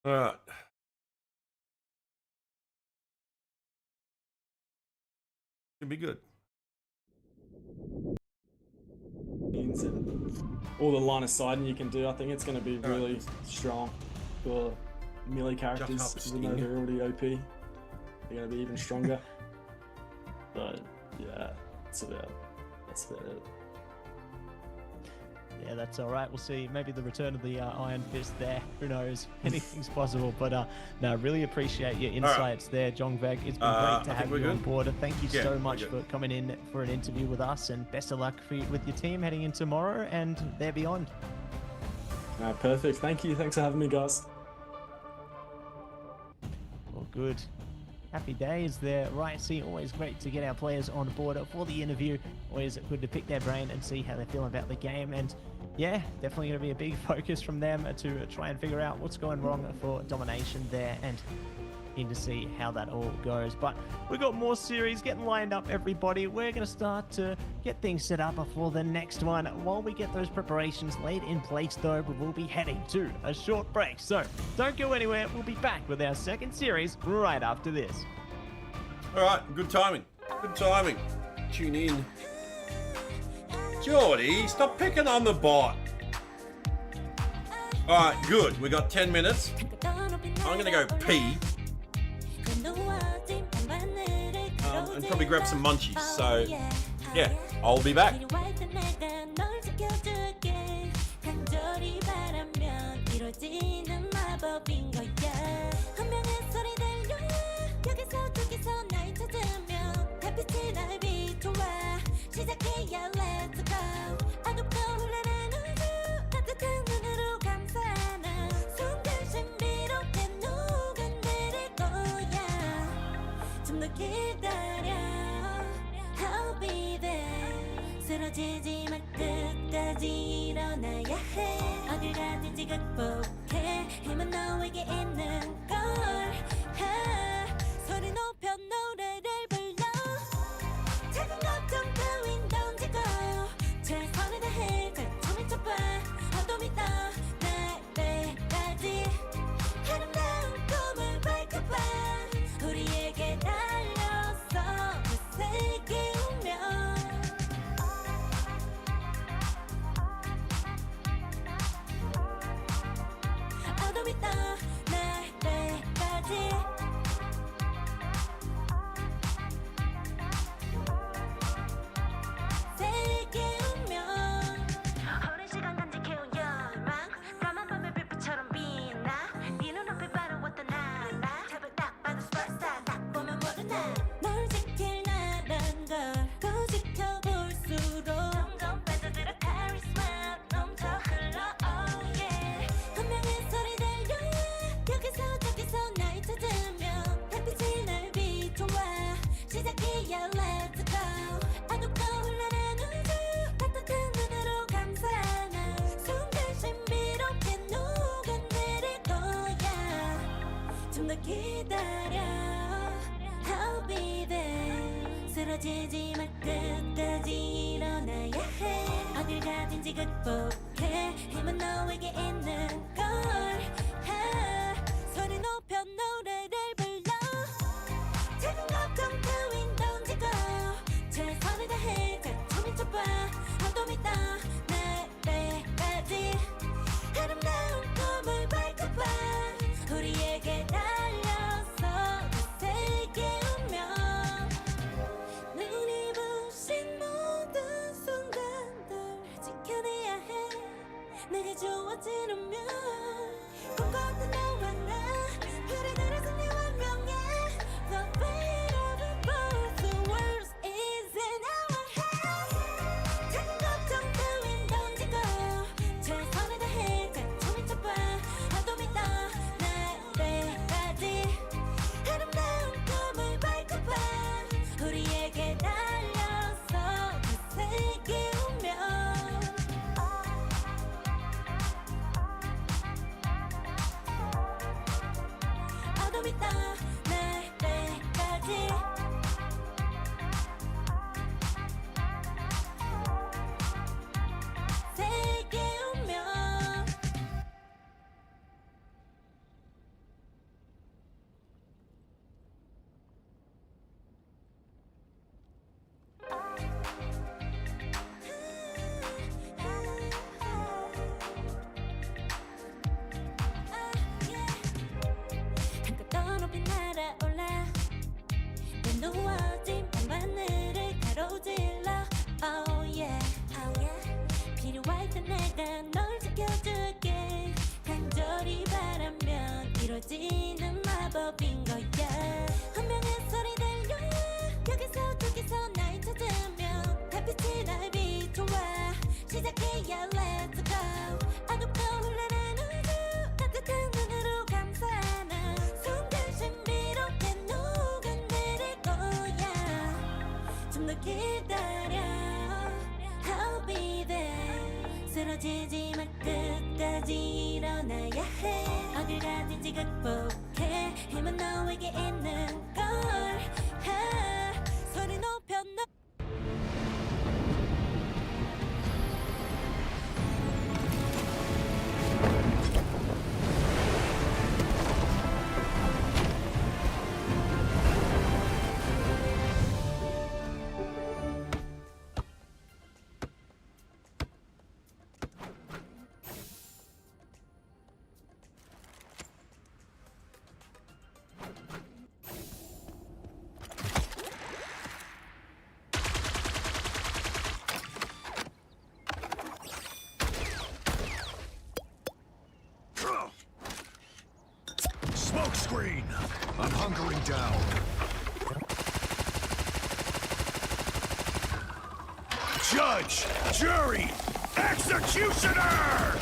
All right. Should be good. And all the line of sighting you can do, I think it's going to be really strong for melee characters, even though they're already OP. They're going to be even stronger. But yeah, that's about it. Yeah, that's all right. We'll see. Maybe the return of the Iron Fist there. Who knows? Anything's possible. But no, really appreciate your insights there, John Veg. It's been great to have you on board. Thank you so much for coming in for an interview with us, and best of luck with your team heading in tomorrow and there beyond. Perfect. Thank you. Thanks for having me, guys. Well, good. Happy days there, right? See, always great to get our players on board for the interview. Always good to pick their brain and see how they're feeling about the game. And yeah, definitely going to be a big focus from them to try and figure out what's going wrong for domination there, and in to see how that all goes. But we've got more series getting lined up, everybody. We're going to start to get things set up for the next one. While we get those preparations laid in place, though, we will be heading to a short break. So don't go anywhere. We'll be back with our second series right after this. All right, good timing. Good timing. Tune in. Geordie, stop picking on the bot. All right, good. We got 10 minutes. I'm going to go pee. And probably grab some munchies. So, yeah, I'll be back. 쓰러지지 마 끝까지 일어나야 해 어딜 가든지 극복해 힘은 너에게 있는 걸 소리 높여 노래를 불러 작은 걱정 따윈 던지고 최선을 다해 처음에 쳐봐 어둠이 떠 날 때까지 아름다운 꿈을 밝혀봐 우리에게 달려서 그 세계 운명 쓰러지지 마 끝까지 일어나야 해 어딜 가든지 극복해 힘은 너에게 있는 걸 소리 높여 노래를 불러 작은 걱정 따윈 던지고 최선을 다해 처음에 쳐봐 어둠이 떠 날 때까지 아름다운 꿈을 밝혀봐 우리에게 달려서 그 세계 운명 눈이 부신 모든 순간들 지켜내야 해 내가 좋아지려면 꿈꿨던 너와 나 그래들의 승리 완명해 The fate of both the worlds is in our hands 작은 걱정 따윈 던지고 최선을 다해 처음에 쳐봐 어둠이 떠 날 때까지 아름다운 꿈을 밝혀봐 우리에게 달려서 그 세계 운명 어둠이 떠 날 때까지 세계 운명 한껏 떠높인 필요할 때 내가 널 지켜줄게 간절히 바라면 이루어지는 마법인 거야 운명의 소리 들려 여기서 저기서 날 찾으면 달빛이 날 비춰와 시작해야 let's go 아급고 흘러는 우주 따뜻한 눈으로 감싸는 순간 신비롭게 녹아내릴 거야 좀 더 기다려 I'll be there 쓰러지지 마 끝까지 일어나야 해 어딜 가든지 극복해 힘은 너에게 있는 걸 소리 높여 너 Smoke screen! I'm hunkering down. Judge! Jury! Executioner!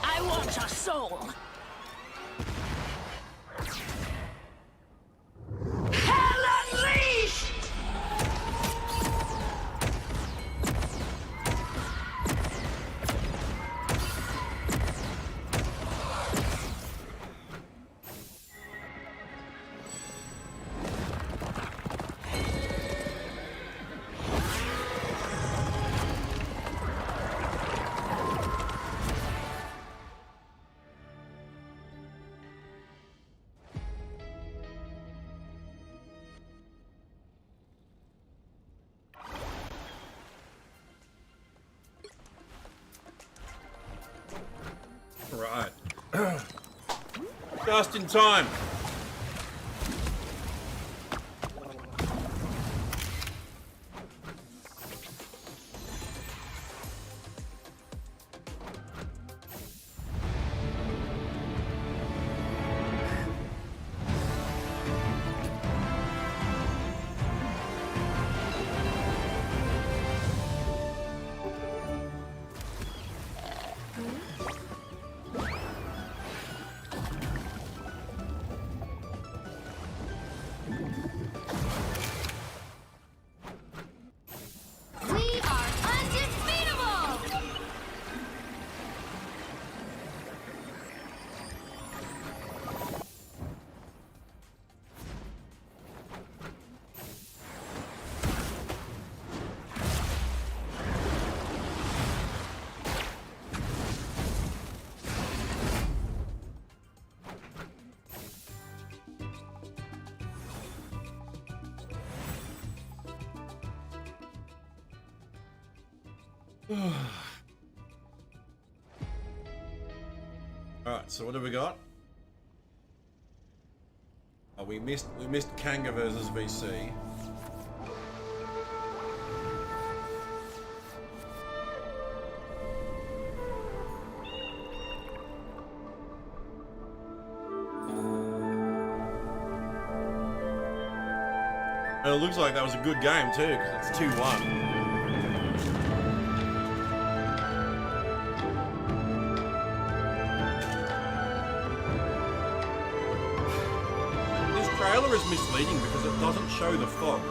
I want your soul. Hell unleashed! Right. Just in time. Alright, so what have we got? Oh, we missed Kanga versus VC. And it looks like that was a good game too, because it's 2-1. trailer is misleading because it doesn't show the fog.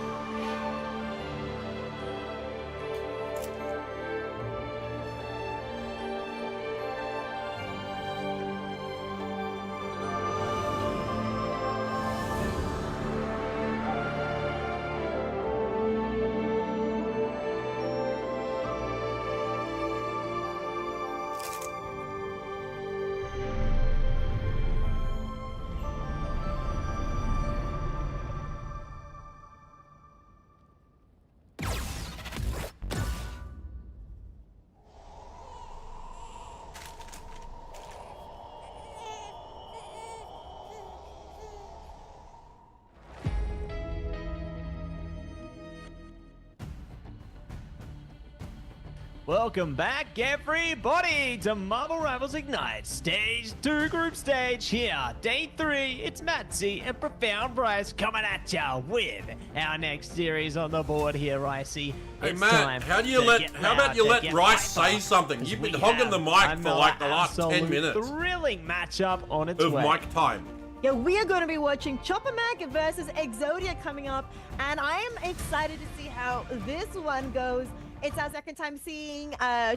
Welcome back, everybody, to Marvel Rivals Ignite Stage 2 Group Stage here. Day 3, it's Matsy and Profound Bryce coming at ya with our next series on the board here, Ricey. Hey Matt, how about you let Rice say something? You've been hogging the mic for like the last 10 minutes. Thrilling matchup on its of way. mic time. Yeah, we are going to be watching Chopper Mag versus Exodia coming up, and I am excited to see how this one goes. It's our second time seeing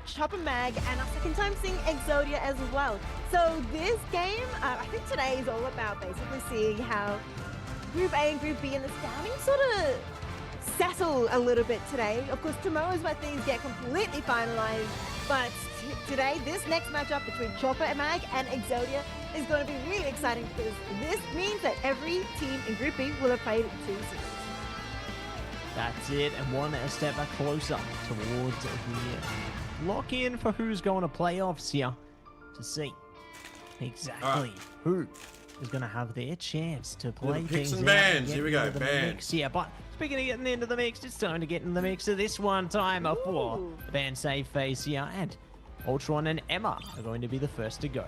Chopper Mag and our second time seeing Exodia as well. So this game, I think today is all about basically seeing how Group A and Group B in the standings sort of settle a little bit today. Of course, tomorrow is where things get completely finalized, but today, this next matchup between Chopper Mag and Exodia is going to be really exciting because this means that every team in Group B will have played 2 series. That's it, and one step closer towards the lock-in for who's going to playoffs here to see exactly who is going to have their chance to play picks things and out bans. get Here we go, into the bans. mix here. But speaking of getting into the mix, it's time to get in the mix of this one time for the band save phase here, and Ultron and Emma are going to be the first to go.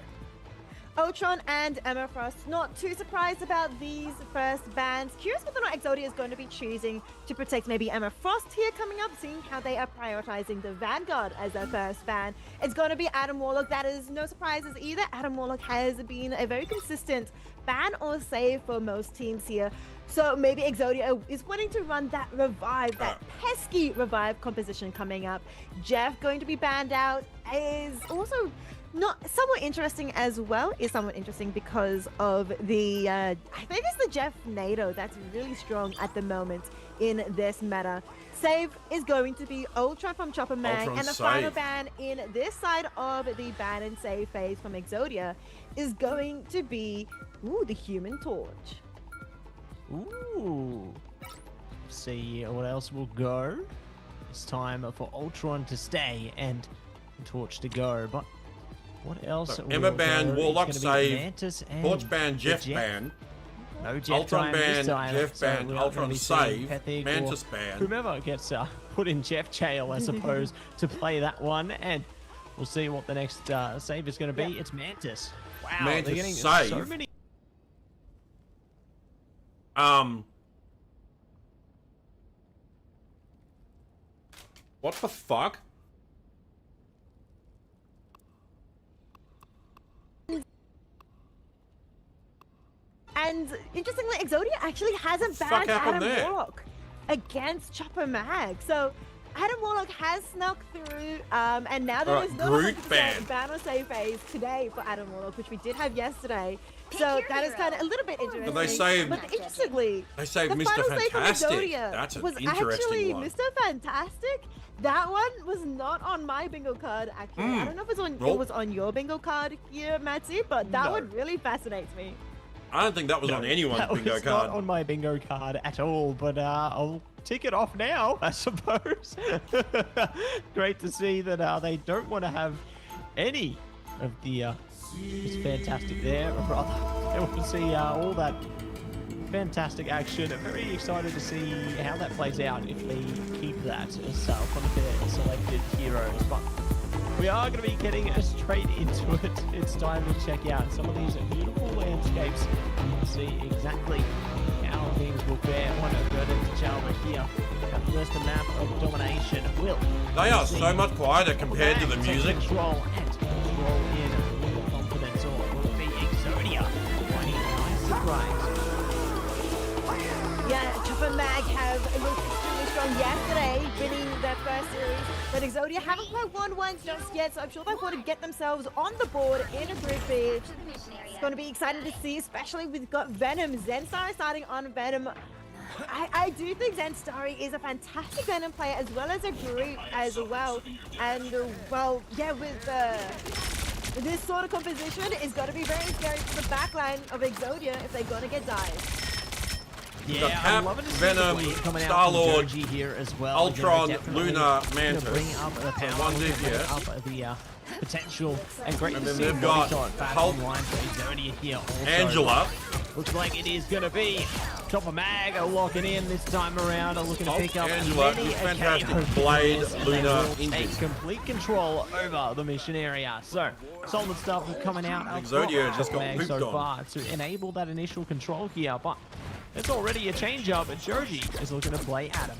Ultron and Emma Frost, not too surprised about these first bans. Curious whether or not Exodia is going to be choosing to protect maybe Emma Frost here coming up, seeing how they are prioritizing the Vanguard as their first ban. It's going to be Adam Warlock. That is no surprises either. Adam Warlock has been a very consistent ban or save for most teams here. So maybe Exodia is wanting to run that revive, that pesky revive composition coming up. Jeff going to be banned out is also not somewhat interesting as well. Is somewhat interesting because of the I think it's the Jeff NATO that's really strong at the moment in this meta. Save is going to be Ultron from Chopper Mag, and the final ban in this side of the ban and save phase from Exodia is going to be the Human Torch. Ooh. See what else will go. It's time for Ultron to stay and Torch to go, but what else? So Emma ban, Warlock save, Torch ban, Jeff ban, no Jeff Ultron ban, time, Jeff so ban, Ultron save, Pethig Mantis ban. Whomever gets put in Jeff jail, I suppose, to play that one, and we'll see what the next save is going to be. It's Mantis. Wow, Mantis they're getting save. so many. What the fuck? And interestingly, Exodia actually hasn't banned Adam Warlock against Chopper Mag. So Adam Warlock has snuck through, and now there is no ban or save phase today for Adam Warlock, which we did have yesterday. So that is kind of a little bit interesting. But they saved. But interestingly, they saved the Mr. final save from Fantastic. Exodia That's an was interesting actually one. Mr. Fantastic. That one was not on my bingo card. Actually, I don't know if it was on your bingo card here, Matzy, but that one really fascinates me. I don't think that was on anyone's bingo That was card. not on my bingo card at all, but I'll tick it off now, I suppose. Great to see that they don't want to have any of the it's fantastic there, rather. We'll see all that fantastic action. Very excited to see how that plays out if they keep that as one of their selected heroes. But we are going to be getting straight into it. It's time to check out some of these beautiful landscapes and see exactly how things will fare. One of Verdant Chalmers here. Our first map of domination will. They are so much quieter compared to the music. Control in with confidence, or will it be Exodia? Finding a nice surprise. Yeah, Chopper Mag have looked extremely strong yesterday, winning their first series. But Exodia haven't quite won one just yet, so I'm sure they want to get themselves on the board in a Group B. It's going to be exciting to see, especially we've got Venom. Zenstar starting on Venom. I do think Zenstari is a fantastic Venom player as well as a group as well. And, well, yeah, with this sort of composition, it's got to be very scary for the backline of Exodia if they're going to get died. Yeah, I'm loving to see Venom, the coming out Star-Lord, from Joji here as well. Ultron, Luna, Mantis. Bring up the power, one dude here. up the potential, and great And to then see they've got back Hulk, online for Exodia here also. Angela. Looks like it is going to be Chopper Mag locking in this time around, looking to pick up Angela, many fantastic KO Blade, kills, and Luna, they will take complete control over the mission area. So, solid stuff coming out of Exodia just got Mag pooped so on. far to enable that initial control here, but it's already a change-up, and Joji is looking to play Adam.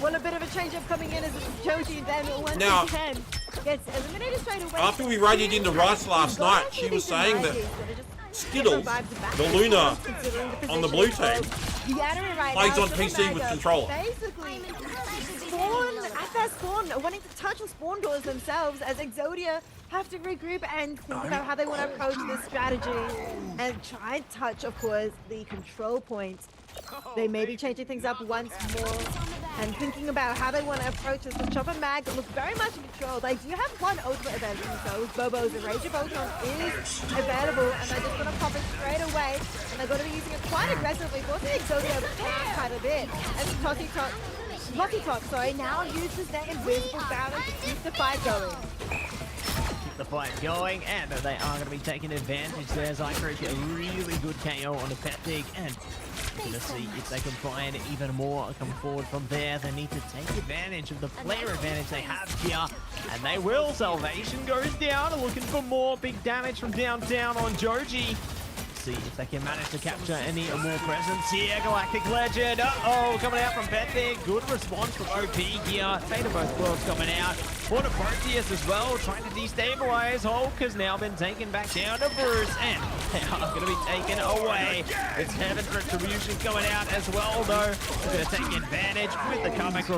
Well, a bit of a change-up coming in as Joji then once Now, again gets eliminated straight away. After we raided into Rice last night, she was saying that Skittles, the Luna on the blue team, plays on PC with controller. Basically, Spawn, at that spawn, wanting to touch on spawn doors themselves as Exodia have to regroup and think about how they want to approach this strategy and try and touch, of course, the control points. They may be changing things up once more and thinking about how they want to approach this. The Chopper Mag look very much in control. They do have one ultimate available themselves. Bobo's Erasure Voltron is available, and they're just going to pop it straight away. And they're going to be using it quite aggressively, forcing Exodia back quite a bit. And Lucky Top, now uses their invisible balance to keep the fight going. The fight going, and they are going to be taking advantage there. Zykrich, a really good KO on the Peptig, and going to see if they can find even more come forward from there. They need to take advantage of the player advantage they have here, and they will. Salvation goes down, looking for more big damage from downtown on Joji. See if they can manage to capture any more presence here. Galactic Legend, coming out from Peptig. Good response from OP here. Fate of Both Worlds coming out. Born of Proteus as well, trying to destabilize. Hulk has now been taken back down to Bruce, and they are going to be taken away. It's Heaven's Retribution coming out as well, though. They're going to take advantage with the comeback.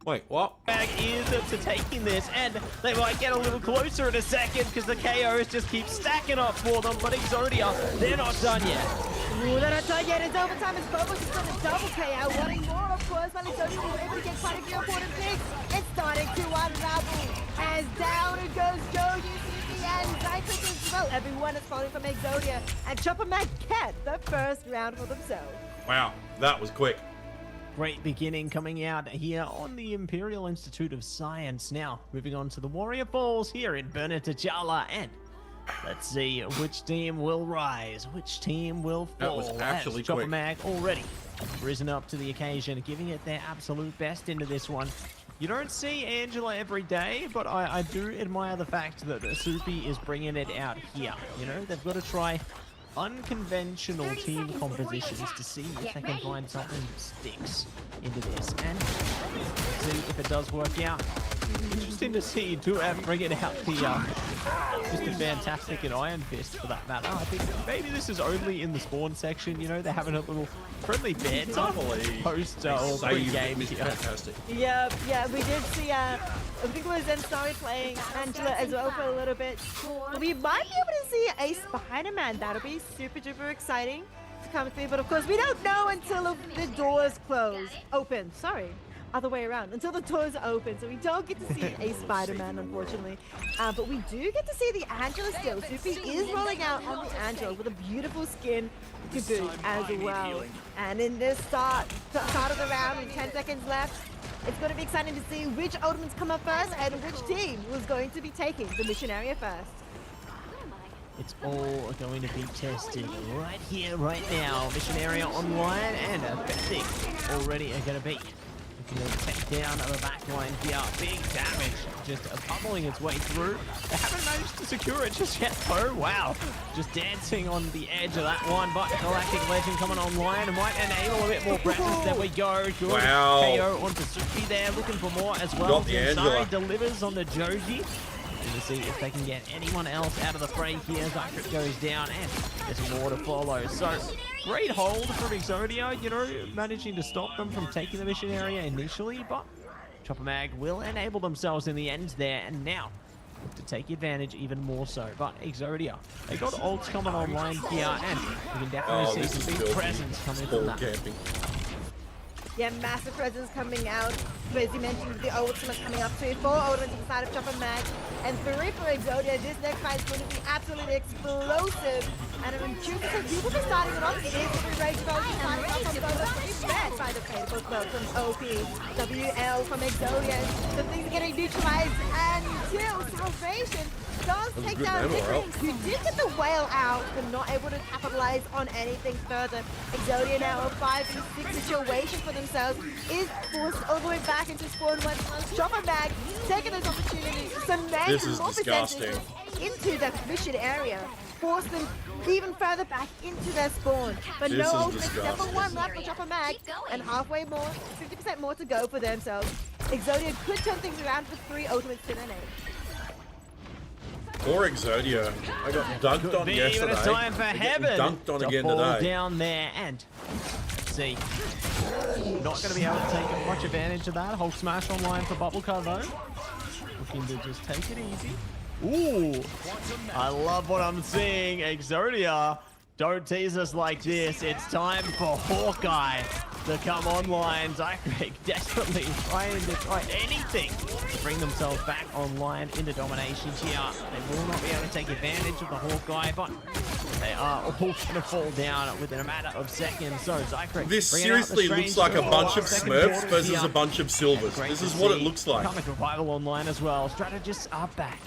Wait, what? Bag is to taking this, and they might get a little closer in a second because the KOs just keep stacking up for them. But Exodia, they're not done yet. Ooh, they're not done yet. It's overtime as Bobo's is going to double KO. Wanting more, of course, while Exodia was able to get quite a few important picks. It's starting to unravel as down it goes Joji, CP, and Zykrich as well. Everyone is falling from Exodia, and Chopper Mag get the first round for themselves. Wow, that was quick. Great beginning coming out here on the Imperial Institute of Science. Now, moving on to the Warrior Falls here in T'Challa, and let's see which team will rise, which team will fall. That was actually Chopper quick. Mag already risen up to the occasion, giving it their absolute best into this one. You don't see Angela every day, but I do admire the fact that Soupy is bringing it out here. You know, they've got to try unconventional team compositions to see if they can find something that sticks into this, and see if it does work out. Interesting to see Tuav bring it out the Mr. Fantastic and Iron Fist for that matter. I think maybe this is only in the spawn section, you know, they're having a little friendly banter post or pre-game here. Fantastic. Yeah, we did see, I think it was Zenstari playing Angela as well for a little bit. We might be able to see a Spider-Man. That'll be super duper exciting to come through, but of course we don't know until the doors open, other way around, until the doors open, so we don't get to see a Spider-Man, unfortunately. But we do get to see the Angela still. Soupy is rolling out on the Angela with a beautiful skin to boot as well. And in this start of the round, with 10 seconds left, it's going to be exciting to see which Ultimates come up first and which team was going to be taking the mission area first. It's all going to be tested right here, right now. Mission area online, and Peptig already are going to be looking to take down the back line here. Big damage, just pummeling its way through. They haven't managed to secure it just yet, though. Wow, just dancing on the edge of that one. But Galactic Legend coming online and might enable a bit more presence. There we go. Good wow. KO onto Soupy there, looking for more as well. Got the Angela. Delivers on the Joji. Looking to see if they can get anyone else out of the fray here. Zycrit goes down, and there's more to follow. So, great hold from Exodia, you know, managing to stop them from taking the mission area initially, but Chopper Mag will enable themselves in the end there, and now to take advantage even more so. But Exodia, they got ults coming online here, and we can definitely see some big presence coming from that. Yeah, massive presence coming out. As you mentioned, the ultimate coming up too. 4 ultimates on the side of Chopper Mag, and 3 for Exodia. This next fight is going to be absolutely explosive. And I'm curious because you will be starting it off. It is 3 Rage Bells starting off on both. Pretty fed by the fatal both from OP, WL from Exodia. So things are getting neutralized until Salvation does take down Pickering, who did get the whale out, but not able to capitalize on anything further. Exodia now a 5v6 situation for themselves, is forced all the way back into spawn once. Chopper Mag taking those opportunities to cement more percentage into that mission area, force them even further back into their spawn. But no ultimate, except for 1 left for Chopper Mag, and halfway more, 50% more to go for themselves. Exodia could turn things around with 3 ultimates to their name. Or Exodia. I got dunked on yesterday. It's time for Heaven dunked on again fall today. Down there, and let's see. Not going to be able to take much advantage of that. Hulk Smash online for Bubblecar though. Looking to just take it easy. Ooh, I love what I'm seeing. Exodia, don't tease us like this. It's time for Hawkeye to come online. Zycrit desperately trying to try anything to bring themselves back online into domination here. They will not be able to take advantage of the Hawkeye, but they are all going to fall down within a matter of seconds. So Zycrit, this seriously looks like a bunch of Smurfs versus a bunch of Silvers. This is what it looks like. Comic Revival online as well. Strategists are back.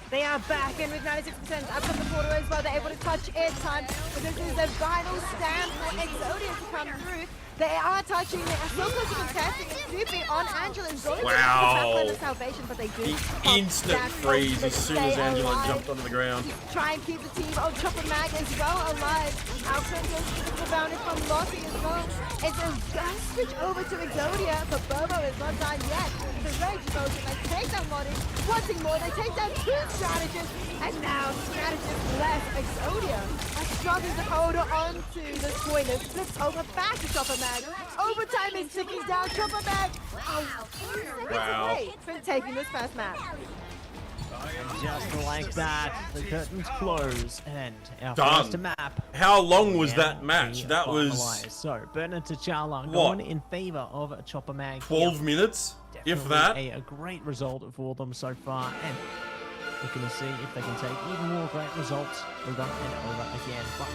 They are back in with 96% up from the quarter as well. They're able to touch airtime, but this is a final stand for Exodia to come through. They are touching, they are so close to contesting. It's Soupy on Angela and going wow. to the salvation, but they do. The instant freeze as soon as Angela jumped onto the ground. Try and keep the team on Chopper Mag as well alive. Alfred goes to the boundary from Lottie as well. It's a gun switch over to Exodia, but Bobo is not done yet. The Rage Motion, they take down Lottie, wanting more, they take down 2 strategists, and now strategist left. Exodia are struggling to hold on to this point. It flips over back to Chopper Mag. Overtime is ticking down. Chopper Mag. Wow. From taking this first match. Just like that, the curtains close, and our done. first map. How long was that match? That was... So, Bernard T'Challa going in favor of Chopper Mag. 12 minutes, if that. A great result for them so far, and looking to see if they can take even more great results over and over again. But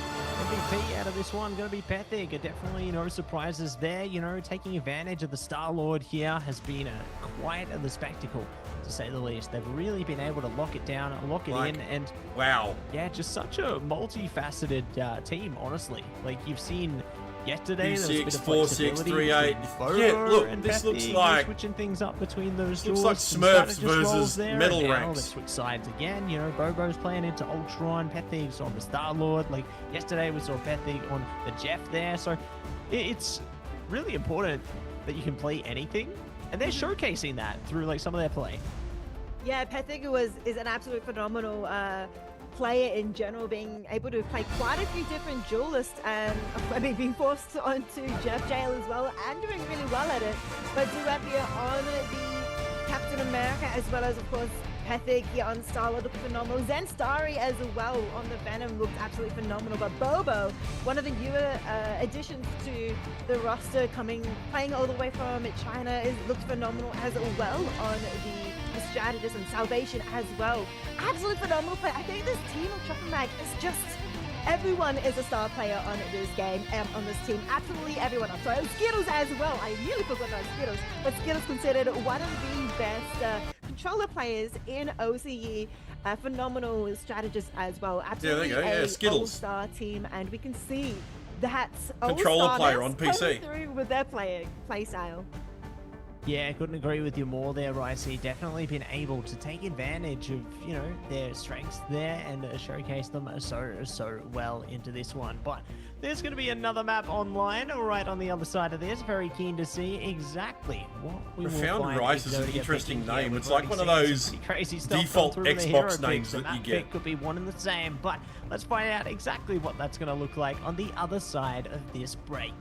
MVP out of this one going to be Pethig. Definitely no surprises there. You know, taking advantage of the Star-Lord here has been quite the spectacle, to say the least. They've really been able to lock it down, lock it in, and wow. Yeah, just such a multifaceted team, honestly. Like you've seen yesterday, 2-6, 4-6, 3-8. Yeah, look, this looks like switching things up between those. Looks like Smurfs versus Metal Ranks. They switch sides again. You know, Bobo's playing into Ultron, Pethig's on the Star-Lord. Like yesterday, we saw Pethig on the Jeff there. So it's really important that you can play anything, and they're showcasing that through like some of their play. Yeah, Pethig is an absolute phenomenal player in general, being able to play quite a few different duelists, and I mean being forced onto Jeff Jail as well and doing really well at it. But do appear on the Captain America, as well as of course Pethig here on Star-Lord looked phenomenal. Zen Starry as well on the Venom looked absolutely phenomenal. But Bobo, one of the newer additions to the roster, playing all the way from China, looked phenomenal as well on the strategist and Salvation as well. Absolutely phenomenal play. I think this team of Chopper Mag is just... Everyone is a star player on this game, on this team. Absolutely everyone. I'm sorry, Skittles as well. I nearly forgot about Skittles. But Skittles considered one of the best controller players in OCE. Phenomenal strategist as well. Absolutely a all-star team. And we can see that controller player on PC through with their play style. Yeah, I couldn't agree with you more there, Ricey. Definitely been able to take advantage of, you know, their strengths there and showcase them so well into this one. But there's going to be another map online right on the other side of this. Very keen to see exactly what we will Profound find. Rice is an Exodia interesting picking here. name. We've It's like already one of seen those some crazy stuff default come through with the hero Xbox names picks, that you map get. pick could be one and the same, but let's find out exactly what that's going to look like on the other side of this break.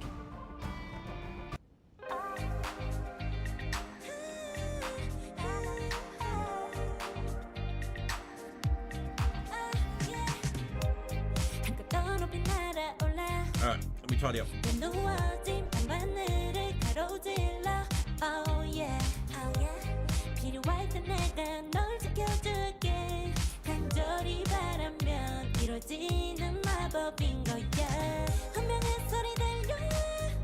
Alright, let me tidy up. 누워진 밤하늘을 가로질러 Oh yeah, oh yeah 필요할 때 내가 널 지켜줄게 간절히 바라면 이루어지는 마법인 거야 분명한 소리 들려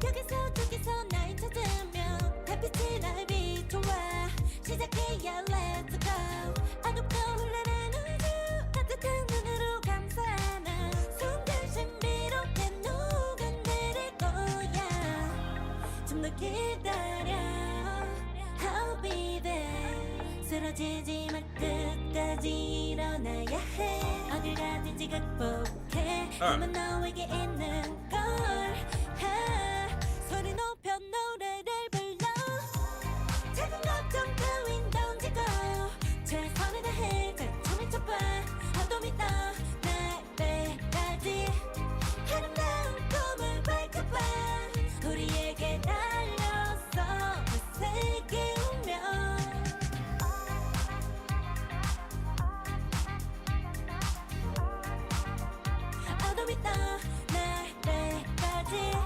여기서 저기서 날 찾으면 달빛이 날 비춰와 시작해야 let's go 어둡고 흘러는 우주 따뜻한 눈으로 감싸는 순간 신비롭게 녹아내릴 거야 좀 더 기다려 I'll be there 쓰러지지 마 끝까지 일어나야 해 어딜 가든지 극복해 힘은 너에게 있는 걸 소리 높여 노래를 불러 작은 걱정 따윈 던지고 최선을 다해 처음에 쳐봐 어둠이 떠날 때까지 아름다운 꿈을 밝혀봐 우리에게 달려서 그 세계 오면 어둠이 떠날 때까지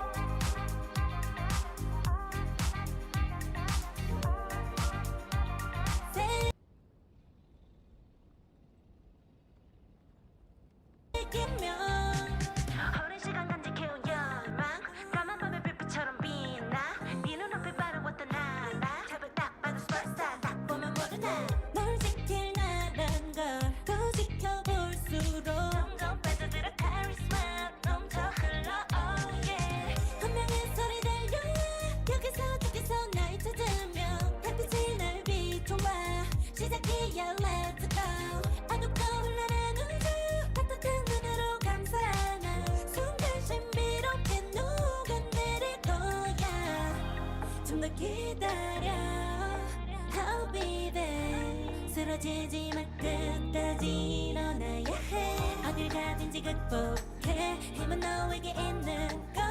오랜 시간 간직해온 열망 까만 밤의 빛처럼 빛나 네 눈앞에 바로 어떤 나라 탑을 딱 봐도 스파스타 딱 보면 모두 나널 지킬 나란 걸 더 지켜볼수록 점점 빠져들어 카리스마 넘쳐 흘러 oh yeah 분명한 소리 들려 여기서 저기서 날 찾으면 달빛이 날 비춰와 시작이야 let's go 어둡고 흘러는 우주 따뜻한 눈으로 감싸는 순간 신비롭게 녹아내릴 거야 좀 더 기다려 I'll be there 쓰러지지 마 끝까지 일어나야 해 어딜 가든지 극복해 힘은 너에게 있는 걸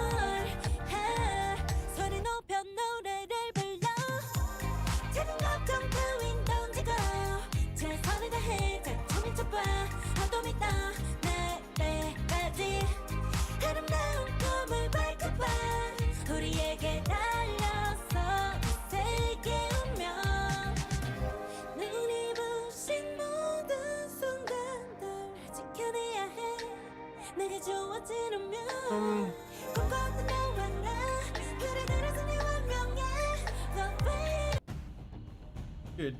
소리 높여 노래를 불러 작은 걱정 따윈 던지고 최선을 다해 처음에 쳐봐 어둠이 떠날 때까지 아름다운 꿈을 밝혀봐 우리에게 달려서 그 세계 오면 눈이 부신 모든 순간들 지켜내야 해 내게 좋아지려면 꿈꿨던 너와 나 그래 그래서 내 운명에 The way Good.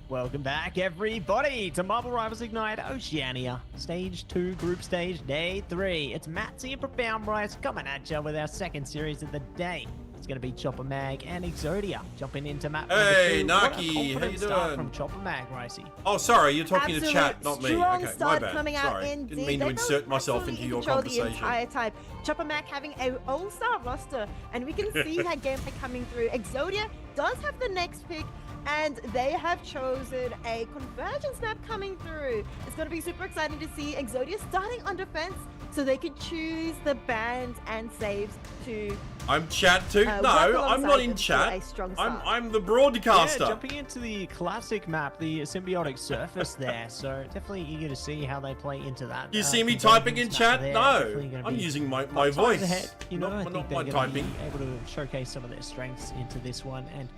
Welcome back, everybody, to Marvel Rivals Ignite Oceania, Stage 2, Group Stage, Day 3. It's Matsy and Profound Rice coming at you with our second series of the day. It's going to be Chopper Mag and Exodia jumping into map Hey, number 2. Naki, What a how you start doing? from Chopper Mag, Ricey. Oh, sorry, you're talking Absolute to chat, not me. strong Okay, my start bad. coming out Sorry, indeed. didn't mean to They insert both myself absolutely into your control conversation. the entire time. Chopper Mac having a all-star roster, and we can see that gameplay coming through. Exodia does have the next pick, and they have chosen a convergence map coming through. It's going to be super exciting to see Exodia starting on defense, so they can choose the bans and saves to I'm chat too? work No, I'm not alongside in them for chat. a strong start. I'm the broadcaster. Yeah, jumping into the classic map, the symbiotic surface there. So definitely eager to see how they play into that. You see me typing in convergence chat? map there. No, Definitely gonna I'm be using my five times voice, ahead. You know, I not think my they're gonna typing. be able to showcase some of their strengths into this one, and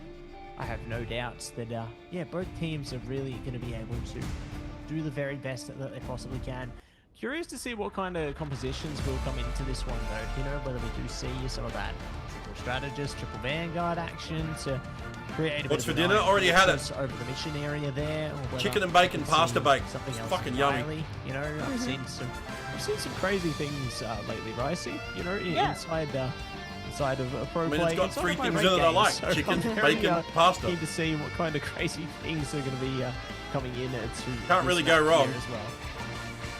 I have no doubts that yeah, both teams are really going to be able to do the very best that they possibly can. Curious to see what kind of compositions will come into this one, though. You know, whether we do see some of that triple strategist, triple vanguard action to create a bit What's of for an dinner? Already had it. over the mission area there. Or whether Chicken and bacon, we see pasta bake. Something It's else fucking yummy. entirely. You know, I've seen some crazy things lately, Ricey. You know, Yeah. inside outside of pro I mean, play. it's got three one of my things in it I games, like. so Chicken, I'm very, bacon, pasta. Keen to see what kind of crazy things are going to be coming in. Can't really go wrong. As well.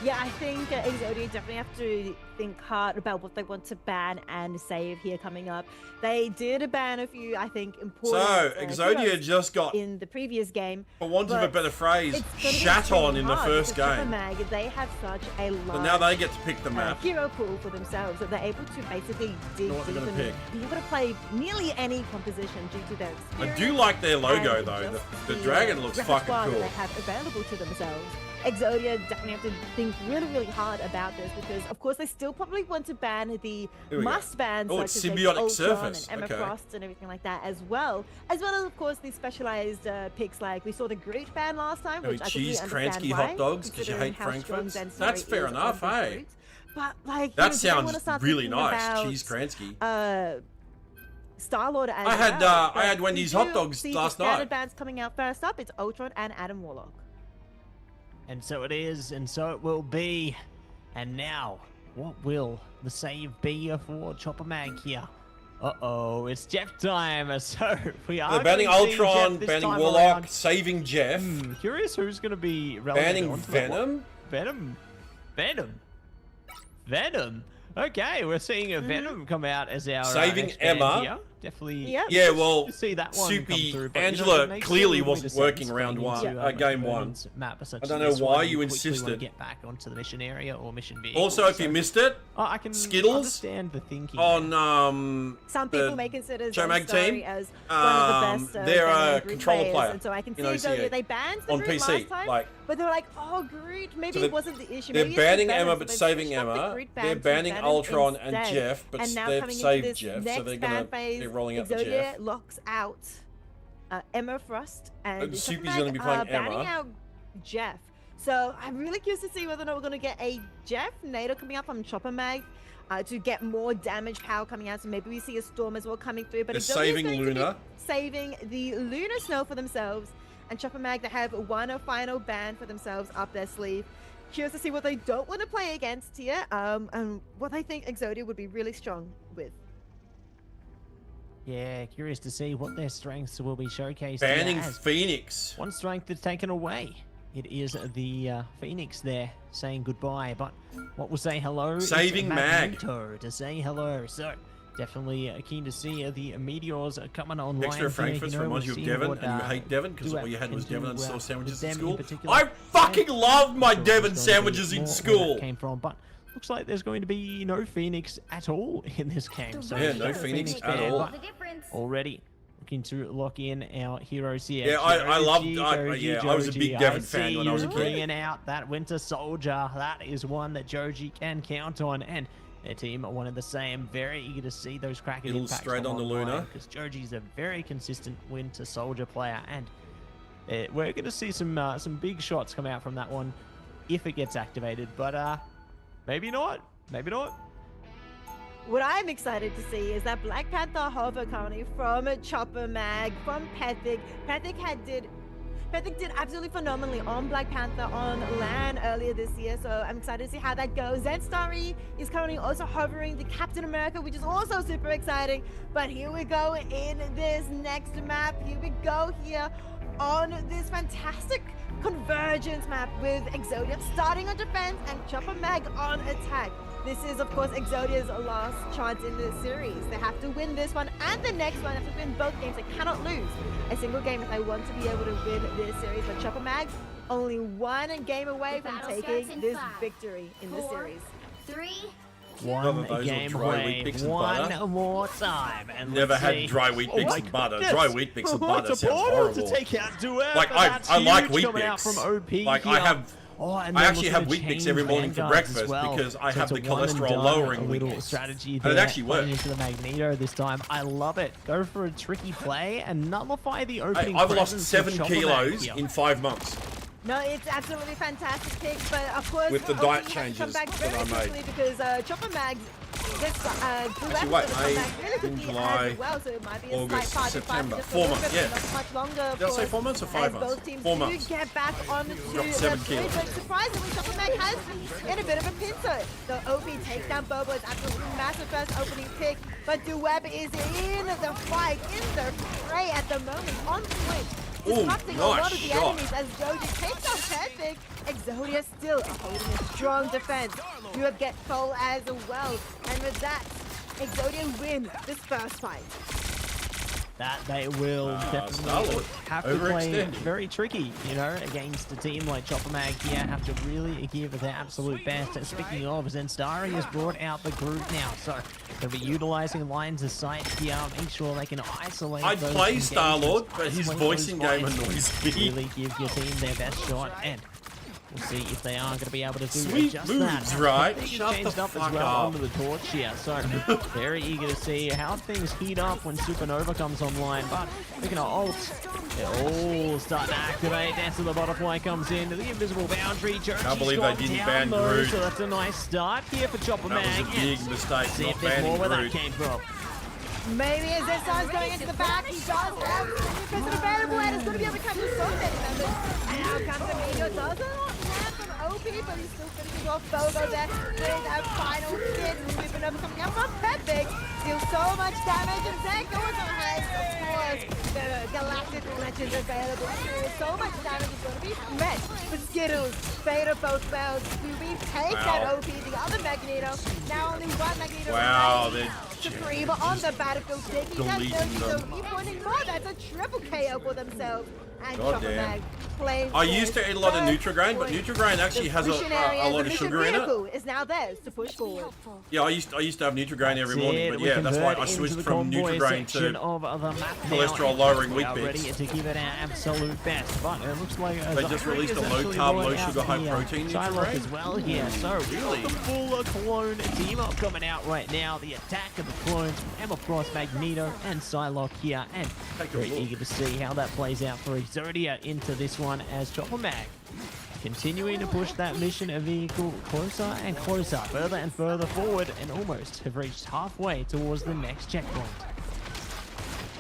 Yeah, I think Exodia definitely have to think hard about what they want to ban and save here coming up. They did ban a few, I think, important. So Exodia just got, in the previous game, for want of a better phrase, shat on in the first game. Mag, they have such a large, But now they get to pick the map. hero pool for themselves that they're able to basically dig Know what deep they're and gonna be able to play nearly any composition due to their I experience. do like their logo and though. just The dragon looks fucking repertoire that cool. they have available to themselves. Exodia definitely have to think really, really hard about this because, of course, they still probably want to ban the Here we go. must bans Oh, such it's as maybe symbiotic Ultron surface. and Emma Okay. Frost and everything like that as well as, of course, the specialized picks like we saw the Groot ban last time, Maybe which I cheese completely understand Kransky why, hot dogs because you considering hate how strong Frankfurt's. Zen's That's story fair is enough, on hey. Groot. But like, That you know, do they wanna sounds start really thinking nice. about, Cheese Kransky. Star-Lord as I had well, I had but Wendy's we hot do dogs see last the standard night. bands coming out first up. It's Ultron and Adam Warlock. And so it is, and so it will be. And now, what will the save be for Chopper Mag here? Uh-oh, it's Jeff time. So we are They're banning gonna see Ultron, Jeff this banning time Warlock, around. saving Jeff. Curious who's going to be relevant Banning onto the Venom? Venom. Okay, we're seeing a Venom come out as our Saving next band Emma. here. Definitely. Yeah, well, to see that one come Soupy through, but, Angela it makes clearly a little bit wasn't of working sense round going one, into, game one. Vernon's map such I as don't know this why one. you quickly wanna insisted. get back onto the mission area or mission B. Also, if you missed it, I can Skittles understand the thinking. on Some people may consider Joe Zen's Mag story team, as one of the best they're Venom a Groot controller players, player and so I can see in Exodia. OCA They banned the on Groot PC, last time, like- but they were like, oh, Groot, maybe So it wasn't the issue. they're Maybe it's the banning Venom, Emma so but they've saving switched up the Emma. Groot ban They're to banning Venom Ultron and instead. Jeff, but And now they've coming into saved this Jeff, so next they're ban phase, they're rolling out the Exodia Jeff. locks out Emma Frost and Soupy's Chopper gonna be Mag, playing banning Emma. out Jeff. So I'm really curious to see whether or not we're going to get a Jeff NATO coming up from Chopper Mag to get more damage power coming out. So maybe we see a Storm as well coming through. But They're Exodia is saving going to be Luna. saving the Lunar Snow for themselves. And Chopper Mag, they have one final ban for themselves up their sleeve. Curious to see what they don't want to play against here, and what they think Exodia would be really strong with. Yeah, curious to see what their strengths will be showcased. Banning here as Phoenix. One strength that's taken away. It is the Phoenix there saying goodbye, but what will say hello? is Saving Mag. Magneto to say hello. So definitely keen to see the meteors coming online. Extra Frankfurt's here. reminds you of we've Devon, seen and you what, hate Devon because Duet all you had was can Devon do, and store sandwiches with in them school. particular. I fucking loved my Sure Devon there's going to be sandwiches in more where school. that came from, but looks like there's going to be no Phoenix at all in this game. So Yeah, no Phoenix at ban, all. but already looking to lock in our heroes here. Yeah, I loved. Joji, I was a big Joji, Devon I fan see when I was a you kid. bringing out that Winter Soldier. That is one that Joji can count on, and their team wanted the same. Very eager to see those cracking Little impacts straight on the Luna. because Joji's a very consistent Winter Soldier player, and we're going to see some big shots come out from that one if it gets activated. But maybe not. Maybe not. What I'm excited to see is that Black Panther hover coming from Chopper Mag, from Pethic. Pethic did absolutely phenomenally on Black Panther on LAN earlier this year, so I'm excited to see how that goes. Zen Starry is currently also hovering the Captain America, which is also super exciting. But here we go in this next map. Here we go here on this fantastic convergence map with Exodia starting on defense and Chopper Mag on attack. This is, of course, Exodia's last chance in this series. They have to win this one and the next one. They have to win both games. They cannot lose a single game if they want to be able to win this series. But Chopper Mag, only one game away from taking this victory in this series. 3, One Those game were dry away, Weet Bix and one butter. more time. And Never let's had see. dry Weet Bix and butter. Dry Weet Bix and butter It's a sounds portal horrible. to take out Duet, Like but I that's like huge Weet coming out Bix. from OP Like here. I have. And I then actually looking have to Weet Bix change every morning for Vanguards as breakfast well. because I So have it's the a one and cholesterol done, lowering a Weet little Bix. strategy And there, it actually playing worked. into the Magneto this time. I love it. Go for a tricky play and nullify the opening. I've lost presence 7 of Chopper Mag kilos here. in 5 months. No, it's absolutely fantastic pick, but of course, With the OP diet has to changes come back that very I made. quickly because Chopper Mag Actually, wait, May, July, well, so it might be a August, slight September. just 4 a months, little yeah. bit, not much longer. Did I say 4 months or 5 months? Both teams 4 do months. get back onto Dropped the 7 bridge, kilos. but surprisingly, Chocolate has in a bit of a pincer. The OP takes down Bobo. It's absolutely massive first opening pick, but Duweb is in the fight, in the fray at the moment, on point. Disrupting a lot of the enemies as Joji takes on Perfect. Exodia still holding a strong defense. You get full as well. And with that, Exodia win this first fight. That they will definitely have to play very tricky, you know, against a team like Chopper Mag here. Have to really give their absolute best. Speaking of, Zenstari has brought out the group now, so they'll be utilizing lines of sight here. Make sure they can isolate. I'd play Star-Lord, but his voicing game annoys me. Really give your team their best shot, and we'll see if they are going to be able to do Sweet just moves, that. right? Things Shut changed the up as fuck well up. onto the torch here, so very eager to see how things heat up when Supernova comes online. But looking at ult, they're all starting to activate. Dance of the Butterfly comes in. The invisible boundary. Can't believe they didn't ban Groot. So that's a nice start here for Chopper That Mag. was a big mistake, See not if there's more banning where that Groot. came from. Maybe as this side's going into the back, he does have the available and is going to be able to capture so many members. And now comes Emilio, doesn't land from OP, but he's still finishing off Bogo there with that final hit. Supernova coming out from Perfect. Deals so much damage, and Zanko also has, of course, the Galactic Legend available too. So much damage is going to be met. But Skittles, Beta both fails. Do we take that OP, the other Magneto? Now only one Magneto remains. Supreme on the battlefield, taking that 30, so keep pointing more. That's a triple KO for themselves. And Chopper Mag playing. I used to eat a lot of Nutrigrain, but Nutrigrain actually has a lot of sugar in it. Is now theirs to push forward. Yeah, I used to have Nutrigrain every morning, but yeah, that's why I switched from Nutrigrain to cholesterol lowering wheat ready bix. to give it our absolute best, but it looks like They just released a low carb, low sugar, high protein Psylocke Nutrigrain as well here. So really, the full clone team up coming out right now. The attack of the clones, Emma Frost, Magneto, and Psylocke here, and very eager to see how that plays out for Exodia into this one as Chopper Mag continuing to push that mission vehicle closer and closer, further and further forward, and almost have reached halfway towards the next checkpoint.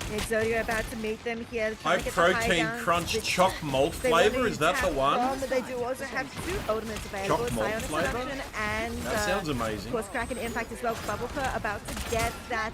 Exodia about to meet them here. High protein crunch choc malt flavor, is that the one? They do also have two ultimates available. Choc malt Psionic flavor? Seduction and That sounds amazing. Of course, Kraken Impact as well. Bubblefer about to get that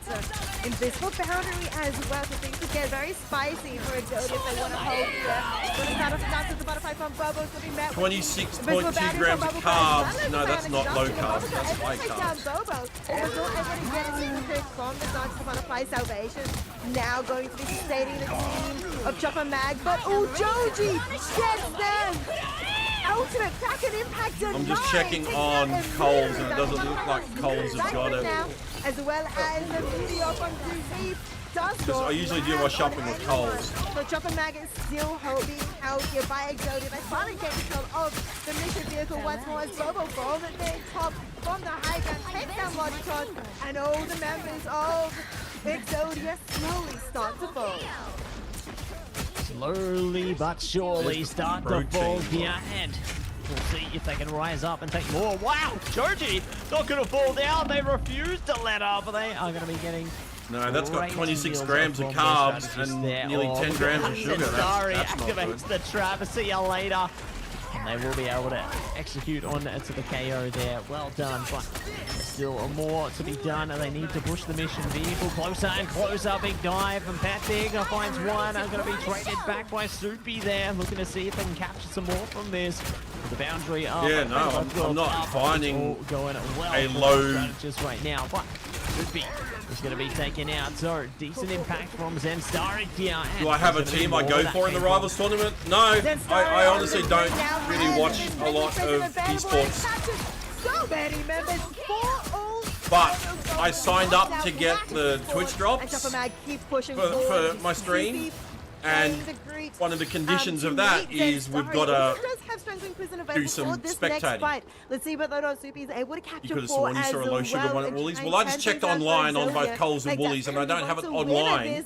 invisible boundary as well. So things could get very spicy for Exodia if they want to hold here. Going to start off the dance of the butterfly from Bobo. It's going to be met with 26.2 grams of carbs. No, that's not low carbs. That's high carbs. Bobo. It was not able to get a single pick from the dance of the butterfly salvation. Now going to be sustaining the team of Chopper Mag, but Joji gets them! Ultimate Kraken Impact denied! I'm just checking on Coles, and it doesn't look like Coles has got it. Now, as well as the video from Duzi does Because I usually do my shopping with Coles. So Chopper Mag is still being held here by Exodia. They finally get control of the mission vehicle once more as Bobo from the top from the high ground takes down Logicon, and all the members of Exodia slowly start to fall. Slowly but surely start to fall here, and we'll see if they can rise up and take more. Wow, Joji not going to fall down. They refuse to let up. They are going to be getting... No, that's got 26 grams of carbs and nearly 10 grams of sugar. Sorry, That's not good. activates the trap. See you later. And they will be able to execute on to the KO there. Well done, but there's still more to be done. They need to push the mission vehicle closer and closer. Big dive from Pat Digger finds one. Are going to be traded back by Soupy there. Looking to see if they can capture some more from this. The boundary up. Yeah, no, I'm not finding going well a low... just right now, but Soupy is going to be taken out. So decent impact from Zenstari here. Do I have a team I go for in the Rivals tournament? No, I honestly don't really watch a lot of esports. So many members for all. But I signed up to get the Twitch drops for my stream. And one of the conditions of that is we've got to do some spectating. Let's see whether or not Soupy is able to capture. You could have sworn you saw a low sugar one at Woolies. Well, I just checked online on both Coles and Woolies, and I don't have it online.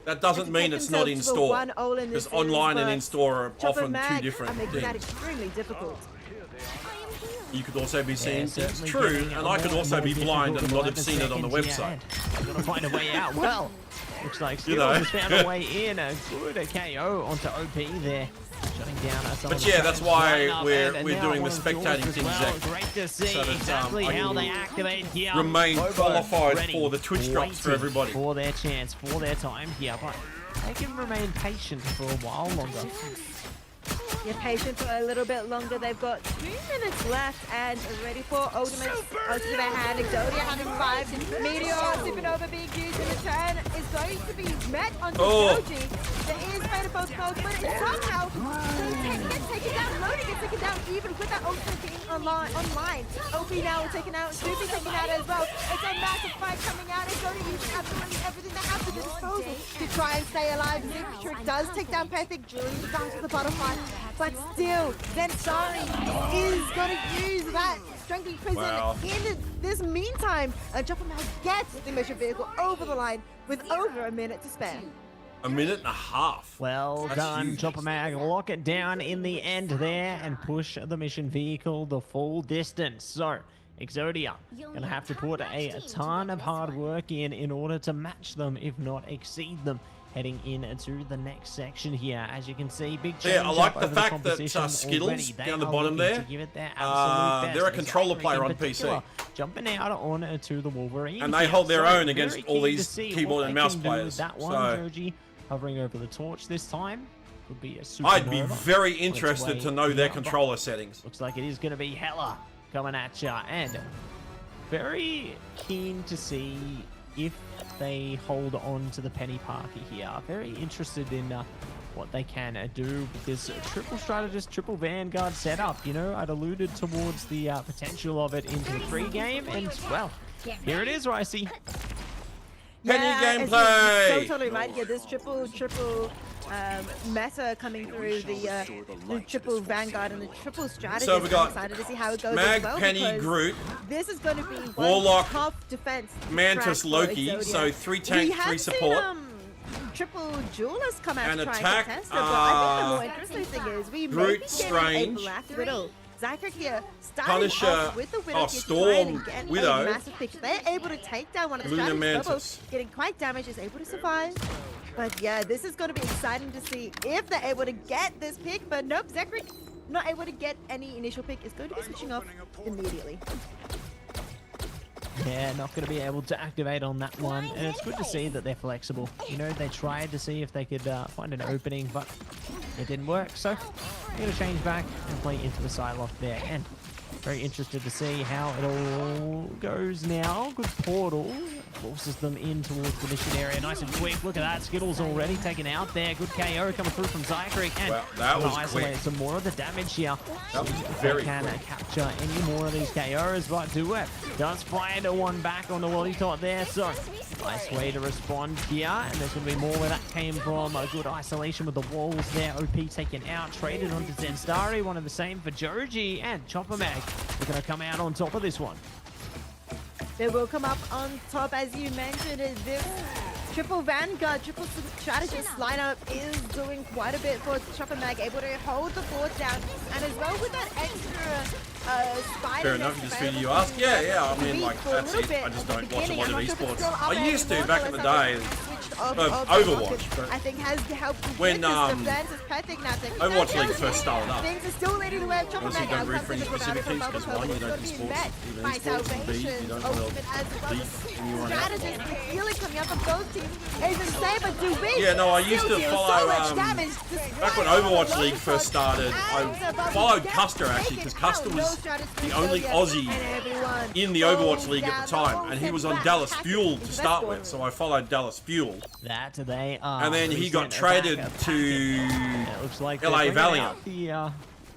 That doesn't mean it's not in store, because online and in store are often two different making that things. extremely difficult. you could also be seeing things. certainly True, getting and I could more also and be more blind and difficult not have to seen it on the seconds website. I've got to find a way out. Well, looks like You Skittles know. has found a way in. A good KO onto OP there. Shutting down some But of the yeah, that's traps why line up, we're and doing now the one of yours spectating as thing, well. Zach. Great to see So that, exactly I how can they activate here. remain Bobo qualified ready, for the Twitch drops for waiting everybody. for their chance, for their time here, but they can remain patient for a while longer. You're patient for a little bit longer. They've got 2 minutes left and ready for ultimates. Out to their hand. Exodia having revived. Meteor Supernova being used in return is going to be met on Doji. There is Fate of both modes, but it somehow gets taken down. Loading gets taken down even with that ultimate being online. OP now taken out. Snoopy taken out as well. It's a massive fight coming out. Exodia using absolutely everything they have to their disposal to try and stay alive. Trick does take down Perfect. Julie down to the butterfly. But still, Zensari is going to use that strengthening prison in this meantime. Jumpman gets the mission vehicle over the line with over a minute to spare. A minute and a half. Well That's done, huge. Chopper Mag. Lock it down in the end there and push the mission vehicle the full distance. So, Exodia gonna have to put a ton of hard work in order to match them, if not exceed them. Heading into the next section here, as you can see, big change. Yeah, I like up the over fact that competition Skittles already. They down the are bottom looking there, to give it their absolute best. they're a controller Zachary player in on PC. particular, jumping out on to the Wolverine, And they here. hold their So own against very all keen to these see keyboard what and they mouse can do players. with that one, So- Joji hovering over the torch this time. Could be a I'd be supernova very on its interested way to know their here, but controller settings. Looks like it is going to be Hella coming at ya, and very keen to see if they hold on to the Penny Parker here. Very interested in what they can do, because triple strategist, triple vanguard setup, you know, I'd alluded towards the potential of it into the pre-game, and well, here it is, Ricey. Penny You're gameplay! so totally right. Yeah, this triple meta coming through the triple vanguard and the triple strategy. So we got I'm excited to see how it goes Mag, as well, Penny, because Groot, this is going to be one Warlock, tough defense. Mantis, track for Loki, Exodia. so 3 We tank, have 3 seen, support. triple duelists come out And to try attack, and contest it, but I think the more interesting thing is we may Groot, be getting Strange, a Black Widow. Zyker here starting Punisher, off with the Widow here Storm, to try and get Widow, a massive pick. They're able to take down one of the Luna strategists. Bobo Mantis. getting quite damaged, is able to survive. But yeah, this is going to be exciting to see if they're able to get this pick. But nope, Zekric not able to get any initial pick. Is going to be switching off immediately. Yeah, not going to be able to activate on that one, and it's good to see that they're flexible. You know, they tried to see if they could find an opening, but it didn't work, so they're going to change back and play into the Psylocke there, and very interested to see how it all goes now. Good portal, forces them in towards the mission area, nice and quick. Look at that, Skittles already taken out there. Good KO coming through from Zykrek, and Wow, that was isolate quick. some more of the damage here. That was If very they can quick. capture any more of these KOs, but do it. Does find a one back on the Lollipop there, so nice way to respond here, and there's going to be more where that came from. A good isolation with the walls there. OP taken out, traded onto Zensari, one of the same for Joji, and Chopper Mag. We're going to come out on top of this one. They will come up on top, as you mentioned. This triple vanguard, triple strategist lineup is doing quite a bit for Chopper Mag, able to hold the fort down, and as well with that extra spider. Fair enough, just for you ask. Yeah, I mean, like, that's it. I just don't watch a lot of esports. I used to back in the day of Overwatch, but I think has helped when Overwatch League first started up, things are still leading the way. Chopper obviously Mag don't root for any specific teams, because one, you don't do sports, even esports, and B, you don't really beat anyone else. Strategist, the healing coming up of both teams is insane, but do we? Yeah, no, I used to still deal follow, so much damage back when Overwatch League first started, I followed Custer actually, because Custer was the only Aussie in the Overwatch League at the time, and he was on Dallas Fuel to start with, so I followed Dallas Fuel. That they are. And then he got traded to looks like LA Valiant.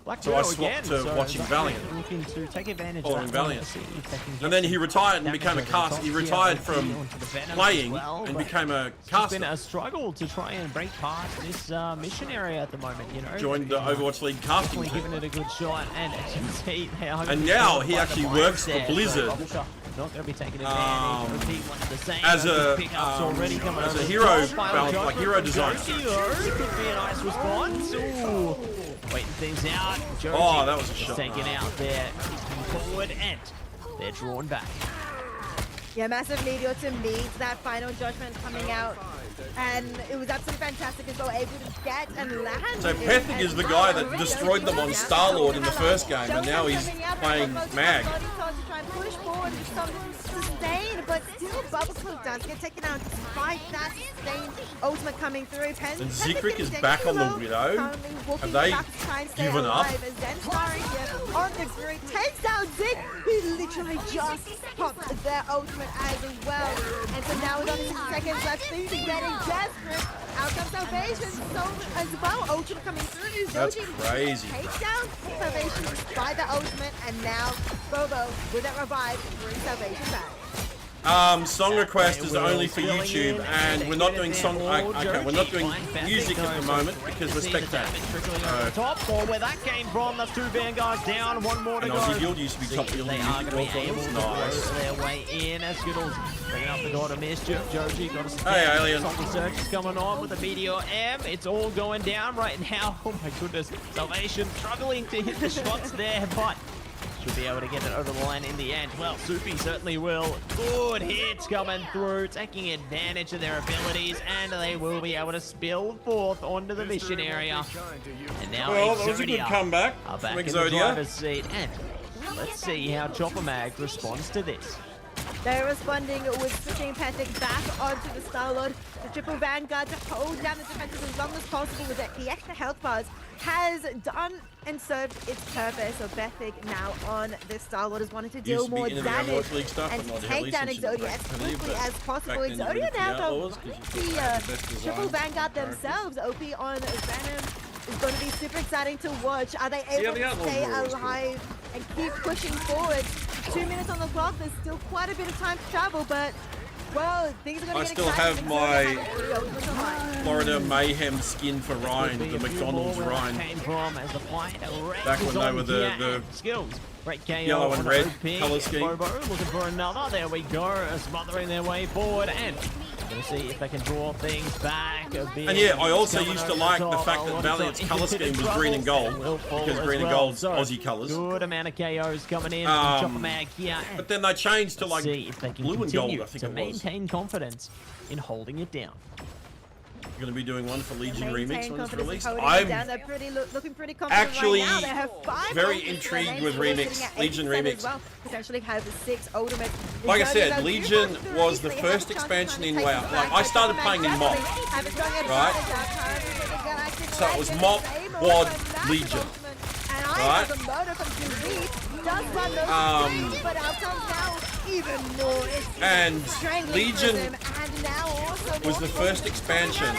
Black So I Widow swapped again, to so watching they're Valiant. Looking to take advantage Following of that one Valiant. to see if they can get And then he some retired and damage became a over the cast. top He here. retired OP from onto the Venom playing as well, and but became a it's caster. been a struggle to try and break past this mission area at the moment, you know. Joined the Overwatch League casting Definitely team. giving it a good shot, and as you can see, they are And now he quite actually the works bias for there. Blizzard So Publisher not going to be taking advantage. Repeat one of the same. As a pickups already coming as a over. hero Final balance, like hero design. Could be a nice response. Ooh. Waiting things out. Joji Oh, that was a shot. Taken out there. Forward and they're drawn back. Yeah, massive meteor to meet that final judgment coming out. And it was absolutely fantastic as well, able to get and land. So Pethic is the guy that destroyed them on Star-Lord in the first game, and now he's playing Mag. Push forward with some sustain, but still Bubbleclip does get taken out despite that sustained ultimate coming through. And Zikrik is back on the Widow. Have they given up? Zenstar on the grid takes down Zik, who literally just popped their ultimate as well. And so now with only 6 seconds left, things are getting desperate. Out comes Salvation, so as well, ultimate coming through. That's Zoji crazy. Takes down Salvation despite the ultimate, and now Bobo with that revive brings Salvation back. Song request is only for YouTube, and we're not doing song. Okay, we're not doing music at the moment because we're spectating. Top four, where that came from. That's 2 Vanguards down, 1 more to go. Aussie Guild used to be top guild. They are going to be able to nice. throw their way in as Skittles bringing up the God of Mischief. Joji got us. Hey, Alien. Something Surge is coming on with the Meteor M. It's all going down right now. Oh my goodness. Salvation struggling to hit the shots there, but should be able to get it over the line in the end. Well, Soupy certainly will. Good hits coming through, taking advantage of their abilities, and they will be able to spill forth onto the mission area. And now that was a good comeback are back from in the Exodia. driver's seat, and let's see how Chopper Mag responds to this. They're responding with switching Pethic back onto the Star-Lord. The triple Vanguard to hold down the defenses as long as possible with the extra health bars has done and served its purpose. So Pethic now on the Star-Lord is wanting to deal more damage and take down Exodia as quickly as possible. Exodia now the triple Vanguard themselves. OP on Venom is going to be super exciting to watch. Are they able to stay alive and keep pushing forward? 2 minutes on the clock. There's still quite a bit of time to travel, but well, things are going to get exciting. I still have my Florida Mayhem skin for Ryan, the McDonald's Ryan. Back when they were the yellow and red color scheme. Bobo looking for another. There we go, smothering their way forward, and gonna see if they can draw things back a bit. And yeah, I also used to like the fact that Valiant's color scheme was green and gold, because green and gold's Aussie colors. Good amount of KOs coming in from Chopper Mag here. But then they changed to like blue and gold, I think it was. Maintain confidence in holding it down. You're going to be doing one for Legion Remix when it's released. I'm looking pretty confident actually right now. They have 5 very intrigued with Remix, Legion Remix. Well. Potentially have 6 ultimate. Like I said, Legion was the first expansion in WoW. Like I started playing in MOP, right? So it was MOP, WoD, Legion, right? And Legion was the first expansion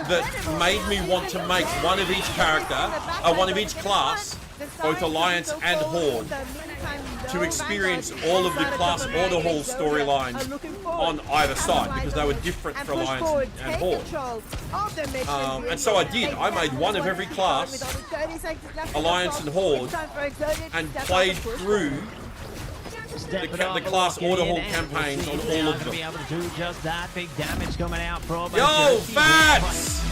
that made me want to make one of each character, one of each class, both Alliance and Horde, to experience all of the class Order Hall storylines on either side, because they were different for Alliance and Horde. And so I did. I made one of every class, Alliance and Horde, and played through the class Order Hall campaigns on all of them. Be able to do just that. Big damage coming out from Yo, Fats!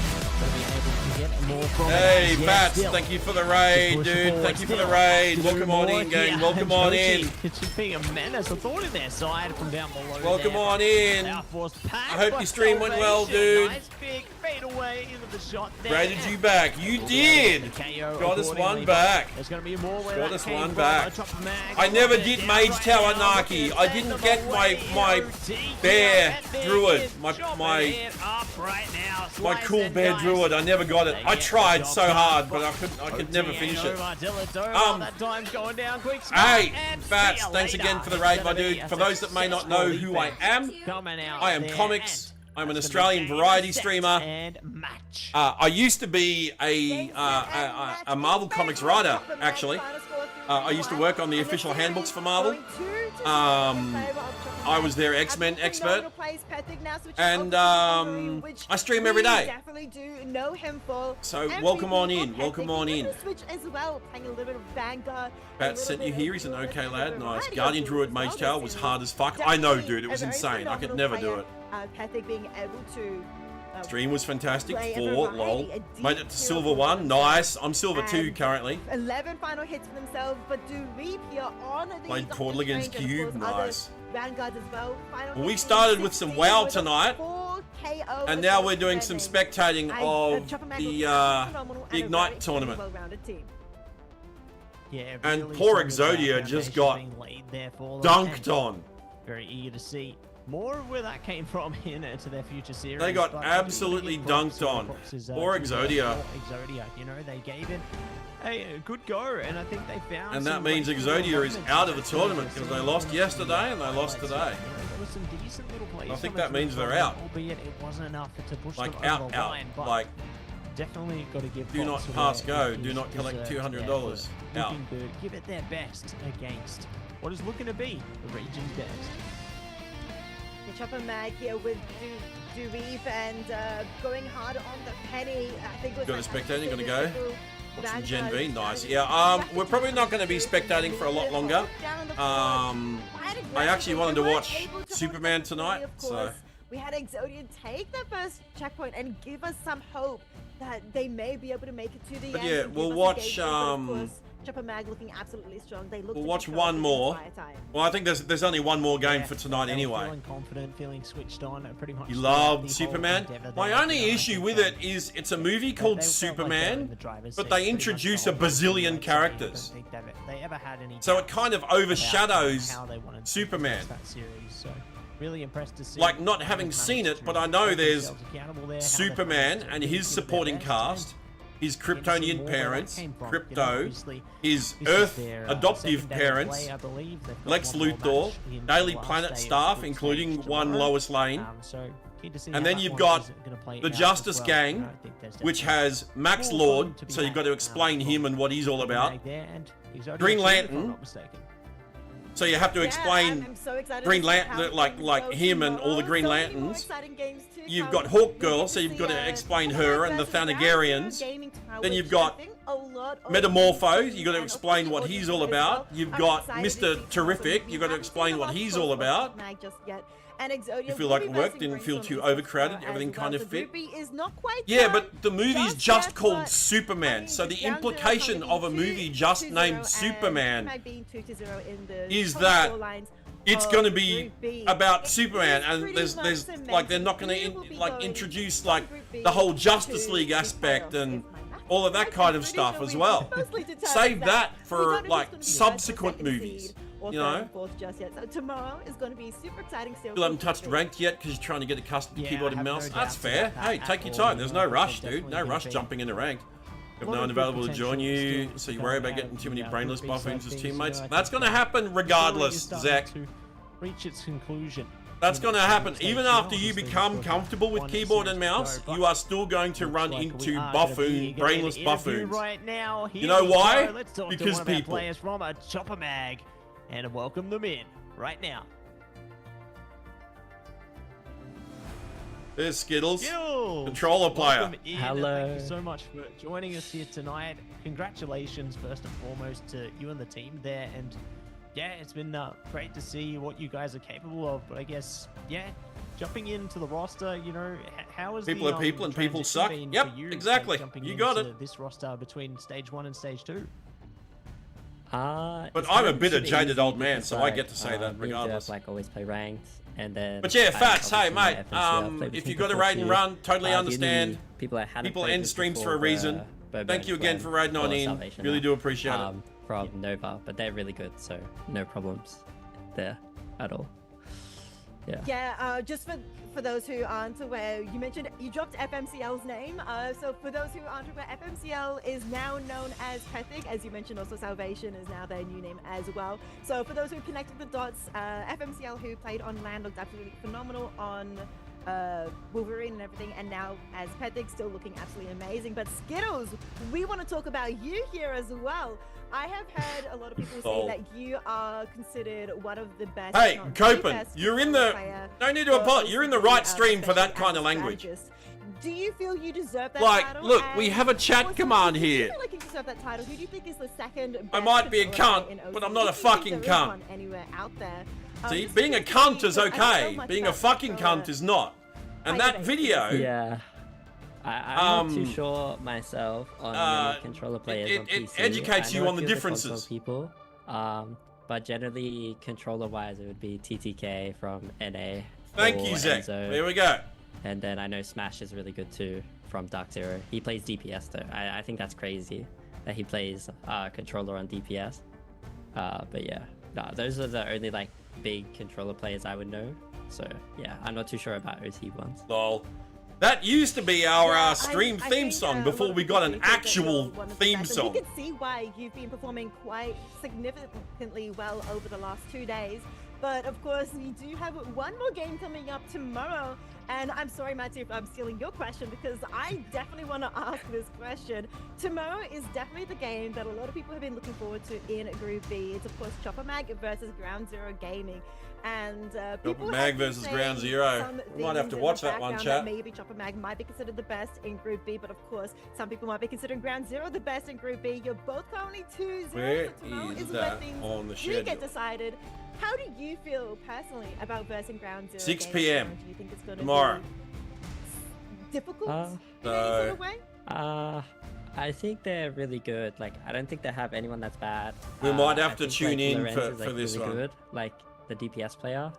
Hey, Bats, thank you for the raid, dude. Thank you for the raid. Welcome on in, gang. Welcome on in. It's just being a menace. I thought in their side from down below. Welcome on in. I hope your stream went well, dude. Nice big fade away into the shot there. Raided you back. You did. Got us one back. There's going to be more where got us one back. I never did Mage Tower Naki. I didn't get my bear druid. My cool bear druid. I never got it. I tried so hard, but I could never finish it. Hey, Fats, thanks again for the raid, my dude. For those that may not know who I am Comix. I'm an Australian variety streamer. I used to be a Marvel Comics writer, actually. I used to work on the official handbooks for Marvel. I was their X-Men expert. And I stream every day. Definitely do know him for. So welcome on in. Welcome on in. Switch as well, playing a little bit of Vanguard. Pat sent you here. He's an okay lad. Nice. Guardian Druid Mage Tail was hard as fuck. I know, dude. It was insane. I could never do it. Patrick being able to. Stream was fantastic. 4, lol. Made it to Silver 1. Nice. I'm Silver 2 currently. 11 final hits for themselves, but do reap here on the played Portal against Cube. Nice. Vanguards as well. Well, we started with some WoW tonight, and now we're doing some spectating of the Ignite tournament. Yeah, and poor Exodia just got dunked on. Very eager to see more of where that came from into their future series. They got absolutely dunked on. Poor Exodia. Exodia, you know, they gave it a good go, and I think they found. And that means Exodia is out of the tournament because they lost yesterday and they lost today. Some decent little plays. I think that means they're out. Albeit it wasn't enough to push like them out, over the out. line, but like definitely got to give. Do not pass go. Do not collect $200. Out. Looking good. Give it their best against what is looking to be the region's best. The Chopper Mag here with Dureef and going hard on the penny. I think was got a spectating. Gonna go. Watching Gen V. Nice. Yeah. We're probably not going to be spectating for a lot longer. I actually wanted to watch Superman tonight, so. We had Exodia take the first checkpoint and give us some hope that they may be able to make it to the end. Yeah, we'll watch. Chopper Mag looking absolutely strong. We'll watch one more. Well, I think there's only one more game for tonight anyway. Feeling confident, feeling switched on, pretty much. You loved Superman. My only issue with it is it's a movie called Superman, but they introduce a bazillion characters. So it kind of overshadows Superman. Really impressed to see. Like, not having seen it, but I know there's Superman and his supporting cast, his Kryptonian parents, Crypto, his Earth adoptive parents, Lex Luthor, Daily Planet staff, including one Lois Lane, and then you've got the Justice Gang, which has Max Lord, so you've got to explain him and what he's all about, Green Lantern, so you have to explain Green Lantern, like him and all the Green Lanterns. You've got Hawk Girl, so you've got to explain her and the Thanagarians. Then you've got Metamorpho, you've got to explain what he's all about. You've got Mr. Terrific, you've got to explain what he's all about. You feel like work didn't feel too overcrowded, everything kind of fit. Yeah, but the movie's just called Superman, so the implication of a movie just named Superman is that it's going to be about Superman, and there's like they're not going to like introduce like the whole Justice League aspect and all of that kind of stuff as well. Save that for like subsequent movies. You know, just yet. So tomorrow is going to be super exciting. Still haven't touched ranked yet because you're trying to get accustomed to keyboard and mouse. That's fair. Hey, take your time. There's no rush, dude. No rush jumping into ranked. You have no one available to join you, so you worry about getting too many brainless buffings as teammates. That's going to happen regardless, Zach. Reach its conclusion. That's going to happen. Even after you become comfortable with keyboard and mouse, you are still going to run into buffoon, brainless buffoons. You know why? Because people. Players from a Chopper Mag. And welcome them in right now. There's Skittles. Controller player. Hello. Thank you so much for joining us here tonight. Congratulations, first and foremost, to you and the team there. And yeah, it's been great to see what you guys are capable of. But I guess, yeah, jumping into the roster, you know, how is people are people and people suck? Yep, exactly. You got it. This roster between stage 1 and stage 2. But I'm a bit of jaded old man, so I get to say that regardless. Like always play ranked, and then. But yeah, facts. Hey, mate. If you got a raid and run, totally understand. People end streams for a reason. Thank you again for raiding on in. Really do appreciate it. From Nova, but they're really good, so no problems there at all. Yeah. Yeah. Just for those who aren't aware, you mentioned you dropped FMCL's name. So for those who aren't aware, FMCL is now known as Pethic. As you mentioned, also Salvation is now their new name as well. So for those who connected the dots, FMCL, who played on LAN, looked absolutely phenomenal on Wolverine and everything, and now as Pedrick still looking absolutely amazing. But Skittles, we want to talk about you here as well. I have heard a lot of people say that you are considered one of the best. Hey, Copen, you're in the. No need to apologize. You're in the right stream for that kind of language. Do you feel you deserve that title? Look, we have a chat command here. Do you feel like you deserve that title? Who do you think is the second best? I might be a cunt, but I'm not a fucking cunt. Anywhere out there. See, being a cunt is okay. Being a fucking cunt is not. And that video... Yeah. I'm not too sure myself on many controller players on PC. It educates you on the differences. People, but generally, controller-wise, it would be TTK from NA. Thank you, Zach. There we go. And then I know Smash is really good too from Dark Zero. He plays DPS though. I think that's crazy that he plays controller on DPS. But yeah, no, those are the only like big controller players I would know. So yeah, I'm not too sure about OT ones. Lol. That used to be our stream theme song before we got an actual theme song. You can see why you've been performing quite significantly well over the last 2 days. But of course, we do have one more game coming up tomorrow. And I'm sorry, Matty, if I'm stealing your question, because I definitely want to ask this question. Tomorrow is definitely the game that a lot of people have been looking forward to in Group B. It's, of course, Chopper Mag versus Ground Zero Gaming. And people Mag versus Ground Zero. We might have to watch that one, chat. Maybe Chopper Mag might be considered the best in Group B, but of course, some people might be considering Ground Zero the best in Group B. You're both currently 2-0. Where so tomorrow is is that where things on the do schedule? get decided. How do you feel personally about versing Ground Zero? 6 p.m. Do you think it's going to tomorrow. be difficult in any No. sort of way? I think they're really good. Like, I don't think they have anyone that's bad. We might have to think, tune in Lorenz for is, like, this really one. Good, like the DPS player.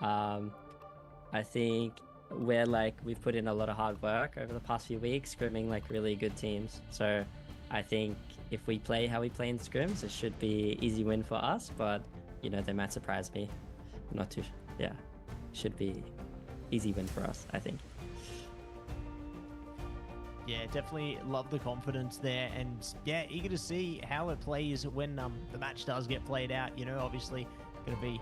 I think we've put in a lot of hard work over the past few weeks, scrimming like really good teams. So I think if we play how we play in scrims, it should be easy win for us. But you know, they might surprise me. I'm not too. Yeah, should be easy win for us, I think. Yeah, definitely love the confidence there, and yeah, eager to see how it plays when the match does get played out. You know, obviously going to be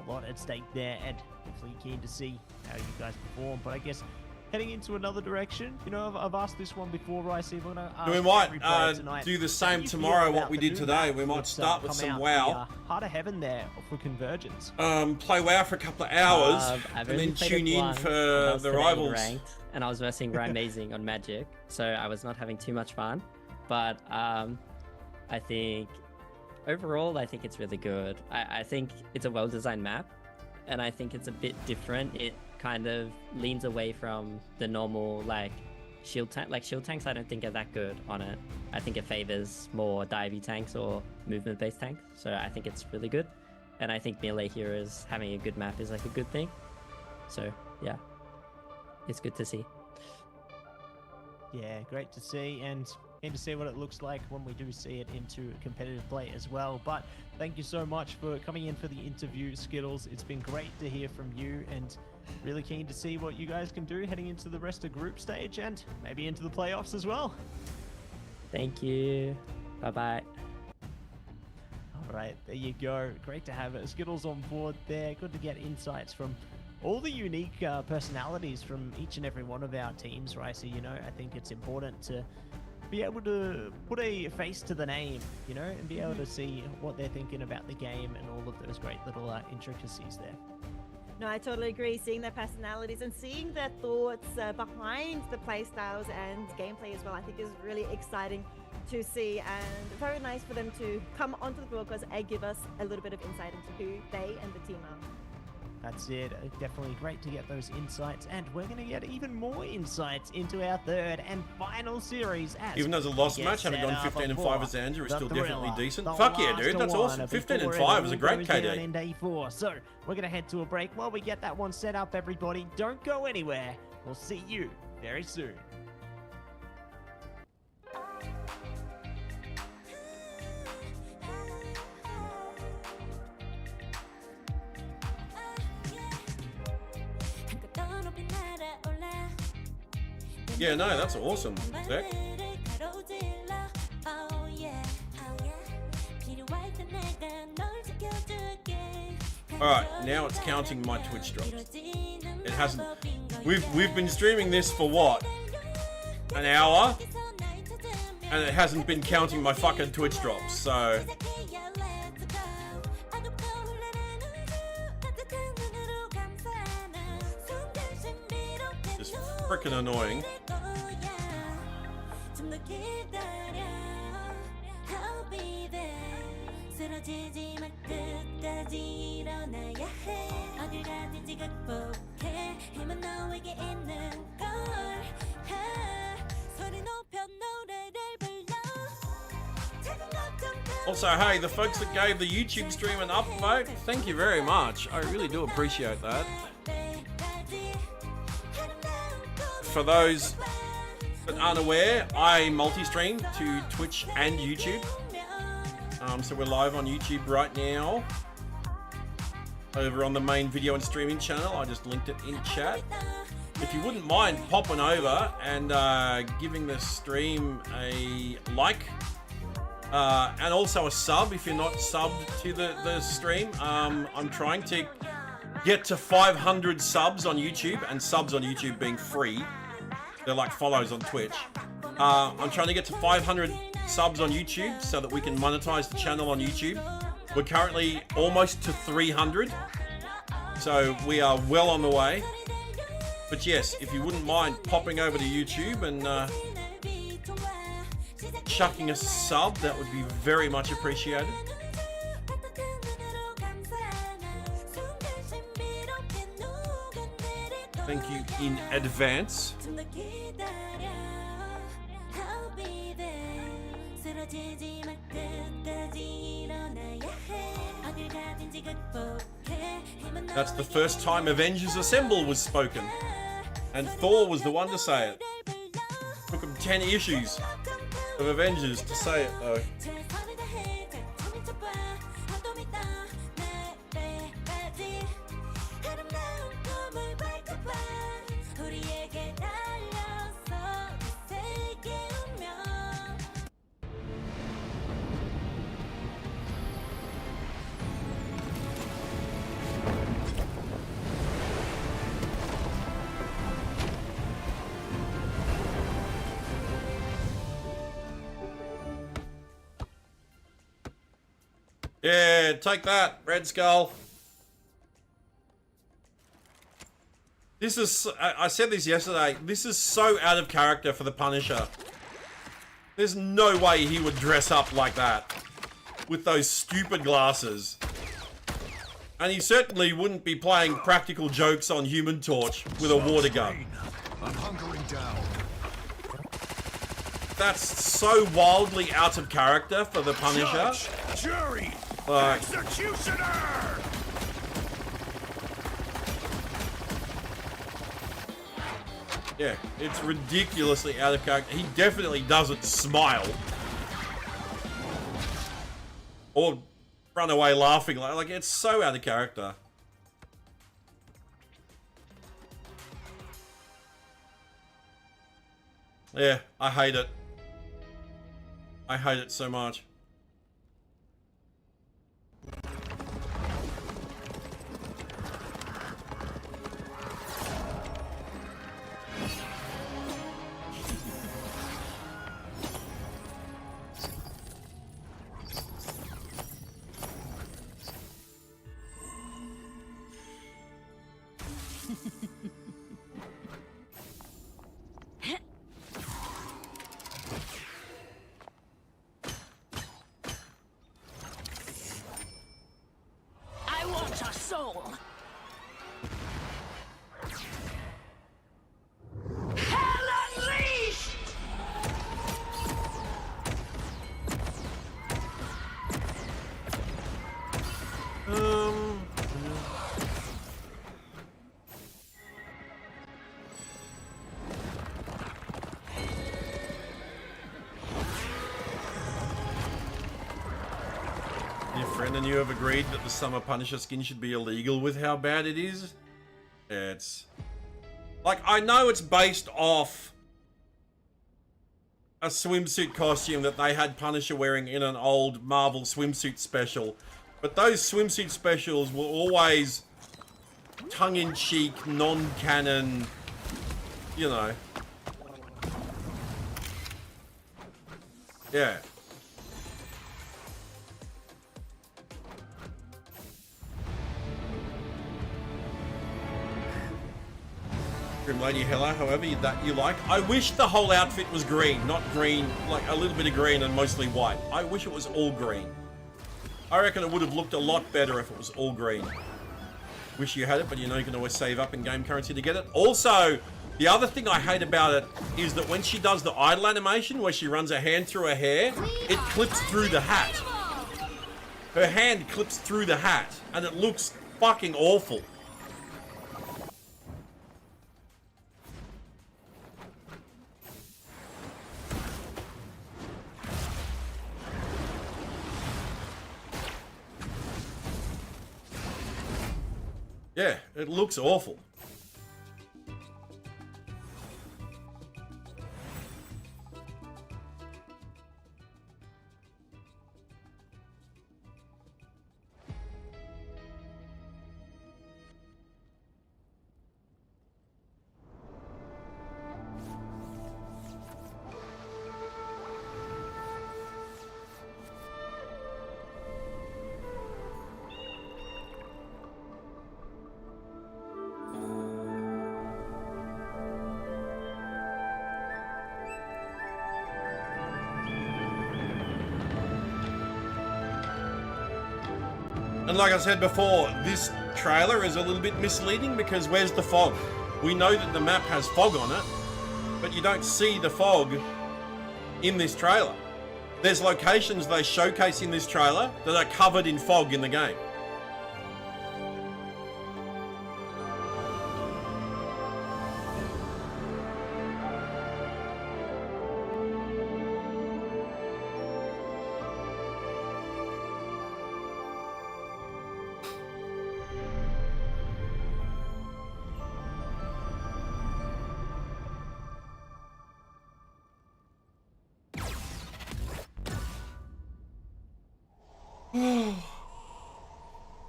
a lot at stake there, and definitely keen to see how you guys perform. But I guess heading into another direction, you know, I've asked this one before, Ricey. We're gonna we might do the same tomorrow. What we did today, we might start with some WoW. Heart of Heaven there for Convergence. Play WoW for a couple of hours, and then tune in for the rivals. Ranked, and I was versing Amazing on Magic, so I was not having too much fun. But I think overall, I think it's really good. I think it's a well-designed map, and I think it's a bit different. It kind of leans away from the normal like shield tank. Like shield tanks, I don't think are that good on it. I think it favors more divey tanks or movement-based tanks. So I think it's really good, and I think melee heroes having a good map is like a good thing. So yeah, it's good to see. Yeah, great to see, and to see what it looks like when we do see it into competitive play as well. But thank you so much for coming in for the interview, Skittles. It's been great to hear from you, and really keen to see what you guys can do heading into the rest of group stage and maybe into the playoffs as well. Thank you. Bye-bye. All right, there you go. Great to have Skittles on board there. Good to get insights from all the unique personalities from each and every one of our teams, right? So, you know, I think it's important to be able to put a face to the name, you know, and be able to see what they're thinking about the game and all of those great little intricacies there. No, I totally agree. Seeing their personalities and seeing their thoughts behind the playstyles and gameplay as well, I think is really exciting to see, and very nice for them to come onto the broadcast and give us a little bit of insight into who they and the team are. That's it. Definitely great to get those insights, and we're going to get even more insights into our third and final series. Even though it's a lost match, having gone 15-5 as Andrew is still definitely decent. Fuck yeah, dude, that's awesome. 15-5 is a great KD. In day 4. So we're going to head to a break while we get that one set up, everybody. Don't go anywhere. We'll see you very soon. Yeah, no, that's awesome, Zach. Alright, now it's counting my Twitch drops. It hasn't. We've been streaming this for what? An hour? And it hasn't been counting my fucking Twitch drops, so... Just freaking annoying. Also, hey, the folks that gave the YouTube stream an upvote, thank you very much. I really do appreciate that. For those that aren't aware, I multi-stream to Twitch and YouTube. So we're live on YouTube right now. Over on the main video and streaming channel. I just linked it in chat. If you wouldn't mind popping over and giving the stream a like. And also a sub if you're not subbed to the stream. I'm trying to get to 500 subs on YouTube, and subs on YouTube being free. They're like follows on Twitch. I'm trying to get to 500 subs on YouTube so that we can monetize the channel on YouTube. We're currently almost to 300. So we are well on the way. But yes, if you wouldn't mind popping over to YouTube and chucking us a sub, that would be very much appreciated. Thank you in advance. That's the first time Avengers Assemble was spoken. And Thor was the one to say it. Took him 10 issues of Avengers to say it, though. Yeah, take that, Red Skull. This is, I said this yesterday, this is so out of character for the Punisher. There's no way he would dress up like that. With those stupid glasses. And he certainly wouldn't be playing practical jokes on Human Torch with a water gun. I'm hunkering down. That's so wildly out of character for the Punisher. Judge, jury, executioner! Yeah, it's ridiculously out of character. He definitely doesn't smile. Or run away laughing. Like it's so out of character. Yeah, I hate it. I hate it so much. I want your soul. Hell unleashed! Your friend and you have agreed that the Summer Punisher skin should be illegal with how bad it is? It's... Like, I know it's based off a swimsuit costume that they had Punisher wearing in an old Marvel swimsuit special. But those swimsuit specials were always tongue-in-cheek, non-canon, you know. Yeah. Grim Lady, hello, however that you like. I wish the whole outfit was green, not green, like a little bit of green and mostly white. I wish it was all green. I reckon it would have looked a lot better if it was all green. Wish you had it, but you know you can always save up in game currency to get it. Also, the other thing I hate about it is that when she does the idle animation where she runs her hand through her hair, it clips through the hat. Her hand clips through the hat, and it looks fucking awful. Yeah, it looks awful. And like I said before, this trailer is a little bit misleading because where's the fog? We know that the map has fog on it, but you don't see the fog in this trailer. There's locations they showcase in this trailer that are covered in fog in the game.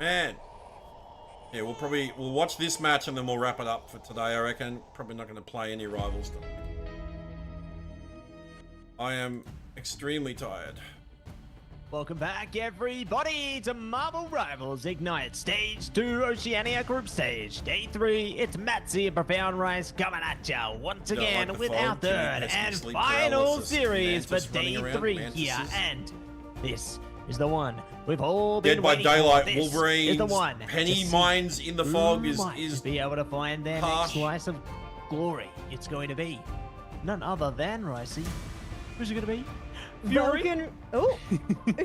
Man. Yeah, we'll watch this match and then we'll wrap it up for today, I reckon. Probably not going to play any rivals stuff. I am extremely tired. Welcome back, everybody, to Marvel Rivals Ignite Stage 2 Oceania Group Stage. Day 3, it's Matzi and Profound Rice coming at ya once again like with fog, our third and final series for Day 3 here. And this is the one we've all been Dead by waiting Daylight, for. This Wolverine, is the one Penny Mines in the fog is be able to find their next slice of glory. It's going to be none other than Ricey. Who's it going to be? Fury?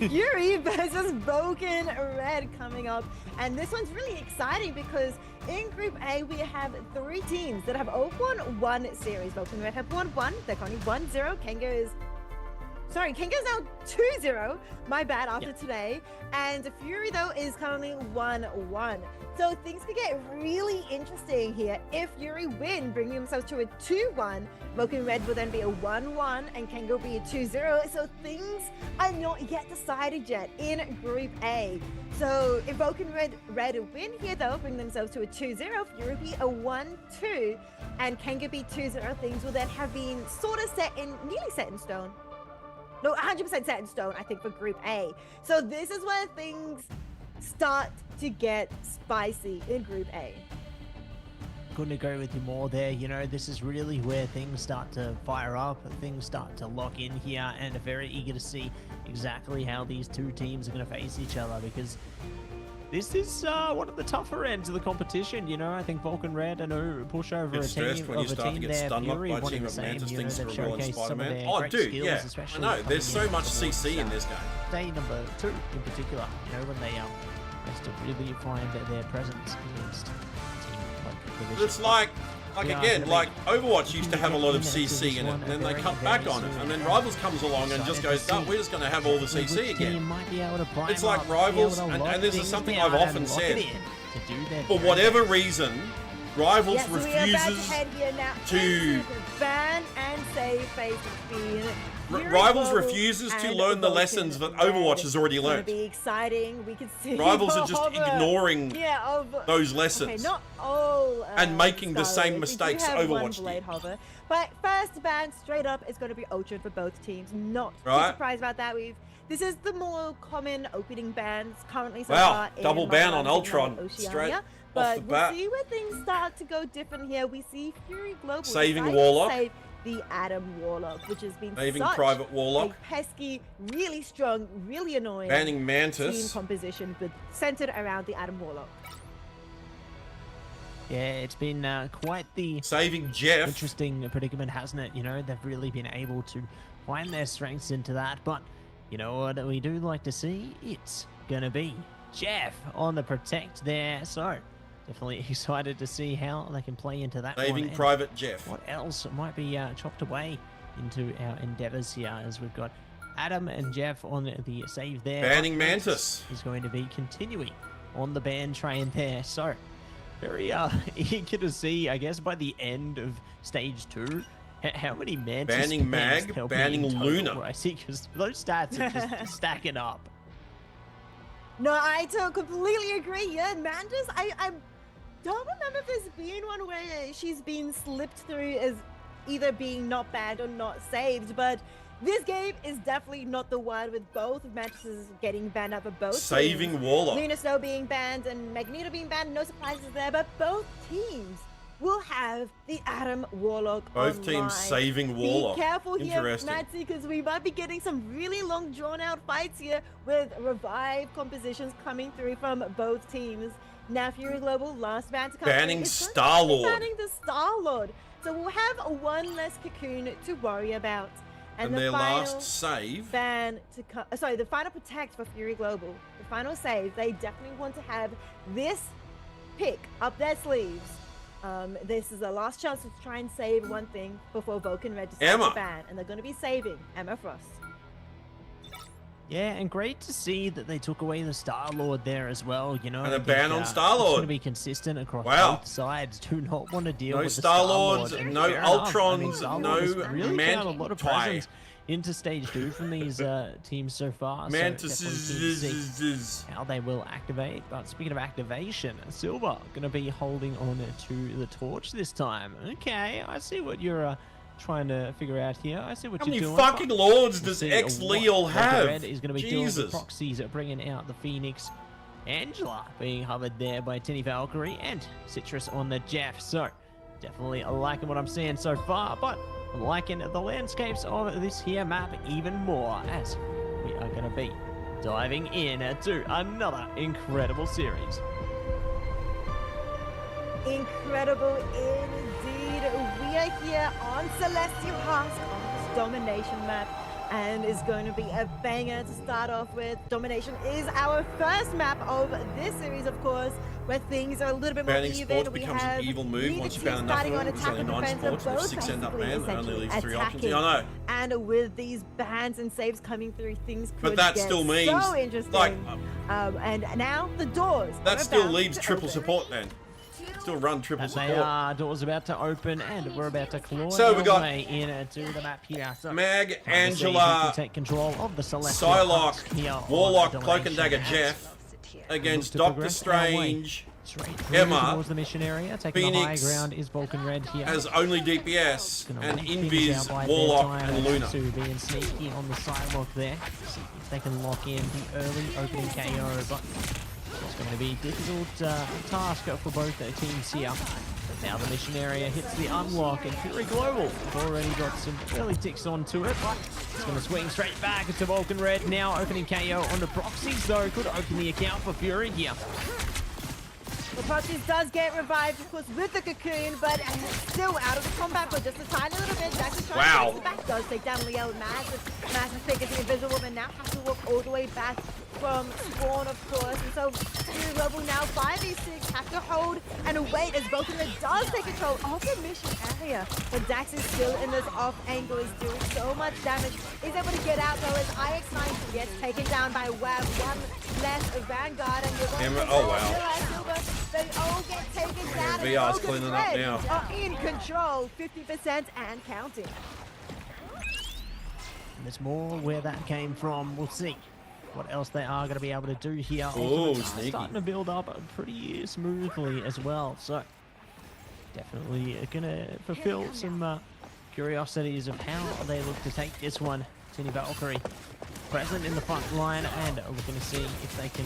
Fury versus Vulcan Red coming up. And this one's really exciting because in Group A, we have 3 teams that have all won 1 series. Vulcan Red have won 1. They're currently 1-0. Kengo's now 2-0. My bad, after today. And Fury, though, is currently 1-1. So things could get really interesting here. If Fury win, bringing themselves to a 2-1, Vulcan Red will then be a 1-1, and Kengo be a 2-0. So things are not yet decided yet in Group A. So if Vulcan Red win here, though, bring themselves to a 2-0, Fury will be a 1-2, and Kengo be 2-0. Things will then have been sort of nearly set in stone. No, 100% set in stone, I think, for Group A. So this is where things start to get spicy in Group A. Couldn't agree with you more there. You know, this is really where things start to fire up, things start to lock in here, and I'm very eager to see exactly how these two teams are going to face each other, because this is one of the tougher ends of the competition. You know, I think Vulcan Red push over a team when you start to get stun locked by a team of Mantis things for real in Spider-Man. Oh, dude, yeah, I know. There's so much CC in this game. Day number 2 in particular. You know, when they has to really find their presence against a team like Division. It's like again, like Overwatch used to have a lot of CC in it, and then they cut back on it, and then Rivals comes along and just goes, no, we're just going to have all the CC again. It's like Rivals, and this is something I've often said. For whatever reason, Rivals Yes, we are about to refuses head here now to- into the ban and save phase between Rivals Global refuses to and learn the Vulcan lessons that Red. Overwatch has already It's gonna learned. be exciting. We can see Rivals are just of a- ignoring yeah, of, those lessons. Okay, not all And making the Star same Wars. mistakes we do have Overwatch one did. blade hover. But first ban straight up is going to be Ultron for both teams. Not too Right. surprised about that. This is the more common opening bans currently so Wow, far. double in ban Marvel on Handbook Ultron and straight Oceania. off But the we'll bat. see where things start to go different here. We see Fury Global Saving deciding to Warlock. save the Adam Warlock, which has been Saving such Private Warlock. a pesky, really strong, really annoying Banning Mantis. team composition, but centered around the Adam Warlock. Yeah, it's been quite the saving Jeff. Interesting predicament, hasn't it? You know, they've really been able to find their strengths into that. But you know what we do like to see? It's gonna be Jeff on the protect there. So definitely excited to see how they can play into that. Saving one. And Private Jeff. What else might be chopped away into our endeavors here? As we've got Adam and Jeff on the save there. Banning Mantis is going to be continuing on the ban train there. So very eager to see, I guess, by the end of stage 2, how many Mantis Banning bans Mag, there'll be banning in total, Luna. right? Because those stats are just stacking up. No, I don't completely agree. Yeah, Mantis, I don't remember if there's been one where she's been slipped through as either being not banned or not saved, but this game is definitely not the one with both Mantises getting banned up for both Saving teams. Warlock. Luna Snow being banned and Magneto being banned, no surprises there, but both teams will have the Adam Warlock Both online. teams saving Warlock. Be careful here, Interesting. Nancy, because we might be getting some really long, drawn-out fights here with revived compositions coming through from both teams. Now, Fury Global, last ban to come Banning through. It's going to be Star-Lord. Banning the Star-Lord. So we'll have one less cocoon to worry about. And the their final last save. ban to sorry, the final protect for Fury Global, the final save, they definitely want to have this pick up their sleeves. This is the last chance to try and save one thing before Vulcan Red decides Emma. to ban, and they're going to be saving Emma Frost. Yeah, and great to see that they took away the Star-Lord there as well, you know. And a I think, ban on It's Star-Lord. going to be consistent across Wow. both sides. Do not want to deal No with the Star-Lords, Star-Lord. And no fair enough. I mean, Ultrons, Star-Lord has no really found a lot of Manti. presence into stage 2 from these teams so far. Mantis so definitely keen to see how they will activate. But speaking of activation, Silver going to be holding on to the torch this time. Okay, I see what you're trying to figure out here. I see what How you're many doing. fucking lords We'll does see ex-Leal what have? Red is going to be doing with Jesus. the proxies, bringing out the Phoenix. Angela being hovered there by Tinny Valkyrie, and Citrus on the Jeff. So definitely liking what I'm seeing so far, but I'm liking the landscapes of this here map even more, as we are going to be diving in to another incredible series. Incredible indeed. We are here on Celestial Husk on this Domination map, and is going to be a banger to start off with. Domination is our first map of this series, of course, where things are a little bit more Banning even. sports We becomes an have evil move neither once you team ban enough of starting on them. There's attack only and 9 defense, sports, they're with both 6 end up basically man, that only essentially leaves 3 options. attacking. Yeah, I know. And with these bans and saves coming through, things could But that get still means, so interesting. like, and now the doors That are still about leaves to triple open. support then. Still run triple And they support. are doors about to open, and we're about to claw So we our got way into the map here. So Mag, time to see who Angela, can take control of the Celestial Psylocke, Husk here on Warlock, the Cloak and Domination Dagger as Jeff we against look to Doctor progress our way Strange, straight through Emma, towards the mission area. Taking the high Phoenix ground is Vulcan Red here. as only DPS, Gonna and wait things Invis, out by Warlock, their time and Luna. to being sneaky on the sidewalk there. See if they can lock in the early opening KO, but it's going to be a difficult task for both their teams here. But now the mission area hits the unlock, and Fury Global have already got some early ticks onto it, but it's going to swing straight back to Vulcan Red. Now opening KO on the proxies, though, could open the account for Fury here. The Proxies does get revived, of course, with the cocoon, but still out of the combat for just a tiny little bit. Jackson's trying Wow. to get back, does take down Leo. Massive pick is invisible, but now has to walk all the way back from spawn, of course. And so Fury Global now 5v6 have to hold and wait as Vulcan does take control of the mission area. But Dax is still in this off angle, is doing so much damage. Is able to get out though as IX9 gets taken down by Web. One less Vanguard, and you're going to Oh, wow. realize Silver They all get taken down. VR's and cleaning up Red now. are in control, 50% and counting. And there's more where that came from. We'll see what else they are going to be able to do here. Oh, Ultimates are sneaky. starting to build up pretty smoothly as well. So definitely going to fulfill some curiosities of how they look to take this one. Tini Valkyrie present in the front line, and we're going to see if they can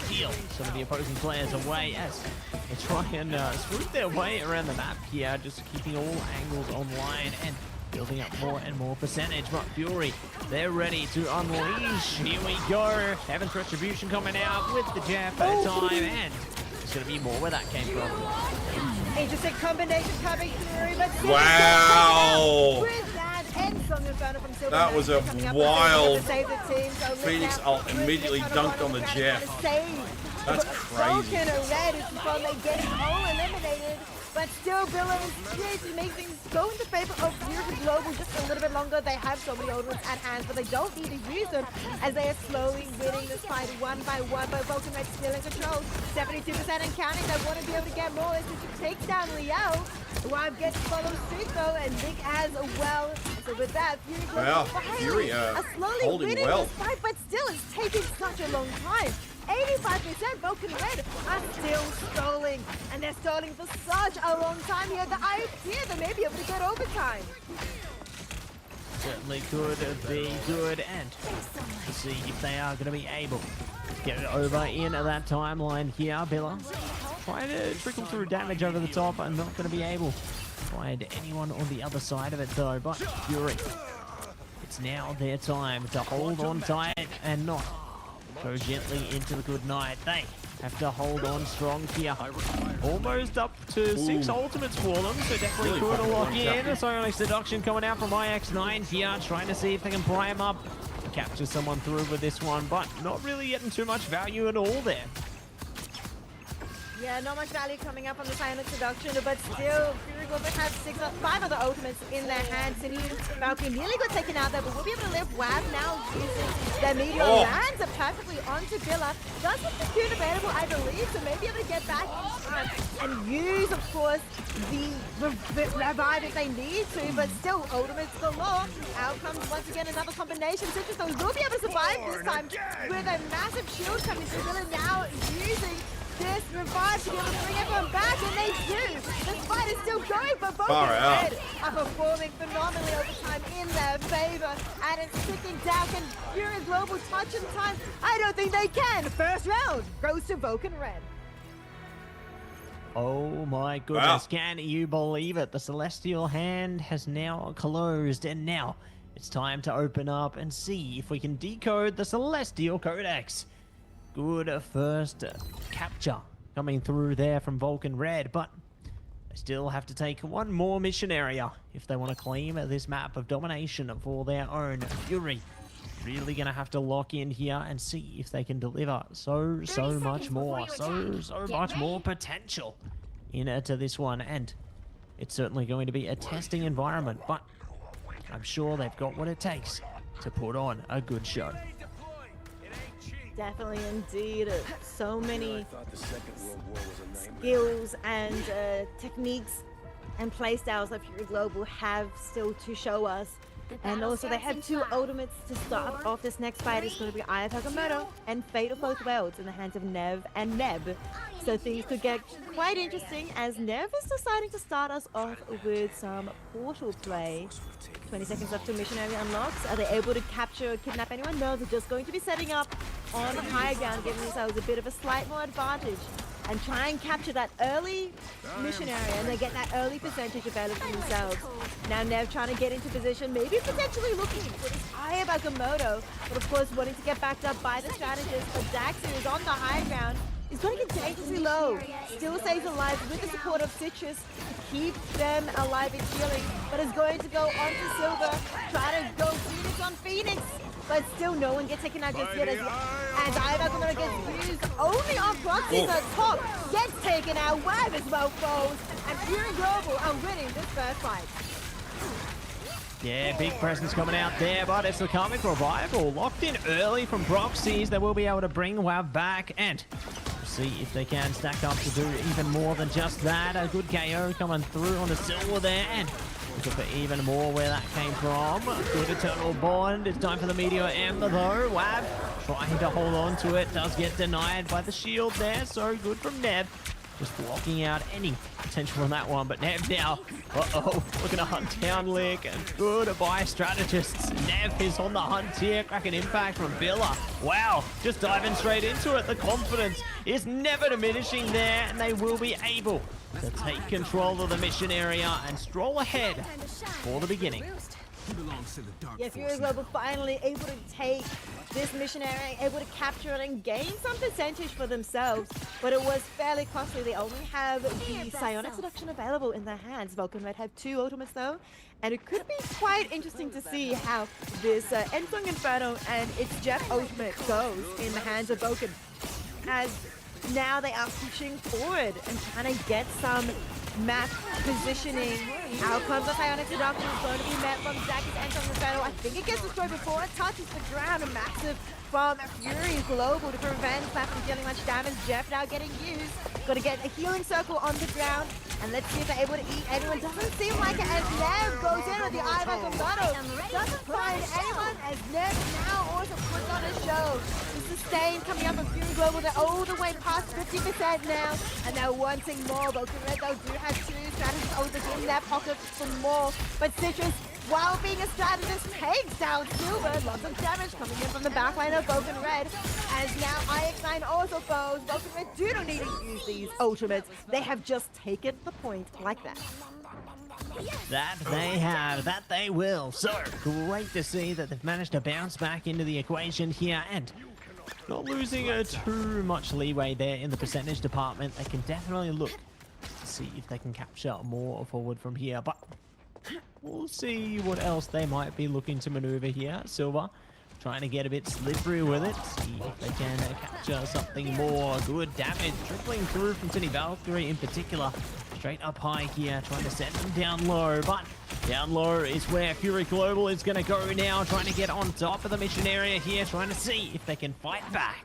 steal some of the opposing players away as they try and swoop their way around the map here, just keeping all angles online and building up more and more percentage. But Fury, they're ready to unleash. Here we go. 7th Retribution coming out with the jab at a time, and there's going to be more where that came from. Interesting combination coming through, but Wow. with that end song inferno from Silver That was a coming up wild to save the team. So look Phoenix out ult with immediately the dunked on the Conor Jeff. Ronaldo trying to save. That's But crazy. Vulcan and Red is from getting all eliminated, but still Billa is here to make things go in the favor of Fury Global just a little bit longer. They have so many ultimates at hand, but they don't need to use them as they are slowly winning this fight one by one. But Vulcan Red still in control, 72% and counting. They want to be able to get more as he takes down Liao. Wild gets followed suit though, and Nick as well. So with that, Fury Global Wow, finally Fury, are slowly holding winning well. this fight, but still it's taking such a long time. 85% Vulcan Red are still stalling, and they're stalling for such a long time here that I fear they may be able to get overtime. Certainly could be good, and to see if they are going to be able to get it over in that timeline here. Billa trying to trickle through damage over the top and not going to be able to find anyone on the other side of it though. But Fury, it's now their time to hold on tight and not go gently into the good night. They have to hold on strong here. Almost up to 6 ultimates for them, so definitely Really could lock fucking in. So only Seduction coming out from IX9 here, trying to see if they can pry him up, capture someone through with this one, but not really getting too much value at all there. Yeah, not much value coming up on the silent seduction, but still, Fury Global have 5 other ultimates in their hands. And Valkyrie nearly got taken out there, but we'll be able to live. WAV now using their meteor lands it perfectly onto Billa. Does have the Cocoon available, I believe, so maybe able to get back in time and use, of course, the revive if they need to, but still, ultimates galore. Out comes once again another combination. Citrus though will be able to survive this time with a massive shield coming through. Billa now using this revive to be able to bring everyone back, and they do. This fight is still going, but both Red are performing phenomenally over time in their favor, and it's ticking down. Can Fury Global touch in time? I don't think they can. First round goes to Vulcan Red. Oh my goodness, can you believe it? The Celestial Hand has now closed, and now it's time to open up and see if we can decode the Celestial Codex. Good first capture coming through there from Vulcan Red, but they still have to take one more mission area if they want to claim this map of domination for their own. Fury really going to have to lock in here and see if they can deliver so much more, so much more potential into this one. And it's certainly going to be a testing environment, but I'm sure they've got what it takes to put on a good show. Definitely, indeed. So many skills and techniques and playstyles that Fury Global have still to show us. And also, they have 2 ultimates to start off this next fight. It's going to be Eye of Agamotto and Fate of Both Worlds in the hands of Nev and Neb. So things could get quite interesting as Nev is deciding to start us off with some portal play. 20 seconds left to mission area unlocks. Are they able to capture or kidnap anyone? No, they're just going to be setting up on the high ground, giving themselves a bit of a slight more advantage and try and capture that early mission area, and they get that early percentage available to themselves. Now Nev trying to get into position, maybe potentially looking for this Eye of Agamotto, but of course wanting to get backed up by the strategist. But Daxter is on the high ground. He's going to get dangerously low. Still stays alive with the support of Citrus to keep them alive and healing, but is going to go on to Silver, try to go Phoenix on Phoenix. But still no one gets taken out just yet as Eye of Agamotto gets used only on Proxy. The top gets taken out. WAV is well foes, and Fury Global are winning this first fight. Yeah, big presence coming out there, but it's the Karmic Revival locked in early from Proxies. They will be able to bring WAV back, and See if they can stack up to do even more than just that. A good KO coming through on the silver there, and looking for even more where that came from. Good Eternal Bond. It's time for the Meteor Ember though. Wab trying to hold on to it. Does get denied by the shield there. So good from Neb. Just blocking out any potential on that one. But Neb now, looking to hunt down Lick. And goodbye strategists. Neb is on the hunt here. Cracking impact from Villa. Wow, just diving straight into it. The confidence is never diminishing there. And they will be able to take control of the mission area and stroll ahead for the beginning. Yeah, Fury Global finally able to take this mission area, able to capture it and gain some percentage for themselves, but it was fairly costly. They only have the Psionic Seduction available in their hands. Vulcan Red have 2 ultimates though, and it could be quite interesting to see how this Ensong Inferno and its Jet ultimate goes in the hands of Vulcan, as now they are pushing forward and trying to get some map positioning. Outcomes of Psionic Seduction is going to be met from Zaki's Ensong Inferno. I think it gets destroyed before it touches the ground. A massive from Fury Global to prevent Snap from dealing much damage. Jeff now getting used. Got to get a healing circle on the ground. And let's see if they're able to eat anyone. Doesn't seem like it as Nev goes in with the Ivan Combado. Doesn't find anyone as Nev now also puts on a show. The sustain coming up from Fury Global. They're all the way past 50% now. And they're wanting more. Vulcan Red though do have 2 strategists ultimates in their pocket for more. But Citrus, while being a strategist, takes down Silver. Lots of damage coming in from the backline of Vulcan Red. As now IX9 also goes. Vulcan Red do not need to use these ultimates. They have just taken the point like that. That they have, that they will. So great to see that they've managed to bounce back into the equation here and not losing too much leeway there in the percentage department. They can definitely look to see if they can capture more forward from here, but we'll see what else they might be looking to maneuver here. Silver trying to get a bit slippery with it, see if they can capture something more. Good damage trickling through from City Valkyrie in particular. Straight up high here, trying to send them down low, but down low is where Fury Global is going to go now, trying to get on top of the mission area here, trying to see if they can fight back.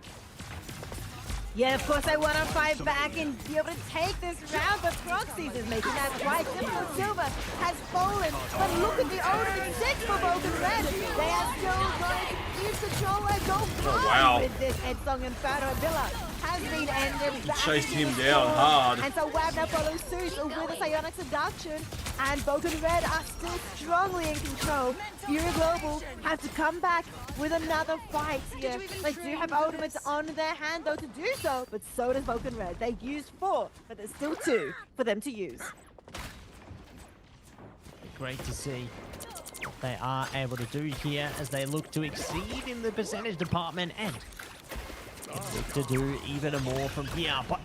Yeah, of course they want to fight back and be able to take this round, but Proxies is making that quite difficult. Silver has fallen, but look at the ultimate 6 for Vulcan Red. They are still going to use control and go far with this Ensong Inferno. Villa has been ended. Chased him down hard. And so Wagner follows suit with a Psionic Seduction, and Vulcan Red are still strongly in control. Fury Global have to come back with another fight here. They do have ultimates on their hand though to do so, but so does Vulcan Red. They used 4, but there's still 2 for them to use. Great to see what they are able to do here as they look to exceed in the percentage department and look to do even more from here. But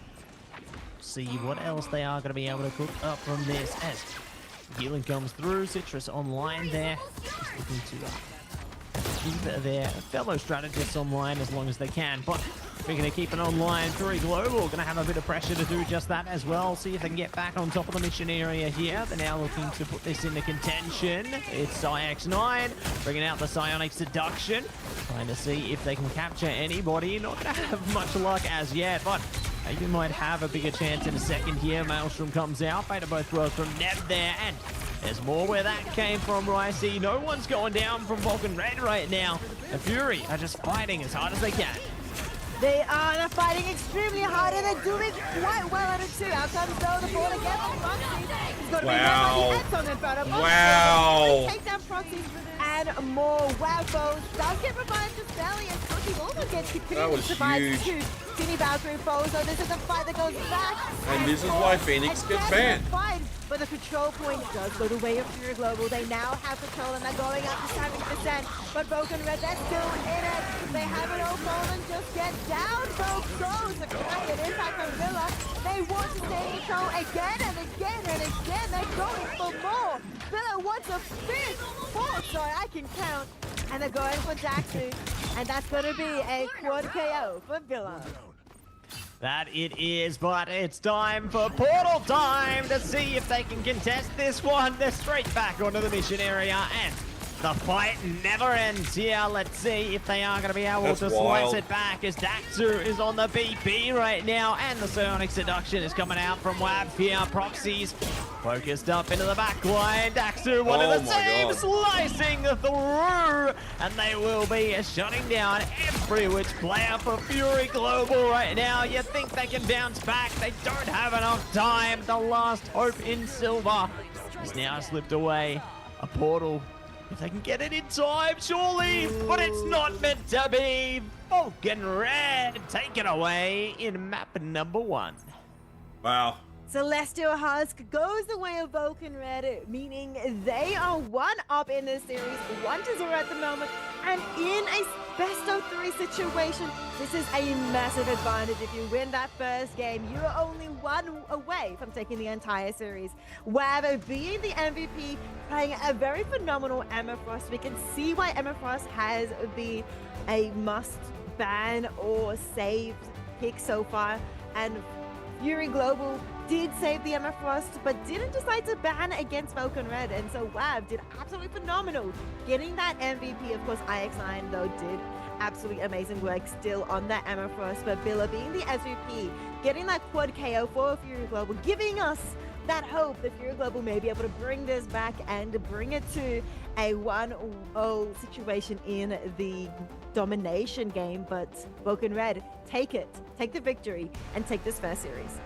see what else they are going to be able to cook up from this as healing comes through. Citrus online there, just looking to keep their fellow strategists online as long as they can. But we're going to keep it online. Fury Global going to have a bit of pressure to do just that as well. See if they can get back on top of the mission area here. They're now looking to put this into contention. It's IX9 bringing out the Psionic Seduction. Trying to see if they can capture anybody. Not going to have much luck as yet, but they might have a bigger chance in a second here. Maelstrom comes out. Beta both worlds from Neb there, and there's more where that came from, Ricey. No one's going down from Vulcan Red right now. The Fury are just fighting as hard as they can. They're fighting extremely hard and they're doing quite well at it too. Out comes though the ball again from Proxy. He's got to be in front. Wow. Take down Proxy and more Wagos. Does get revived to Sally and Proxy also gets continued to survive too. Skinny Valkyrie falls, so this is a fight that goes back. And this is why Phoenix gets banned. But the control point does go the way of Fury Global. They now have control and they're going up to 70%. But Vulcan Red, they're still in it. They haven't all fallen just yet. Down both goes. The cracking impact from Villa. They want to stay in control again and again and again. They're going for more. Villa wants a big 4, so I can count. And they're going for Daxu. And that's going to be a quad KO for Villa. That it is, but it's time for Portal time to see if they can contest this one. They're straight back onto the mission area, and The fight never ends here. Let's see if they are going to be able to slice it back as Daxu is on the BP right now. And the Sonic Seduction is coming out from Wab here. Proxies focused up into the back line. Daxu, one of the saves, slicing through. And they will be shutting down every which player for Fury Global right now. You think they can bounce back. They don't have enough time. The last hope in Silver is now slipped away. A portal. If they can get it in time, surely, but it's not meant to be. Vulcan Red, take it away in map number 1. Wow. Celestial Husk goes the way of Vulcan Red, meaning they are 1-up in this series, 1-0 at the moment, and in a best of 3 situation, this is a massive advantage. If you win that first game, you are only 1 away from taking the entire series. Wab being the MVP, playing a very phenomenal Emma Frost. We can see why Emma Frost has been a must ban or save pick so far, and Fury Global did save the Emma Frost, but didn't decide to ban against Vulcan Red, and so Wab did absolutely phenomenal getting that MVP. Of course, IX9 though did absolutely amazing work still on that Emma Frost, but Billa being the SVP, getting that quad KO for Fury Global, giving us that hope that Fury Global may be able to bring this back and bring it to a 1-0 situation in the domination game. But Vulcan Red, take it, take the victory, and take this first series.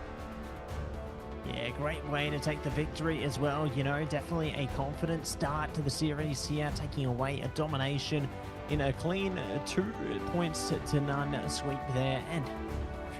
Yeah, great way to take the victory as well. You know, definitely a confident start to the series here, taking away a domination in a clean 2 points to none sweep there. And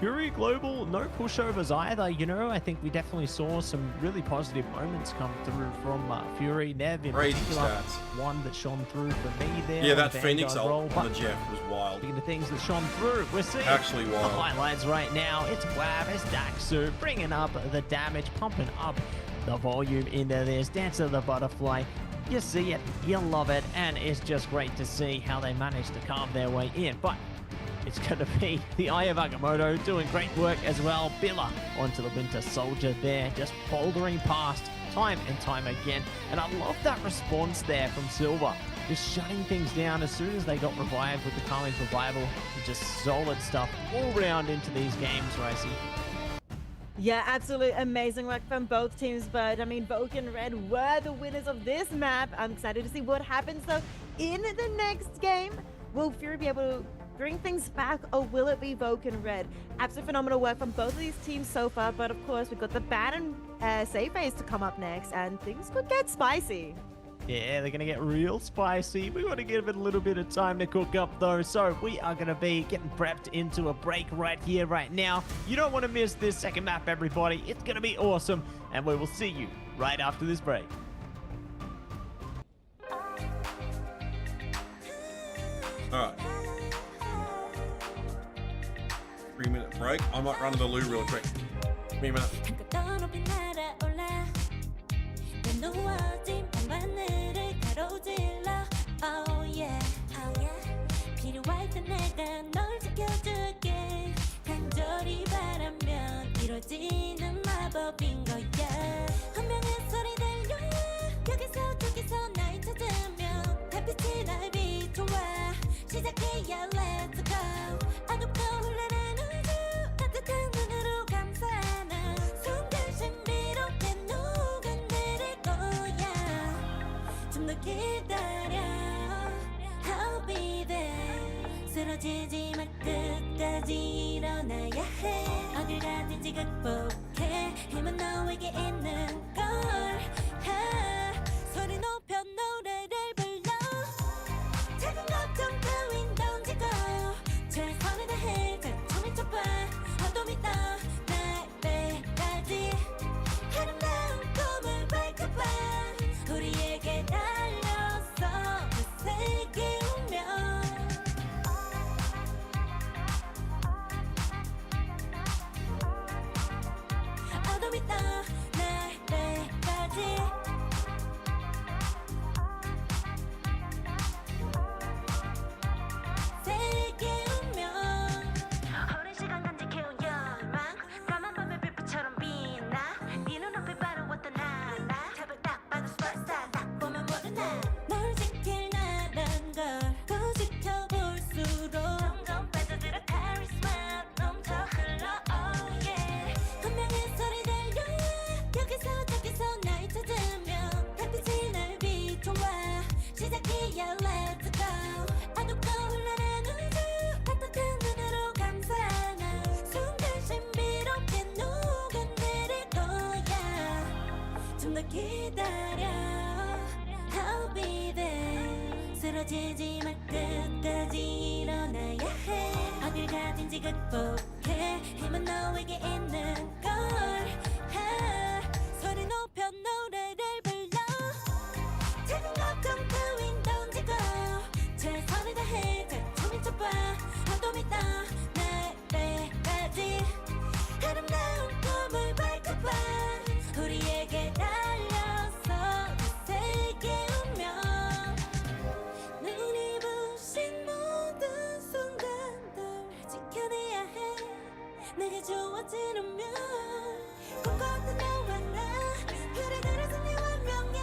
Fury Global, no pushovers either. You know, I think we definitely saw some really positive moments come through from Fury. Nev in particular, one that shone through for me there. Yeah, that Phoenix ult on the Jeff was wild. Speaking of things that shone through, we're seeing actually wild. The highlights right now. It's Wab, it's Daxu, bringing up the damage, pumping up the volume into this. Dance of the Butterfly. You see it, you love it, and it's just great to see how they managed to carve their way in. But it's going to be the Eye of Agamotto doing great work as well. Billa onto the Winter Soldier there, just bouldering past time and time again. And I love that response there from Silver, just shutting things down as soon as they got revived with the Carly's Revival. Just solid stuff all round into these games, Ricey. Yeah, absolutely amazing work from both teams, but I mean, Vulcan Red were the winners of this map. I'm excited to see what happens though in the next game. Will Fury be able to bring things back, or will it be Vulcan Red? Absolutely phenomenal work from both of these teams so far, but of course we've got the ban and save phase to come up next, and things could get spicy. Yeah, they're going to get real spicy. We want to give it a little bit of time to cook up though, so we are going to be getting prepped into a break right here, right now. You don't want to miss this second map, everybody. It's going to be awesome, and we will see you right after this break. Alright. 3-minute break. I might run to the loo real quick. Give me a minute. Oh yeah, 필요할 때 내가 널 지켜줄게. 간절히 바라면 이루어지는 마법인 거야. 운명의 소리 들려. 여기서 저기서 날 찾으면 달빛이 날 비춰와. 시작해야 let's go. 아급고 흘러는 우주 따뜻한 눈으로 감싸는 순간 신비롭게 녹아내릴 거야. 좀 더 기다려. I'll be there. 쓰러지지 마 끝까지 일어나야 해. 어딜 가든지 극복해. 힘은 너에게 있는 걸. 소리 높여 노래를 불러. 작은 걱정 따윈 던지고 최선을 다해 자청을 쳐봐. 어둠이 떠 날 때까지 아름다운 꿈을 밝혀봐. 우리에게 달려서 그 세계 오면 어둠이 떠 날 때까지 쓰러지지 말 끝까지 일어나야 해 어딜 가든지 극복해 힘은 너에게 있는 걸 소리 높여 노래를 불러 작은 걱정 따윈 던지고 최선을 다해 자충이 쳐봐 한도 믿어 내일까지 아름다운 꿈을 밟아봐 우리에게 달려서 이 세계 운명 눈이 부신 모든 순간들 지켜내야 해 내게 좋아지는 면 꿈꿨던 너와 나 그래 승리 완명해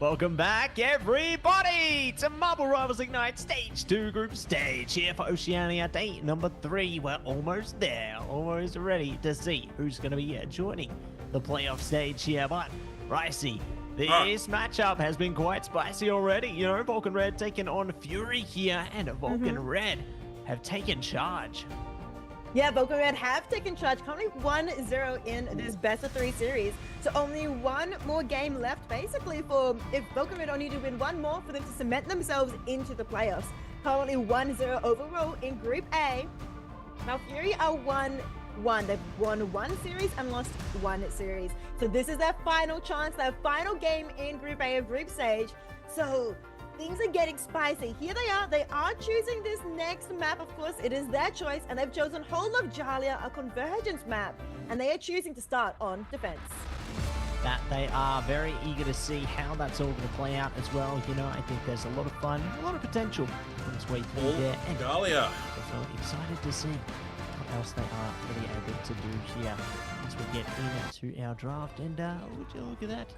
Welcome back, everybody, to Marvel Rivals Ignite Stage 2 Group Stage here for Oceania Day number 3. We're almost there, almost ready to see who's going to be joining the playoff stage here. But, Ricey, this matchup has been quite spicy already. You know, Vulcan Red taking on Fury here, and Vulcan Red have taken charge. Yeah, Vulcan Red have taken charge, currently 1-0 in this best of 3 series. So only one more game left, basically, for if Vulcan Red only need to win one more for them to cement themselves into the playoffs. Currently 1-0 overall in Group A. Now Fury are 1-1. They've won 1 series and lost 1 series. So this is their final chance, their final game in Group A of Group Stage. So things are getting spicy. Here they are choosing this next map. Of course, it is their choice, and they've chosen Whole of Jalia, a convergence map, and they are choosing to start on defense. That they are very eager to see how that's all going to play out as well. You know, I think there's a lot of fun, a lot of potential on its way through there. And Jalia. Definitely excited to see what else they are really able to do here as we get into our draft. And would you look at that?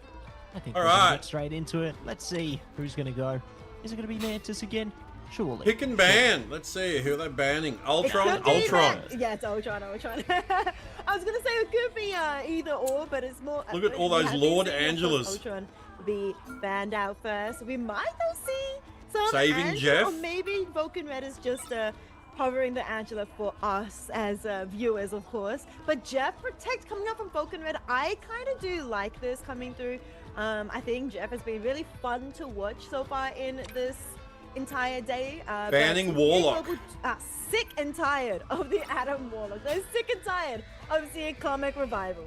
I think we're going to get straight into it. Let's see who's going to go. Is it going to be Mantis again? Surely. Pick and ban. Let's see who they're banning. Ultron. Ultron. Yeah, it's Ultron. I was going to say it could be either or, but it's more. Look at all those Lord Angelas. Ultron be banned out first. We might though see some Saving Angela, Jeff. or maybe Vulcan Red is just hovering the Angela for us as viewers, of course. But Jeff Protect coming up from Vulcan Red, I kind of do like this coming through. I think Jeff has been really fun to watch so far in this entire day. Banning Warlock. Sick and tired of the Adam Warlock. They're sick and tired of seeing comic revival.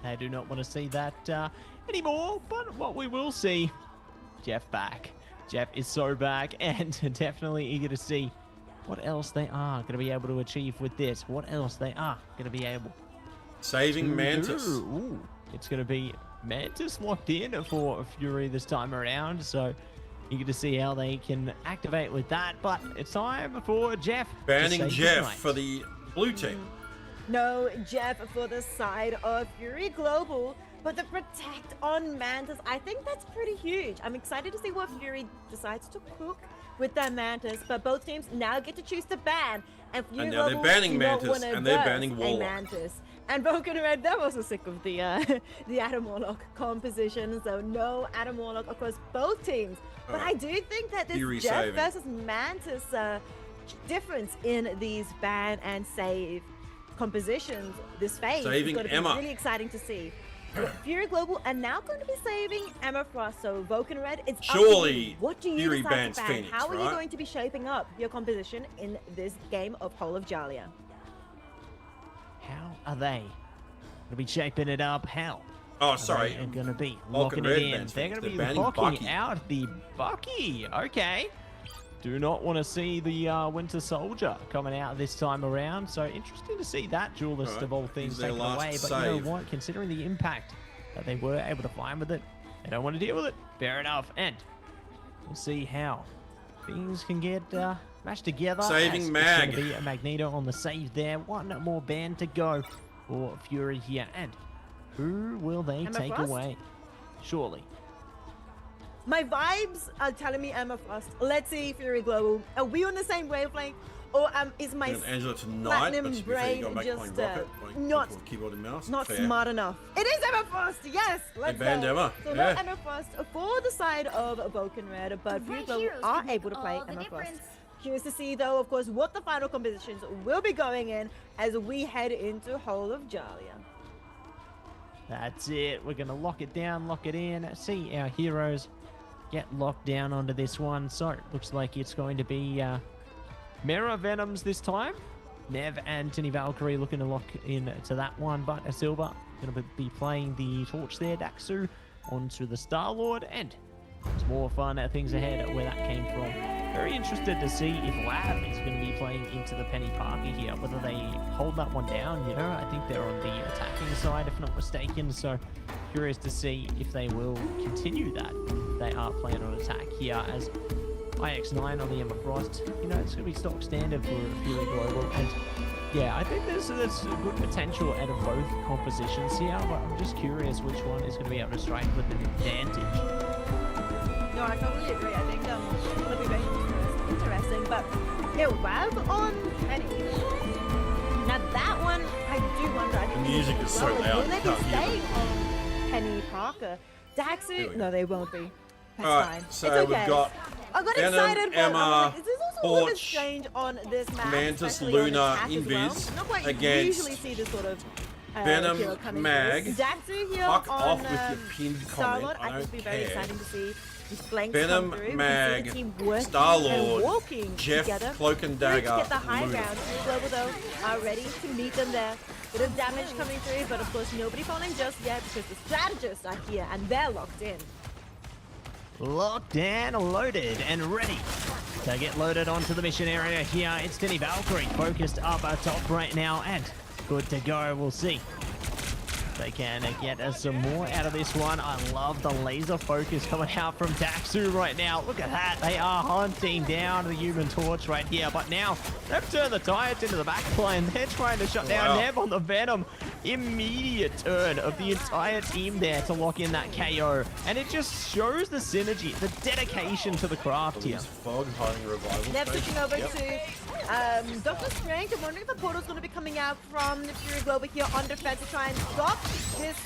I do not want to see that anymore, but what we will see, Jeff back. Jeff is so back and definitely eager to see what else they are going to be able to achieve with this. What else they are going to be able Saving Mantis. Ooh, it's going to be Mantis locked in for Fury this time around, so eager to see how they can activate with that. But it's time for Jeff. Banning Jeff for the blue team. No Jeff for the side of Fury Global, but the Protect on Mantis, I think that's pretty huge. I'm excited to see what Fury decides to cook with their Mantis, but both teams now get to choose to ban. And Fury now they're Global banning do not Mantis, wanna and they're burst banning a Warlock. Mantis. And Vulcan Red, they're also sick of the Adam Warlock composition, so no Adam Warlock across both teams. But I do think that this Fury Jeff saving. versus Mantis difference in these ban and save compositions, this phase, Saving is going to be Emma. really exciting to see. Fury Global are now going to be saving Emma Frost, so Vulcan Red, it's up to Surely you. What do you Fury decide bans to ban? Phoenix, How are you right? going to be shaping up your composition in this game of Whole of Jalia? How are they going to be shaping it up? How? Oh, sorry. They're going to be Vulcan locking it Red in. bans They're Phoenix. going to be They're banning locking Bucky. out the Bucky. Okay. Do not want to see the Winter Soldier coming out this time around. So interesting to see that duelist Alright, of all things here's their taken last away. But save. you know what? Considering the impact that they were able to find with it, they don't want to deal with it. Fair enough. And we'll see how things can get matched together. Saving as Mag. It's going to be a Magneto on the save there. One more band to go for Fury here. And who will they Emma take Frost? away? Surely. My vibes are telling me Emma Frost. Let's see Fury Global. Are we on the same wavelength? Or is my And Angela tonight, platinum but to be fair, brain you got back just playing Rocket, playing not keyboard and mouse. not Fair. smart enough? It is Emma Frost. Yes, let's banned go. Emma, So yeah. no Emma Frost for the side of Vulcan Red, but Fury Global are able to play Emma Frost. Curious to see, though, of course, what the final compositions will be going in as we head into Whole of Jalia. That's it. We're going to lock it down, lock it in, see our heroes get locked down onto this one. So it looks like it's going to be Mirror Venoms this time. Nev and Tinny Valkyrie looking to lock in to that one, but a Silver going to be playing the torch there. Daxu onto the Star-Lord, and there's more fun things ahead where that came from. Very interested to see if Lav is going to be playing into the Penny Parker here, whether they hold that one down. You know, I think they're on the attacking side, if not mistaken, so curious to see if they will continue that. They are playing on attack here as IX9 on the Emma Frost. You know, it's going to be stock standard for Fury Global, and yeah, I think there's good potential out of both compositions here, but I'm just curious which one is going to be able to strike with an advantage. No, I totally agree. I think it'll be very interesting, but yeah, Wav on Penny. Now that one, I do wonder. I think the music is so loud. Will they be staying on Penny Parker? Daxu? No, they won't be. That's fine. So it's okay. we've got I got Venom, excited, but Emma, this is also a little bit Torch, strange on this map. Mantis, especially on Luna, attack as well. Invis Not quite against usually see this sort of Venom, hero coming Mag. through. Daxu here Fuck on off with your pinned comment. Star-Lord. I I think it'll be very don't care. exciting to see these flanks Venom, come through. Mag, We see the team working Star-Lord, and walking Jeff, together. Cloak and Trying Dagger, to get the high Luna. ground. Global though are ready to meet them there. Bit of damage coming through, but of course nobody falling just yet because the strategists are here and they're locked in. Locked and loaded and ready to get loaded onto the mission area here. It's Tinny Valkyrie focused up atop right now and good to go. We'll see if they can get us some more out of this one. I love the laser focus coming out from Daxu right now. Look at that. They are hunting down the Human Torch right here. But now they've turned the Tides into the back line. They're trying to shut down Nev on the Venom. Immediate turn of the entire team there to lock in that KO. And it just shows the synergy, the dedication to the craft here. Fog hiding revival. Nev switching over to Dr. Strange. I'm wondering if the portal's going to be coming out from the Fury Global here on defense to try and stop this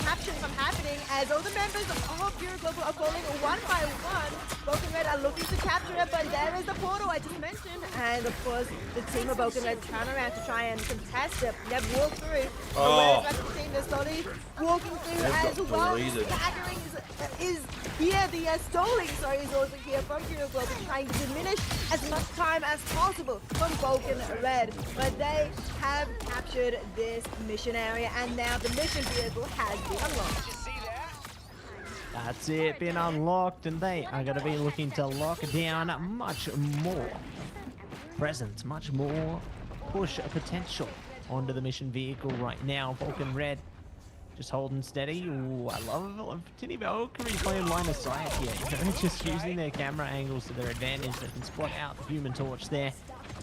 capture from happening, as all the members of Fury Global are falling one by one. Broken Red are looking to capture it, but there is the portal I just mentioned. And of course, the team of Broken Red turn around to try and contest it. Nev walk through. Oh. The team is slowly walking through as well. Staggering is here. The stalling, sorry, is also here from Fury Global, trying to diminish as much time as possible from Broken Red. But they have captured this mission area, and now the mission vehicle has been unlocked. That's it, been unlocked, and they are going to be looking to lock down much more presence, much more push potential onto the mission vehicle right now. Vulcan Red just holding steady. Ooh, I love Tinny Valkyrie playing line of sight here. You know, just using their camera angles to their advantage. They can spot out the Human Torch there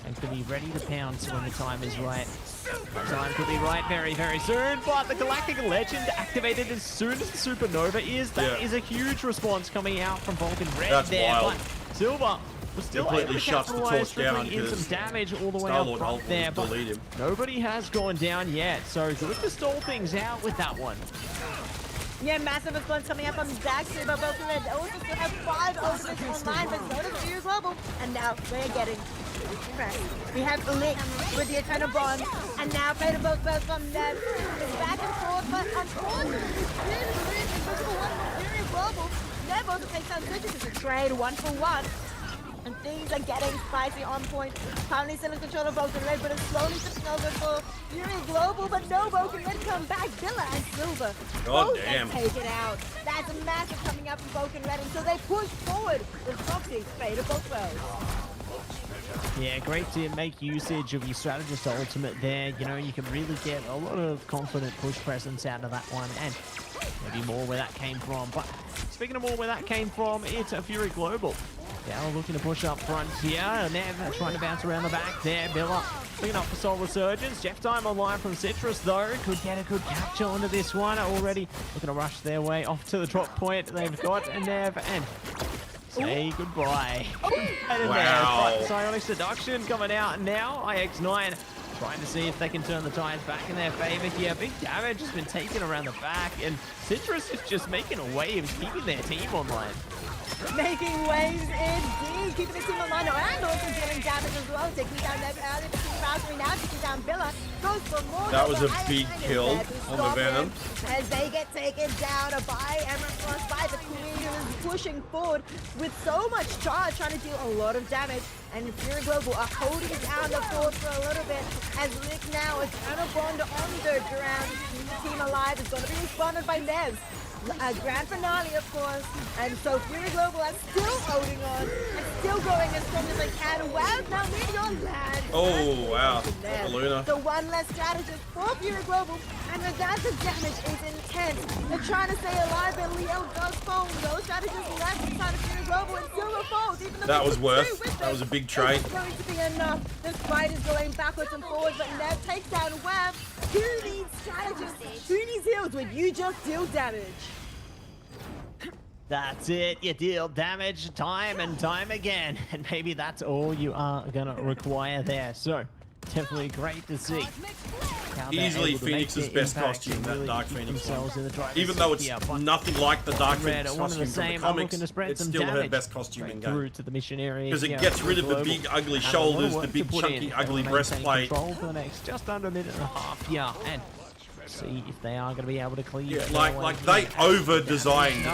and could be ready to pounce when the time is right. The time could be right very, very soon, but the Galactic Legend activated as soon as the Supernova is. That is a huge response coming out from Vulcan Red. That's there, wild. But Silver was still Completely able to shuts the capitalize, torch down trickling in because some damage all the way Star-Lord up front there, but delete him. nobody has gone down yet, so good to stall things out with that one. Yeah, massive response coming up on Daxu, but both of them also still have 5 ultimates online, but so does Fury Global. And now we're getting pressed. We have Lick with the Eternal Bond, and now Fate of both from them. It's back and forth, but unfortunately, Fury Invisible one from Fury Global. They're both takes down switches. It's a trade 1-for-1. And things are getting spicy on point. Currently still in control of Broken Red, but it's slowly tipping over for Fury Global, but no Broken Red come back. Villa and Silver both damn. take it out. That's a massive coming up from Broken Red until they push forward with Foxy, Fate of both worlds. Yeah, great to make usage of your strategist ultimate there. You know, you can really get a lot of confident push presence out of that one, and maybe more where that came from. But speaking of more where that came from, it's a Fury Global. Now looking to push up front here. Nev trying to bounce around the back there. Billa picking up for Soul Resurgence. Jeff time online from Citrus though. Could get a good capture onto this one. Already looking to rush their way off to the drop point. They've got a Nev and say goodbye. And wow. Psionic Seduction coming out now. IX9 trying to see if they can turn the tides back in their favor here. Big damage has been taken around the back, and Citrus is just making a wave, keeping their team online. Making waves indeed, keeping the team online and also dealing damage as well, taking down Nev early, Valkyrie now taking down Villa. Goes for more. That was a Iron big Man is kill there to on the stop Venom. him as they get taken down by Emerald, by the Queen, who is pushing forward with so much charge, trying to deal a lot of damage. And Fury Global are holding down the fort for a little bit as Lick now is kind of bond on the ground. The team alive is going to be responded by Nev. A grand finale, of course, and so Fury Global are still holding on and still going as strong as they can. Wow, now Meteor lands. Oh, wow. Luna. So one less strategist for Fury Global, and with that, the damage is intense. They're trying to stay alive, and Leo does fall. Those strategists left inside of Fury Global, and Silver falls. Even though That they was took worth. two with That them, was a big trade. It's going to be enough. This fight is going backwards and forwards, but Nev takes down Web. Who needs strategists? Who needs heals when you just deal damage? That's it. You deal damage time and time again. And maybe that's all you are going to require there. So, definitely great to see. Easily Phoenix's best costume, that Dark Phoenix one. Even though it's nothing like the Dark Phoenix costume from the comics, it's still her best costume in game. To the mission area. Because it gets rid of the big ugly shoulders, the big chunky ugly breastplate. For the next just under a minute and a half here. And see if they are going to be able to clear. Yeah, like they over-designed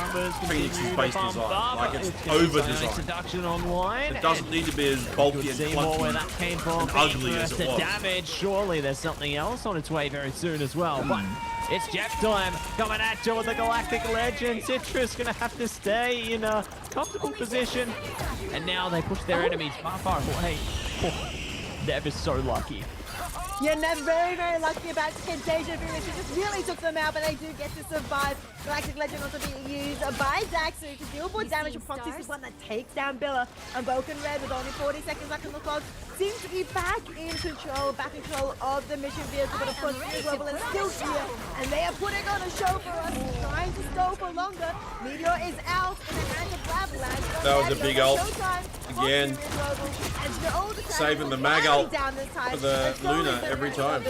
Phoenix's base design. Like it's over-designed. Seduction online. It doesn't need to be as bulky and clunky and ugly as it was. Damage. Surely there's something else on its way very soon as well. But it's Jeff time coming at you with the Galactic Legend. Citrus going to have to stay in a comfortable position. And now they push their enemies far away. Oh, Nev is so lucky. You're Nev very, very lucky about Contagion Phoenix. She just really took them out, but they do get to survive. Galactic Legend also being used by Daxu to deal more damage with Proxy, is one that takes down Billa. And Vulcan Red, with only 40 seconds left on the clock, seems to be back in control of the mission vehicle. But of course, Fury Global is still here, and they are putting on a show for us, trying to go for longer. Meteor is out in the hands of Blabland. That was a big ult. Again, saving the mag ult for the Luna every time.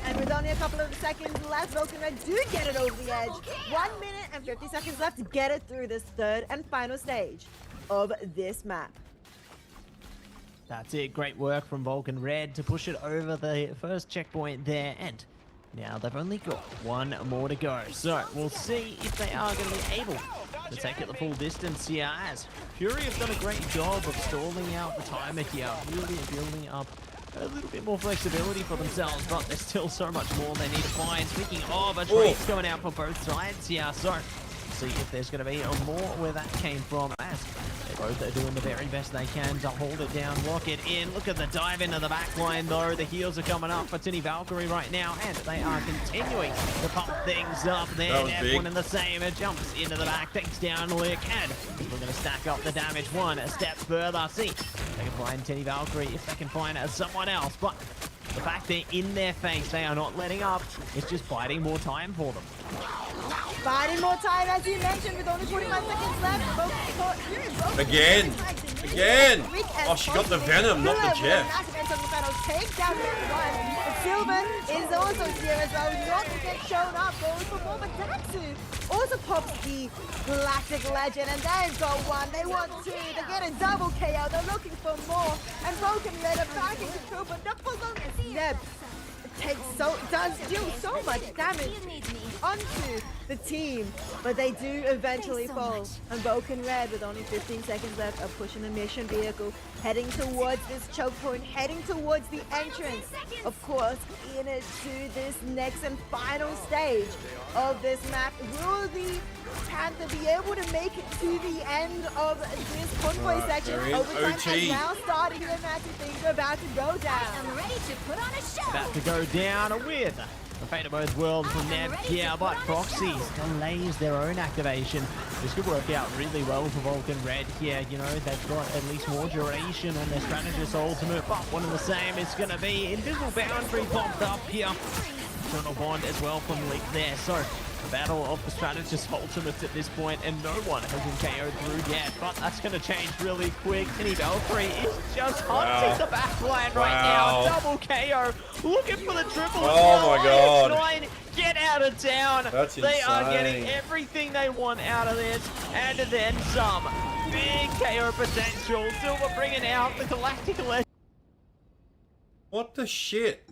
And with only a couple of seconds left, Vulcan Red do get it over the edge. 1 minute and 50 seconds left to get it through this third and final stage of this map. That's it. Great work from Vulcan Red to push it over the first checkpoint there. And now they've only got one more to go. So we'll see if they are going to be able to take it the full distance here, as Fury have done a great job of stalling out the timer here, really building up a little bit more flexibility for themselves, but there's still so much more they need to find. Speaking of, a trade's going out for both sides here, so see if there's going to be more where that came from, as they both are doing the very best they can to hold it down, lock it in. Look at the dive into the back line though. The heals are coming up for Tinny Valkyrie right now, and they are continuing to pump things up there. Everyone in the same, it jumps into the back, takes down Lick, and we're going to stack up the damage one step further. See if they can find Tinny Valkyrie, if they can find someone else, but the fact they're in their face, they are not letting up. It's just biding more time for them. Biding more time, as you mentioned, with only 45 seconds left. Again. Oh, she got the Venom, not the Jeff. Take down one. Sylvan is also here as well, not to get shown up, going for more, but Daxu also pops the Galactic Legend, and they've got one, they want two, they get a double KO, they're looking for more, and Vulcan Red are back in control, but not for long as Neb does deal so much damage onto the team, but they do eventually fall. And Vulcan Red, with only 15 seconds left, are pushing the mission vehicle, heading towards this choke point, heading towards the entrance, of course, into this next and final stage of this map. Will the Panther be able to make it to the end of this convoy section? Overtime has now started here, Matthew. Things are about to go down. I'm ready to put on a show. About to go down with the fate of both worlds from Neb here, but Proxy delays their own activation. This could work out really well for Vulcan Red here. You know, they've got at least more duration on their strategist ultimate, but one of the same is going to be Invisible Boundary popped up here. Eternal Bond as well from Leak there. So battle of the strategist ultimates at this point, and no one has been KO'd through yet, but that's going to change really quick. Tinny Valkyrie is just hunting the back line right now. Double KO, looking for the triple. Oh my god. 9, get out of town. That's they insane. are getting everything they want out of this, and then some. Big KO potential. Silver bringing out the Galactic Legend. What the shit?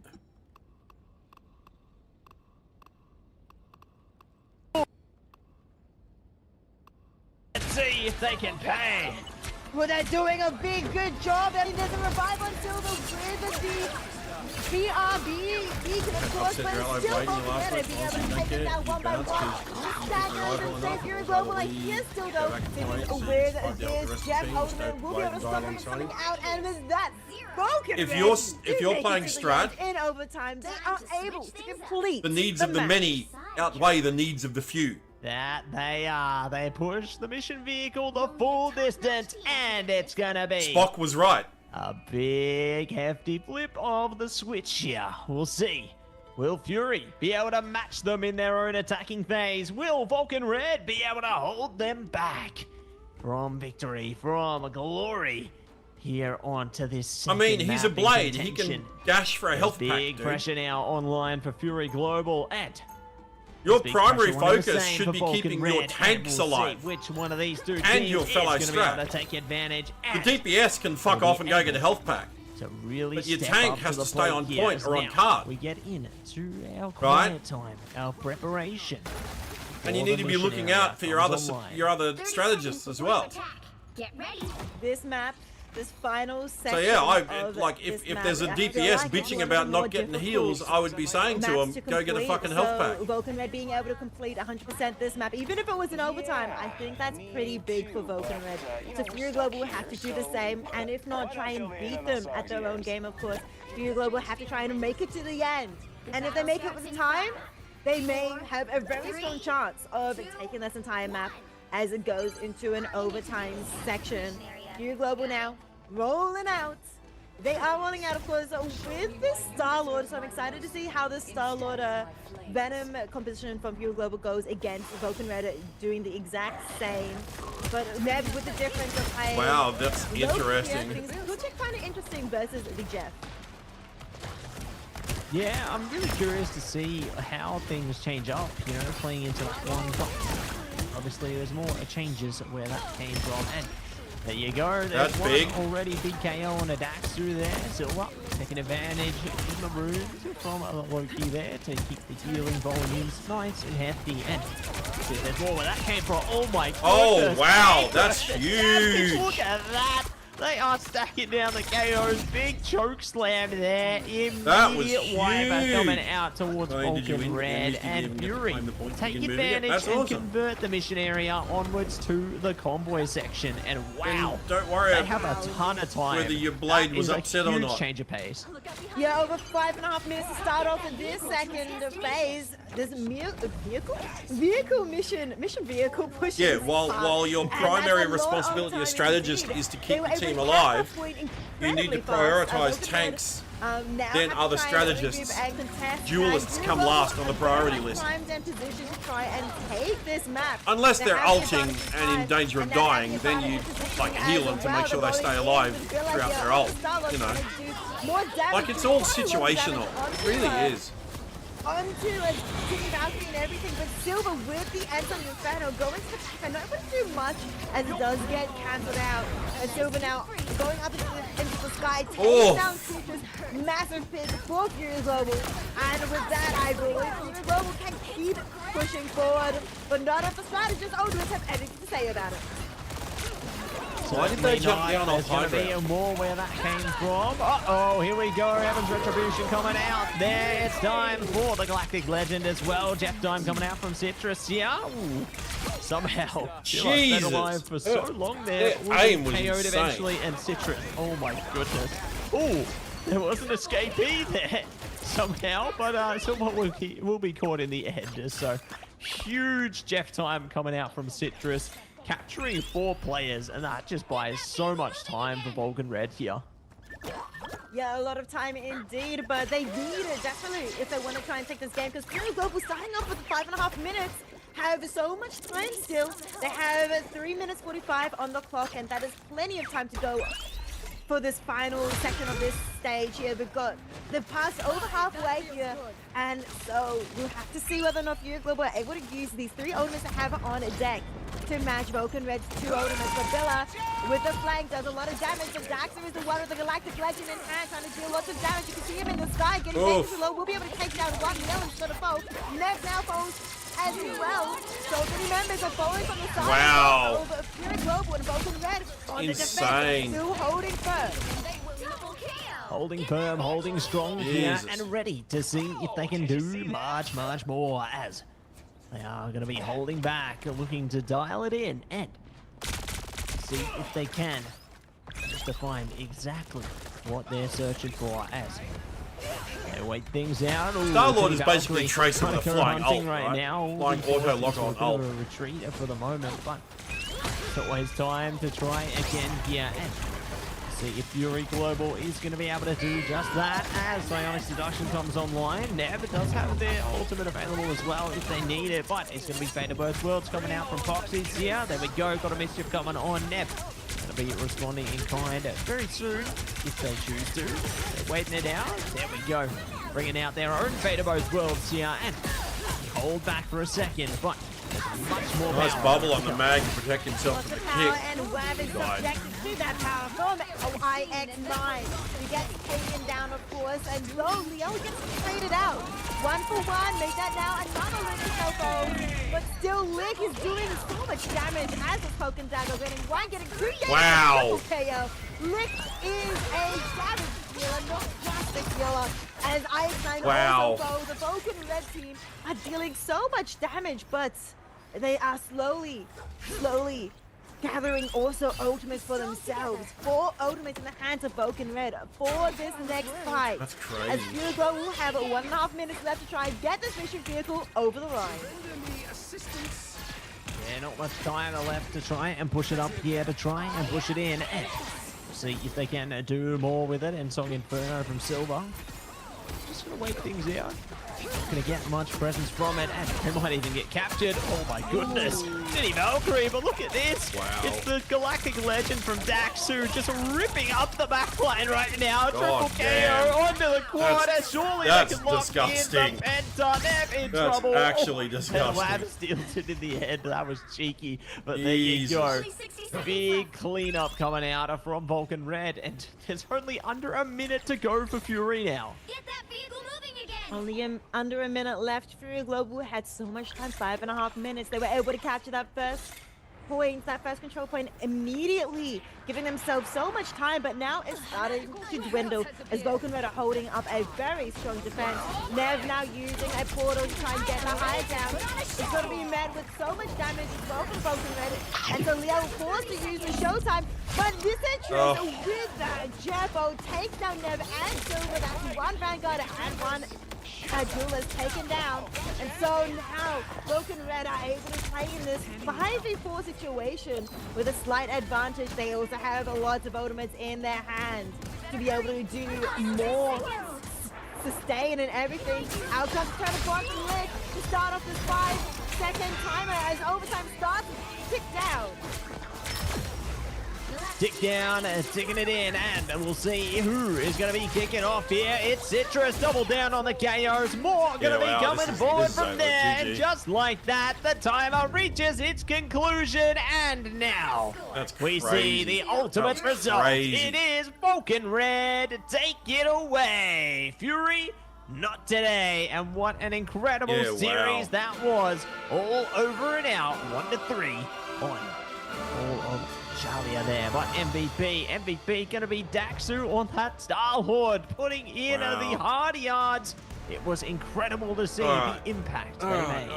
Let's see if they can pay. Well, they're doing a big good job. I mean, there's a revival until the with the BRB beacon, of course, but it's still not going to be able to take it down one by one. Staggers and say Fury Global, like, here's still though, aware that there's Jeff Ultimate will be able to stop him coming out, and with that broken if you're playing Strat, in overtime, they are able to complete the needs of the many outweigh the needs of the few. That they are. They push the mission vehicle the full distance, and it's gonna be... Spock was right. A big, hefty flip of the switch here. We'll see. Will Fury be able to match them in their own attacking phase? Will Vulcan Red be able to hold them back from victory, from glory? Here onto this. I mean, he's a blade. He can dash for a health pack, Big pressure now online for Fury Global, and your primary focus should be keeping your tanks alive. Which one of these two and your fellow is Strat. to take advantage. The DPS can fuck off and go get a health pack. To really but your tank has to stay on point or on card. We get into our quiet time, our preparation. And you need to be looking out for your other strategists as well. Get ready. This map, this final section. So yeah, if there's a DPS bitching about not getting heals, I would be saying to him, go get a fucking health pack. Vulcan Red being able to complete 100% this map, even if it was in overtime, I think that's pretty big for Vulcan Red. So Fury Global will have to do the same, and if not, try and beat them at their own game, of course. Fury Global will have to try and make it to the end. And if they make it with time, they may have a very strong chance of taking this entire map as it goes into an overtime section. Fury Global now rolling out. They are rolling out, of course, with this Star-Lord, so I'm excited to see how this Star-Lord Venom composition from Fury Global goes against Vulcan Red, doing the exact same, but maybe with the difference of playing. Wow, that's interesting. Which is kind of interesting versus the Jeff. Yeah, I'm really curious to see how things change up, you know, playing into one box. Obviously, there's more changes where that came from, and there you go. There's That's big. Already big KO on a Dax through there. Silver taking advantage in the room from Loki there to keep the healing volumes nice and hefty. And see if there's more where that came from. Oh my goodness. Oh wow, that's huge. Look at that. They are stacking down the KOs. Big choke slam there. Immediate wiper coming out towards Vulcan Red. And Fury take advantage and convert the mission area onwards to the convoy section. And wow, don't worry, they have a ton of time. Whether your blade was upset or not. Change of pace. Yeah, over 5.5 minutes to start off in this second phase. This vehicle mission vehicle pushes. Yeah, while your primary responsibility as strategist is to keep the team alive, you need to prioritize tanks, then other strategists. Duelists come last on the priority list. Unless they're ulting and in danger of dying, then you like heal them to make sure they stay alive throughout their ult. You know, like it's all situational. It really is. Onto a Team Valkyrie and everything, but Silver with the Ensign Inferno going to the back. I not going to do much as it does get cancelled out. And Silver now going up into the sky, taking down Creature's massive pit for Fury Global. And with that, I believe Fury Global can keep pushing forward, but not if the strategists have anything to say about it. Why did they jump down off high ground? There's going to be more where that came from. Uh-oh, here we go. Evans Retribution coming out. There, it's time for the Galactic Legend as well. Jeff Dime coming out from Citrus. Yeah, ooh. Somehow. Jesus. Been alive for so long there. Aim was KO'd insane. eventually, and Citrus. Oh my goodness. Ooh, there was an escapee there somehow, but someone will be caught in the end. So huge Jeff Time coming out from Citrus, capturing 4 players, and that just buys so much time for Vulcan Red here. Yeah, a lot of time indeed, but they need it definitely if they want to try and take this game, because Fury Global starting off with 5.5 minutes have so much time still. They have 3 minutes 45 on the clock, and that is plenty of time to go for this final section of this stage here. They've passed over halfway here, and so we'll have to see whether or not Fury Global are able to use these 3 owners they have on deck to match Vulcan Red's 2 ultimates. But Villa, with the flank, does a lot of damage. But Daxter is the one with the Galactic Legend in hand, trying to deal lots of damage. You can see him in the sky, getting dangerously low. We'll be able to take down one Nell instead of both. Nev now falls as well. So many members are falling from the side. Wow. Pure Global and Vulcan Red on the defense, Insane. still holding firm. Holding firm, holding strong here, and ready to see if they can do much, much more, as they are going to be holding back, looking to dial it in and see if they can, just to find exactly what they're searching for, as they wait things out. Star-Lord is basically tracing with a flying ult, right now. Flying auto-lock on ult. A retreat for the moment, but it's always time to try again here and see if Fury Global is going to be able to do just that as Psionic Seduction comes online. Nev does have their ultimate available as well if they need it, but it's going to be Fate of Earth Worlds coming out from Foxy's here. There we go, got a Mischief coming on. Nev going to be responding in kind very soon if they choose to. They're waiting it out. There we go. Bringing out their own Fate of Earth Worlds here and hold back for a second, but much more nice power. bubble on the mag to protect himself from the Power kick. and Wab is subjected to that power from IX9. He gets taken down, of course, and Leo gets traded out. 1-for-1, make that now another Lick cell phone. But still, Lick is doing so much damage as a Poke and Dagger, getting one, getting two. Wow. KO. Lick is a damage dealer, not just a killer. As IX9 also go, the Vulcan Red team are dealing so much damage, but they are slowly gathering also ultimates for themselves. 4 ultimates in the hands of Vulcan Red for this next fight. That's crazy. As Hugo will have 1.5 minutes left to try and get this mission vehicle over the line. Yeah, not much time left to try and push it up here, to try and push it in. And see if they can do more with it. And Song Inferno from Silver. Just gonna wait things out. Not gonna get much presence from it, and they might even get captured. Oh my goodness. City Valkyrie, but look at this. Wow. It's the Galactic Legend from Daxu just ripping up the backline right now. God Triple damn. KO onto the quad. Surely they that's can lock disgusting. in the Penta. They're in That's trouble. actually disgusting. Lab steals it in the head. That was cheeky, but there you go. Big cleanup coming out from Vulcan Red, and there's only under a minute to go for Fury now. Get that vehicle moving again! Only under a minute left. Fury Global had so much time, 5.5 minutes. They were able to capture that first point, that first control point immediately, giving themselves so much time, but now it's starting to dwindle as Vulcan Red are holding up a very strong defense. Nev now using a portal to try and get the high down. It's going to be met with so much damage as well from Vulcan Red, and so Leo forced to use the showtime, but this entry with that Jeffo takes down Nev and Silver. That's one Vanguard and one Duelist taken down, and so now Vulcan Red are able to play in this 5v4 situation with a slight advantage. They also have a lot of ultimates in their hands to be able to do more, sustain and everything. Out comes trying to block Lick to start off this 5-second timer as overtime starts to tick down. Tick down, ticking it in, and we'll see who is going to be kicking off here. It's Citrus, double down on the KOs. More going to be coming forward from there. And just like that, the timer reaches its conclusion. And now we see the ultimate result. It is Vulcan Red. Take it away. Fury, not today. And what an incredible series that was. All over and out, 1-3 on all of Charlia there, but MVP gonna be Daxu on that Star-Lord, putting in the hard yards. It was incredible to see the impact they made.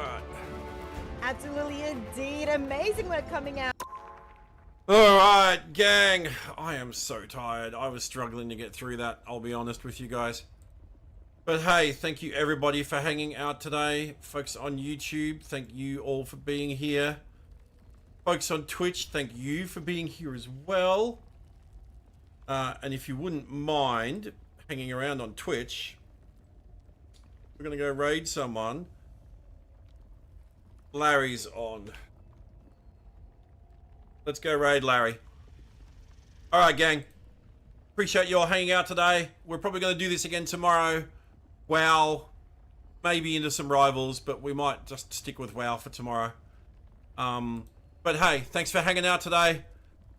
Absolutely indeed, amazing work coming out. All right, gang, I am so tired. I was struggling to get through that, I'll be honest with you guys. But hey, thank you everybody for hanging out today. Folks on YouTube, thank you all for being here. Folks on Twitch, thank you for being here as well. And if you wouldn't mind hanging around on Twitch, we're going to go raid someone. Larry's on. Let's go raid Larry. Alright, gang. Appreciate you all hanging out today. We're probably going to do this again tomorrow. WoW. Maybe into some rivals, but we might just stick with WoW for tomorrow. But hey, thanks for hanging out today.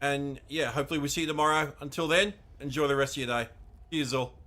And yeah, hopefully we see you tomorrow. Until then, enjoy the rest of your day. Cheers all.